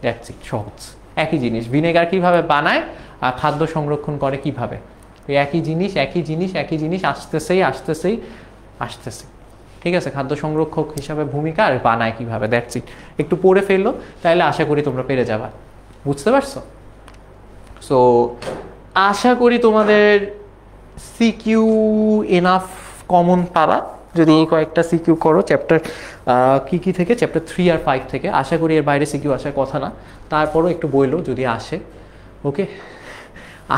দ্যাটস ইট, সহজ। একই জিনিস, ভিনেগার কিভাবে বানায় আর খাদ্য সংরক্ষণ করে কিভাবে, একই জিনিস একই জিনিস একই জিনিস, আসতেছেই আসতেছেই আসতেছে। ঠিক আছে, খাদ্য সংরক্ষক হিসাবে ভূমিকা আর বানায় কিভাবে, দ্যাটস ইট। একটু পড়ে ফেললো, তাহলে আশা করি তোমরা পেরে যাবা। বুঝতে পারছো? সো আশা করি তোমাদের সিকিউ এনাফ কমন পাবা যদি এই কয়েকটা সিকিউ করো। চ্যাপ্টার কি থেকে, চ্যাপ্টার 3 আর 5 থেকে। আশা করি এর বাইরে সিকিউ আসার কথা না, তারপরও একটু বইলো যদি আসে। ওকে,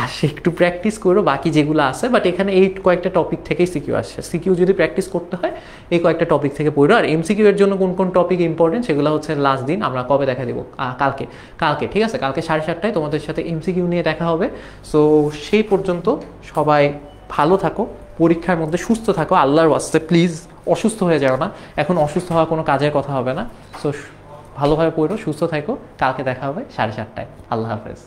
আসে একটু প্র্যাকটিস করো বাকি যেগুলো আছে, বাট এখানে এই কয়েকটা টপিক থেকেই সিকিউ আসছে। সিকিউ যদি প্র্যাকটিস করতে হয় এই কয়েকটা টপিক থেকে পড়ো। আর এমসিকিউ এর জন্য কোন কোন টপিক ইম্পর্টেন্ট সেগুলো হচ্ছে লাস্ট দিন আমরা কবে দেখা দেবো, কালকে ঠিক আছে, কালকে 7:30টায় তোমাদের সাথে এমসিকিউ নিয়ে দেখা হবে। সো সেই পর্যন্ত সবাই ভালো থাকো, পরীক্ষার মধ্যে সুস্থ থাকো, আল্লাহর ওয়াস্তে প্লিজ অসুস্থ হয়ে যাও না। এখন অসুস্থ হওয়া কোনো কাজের কথা হবে না। সো ভালোভাবে পড়ো, সুস্থ থাকো। কালকে দেখা হবে 7:30টায়। আল্লাহ হাফেজ।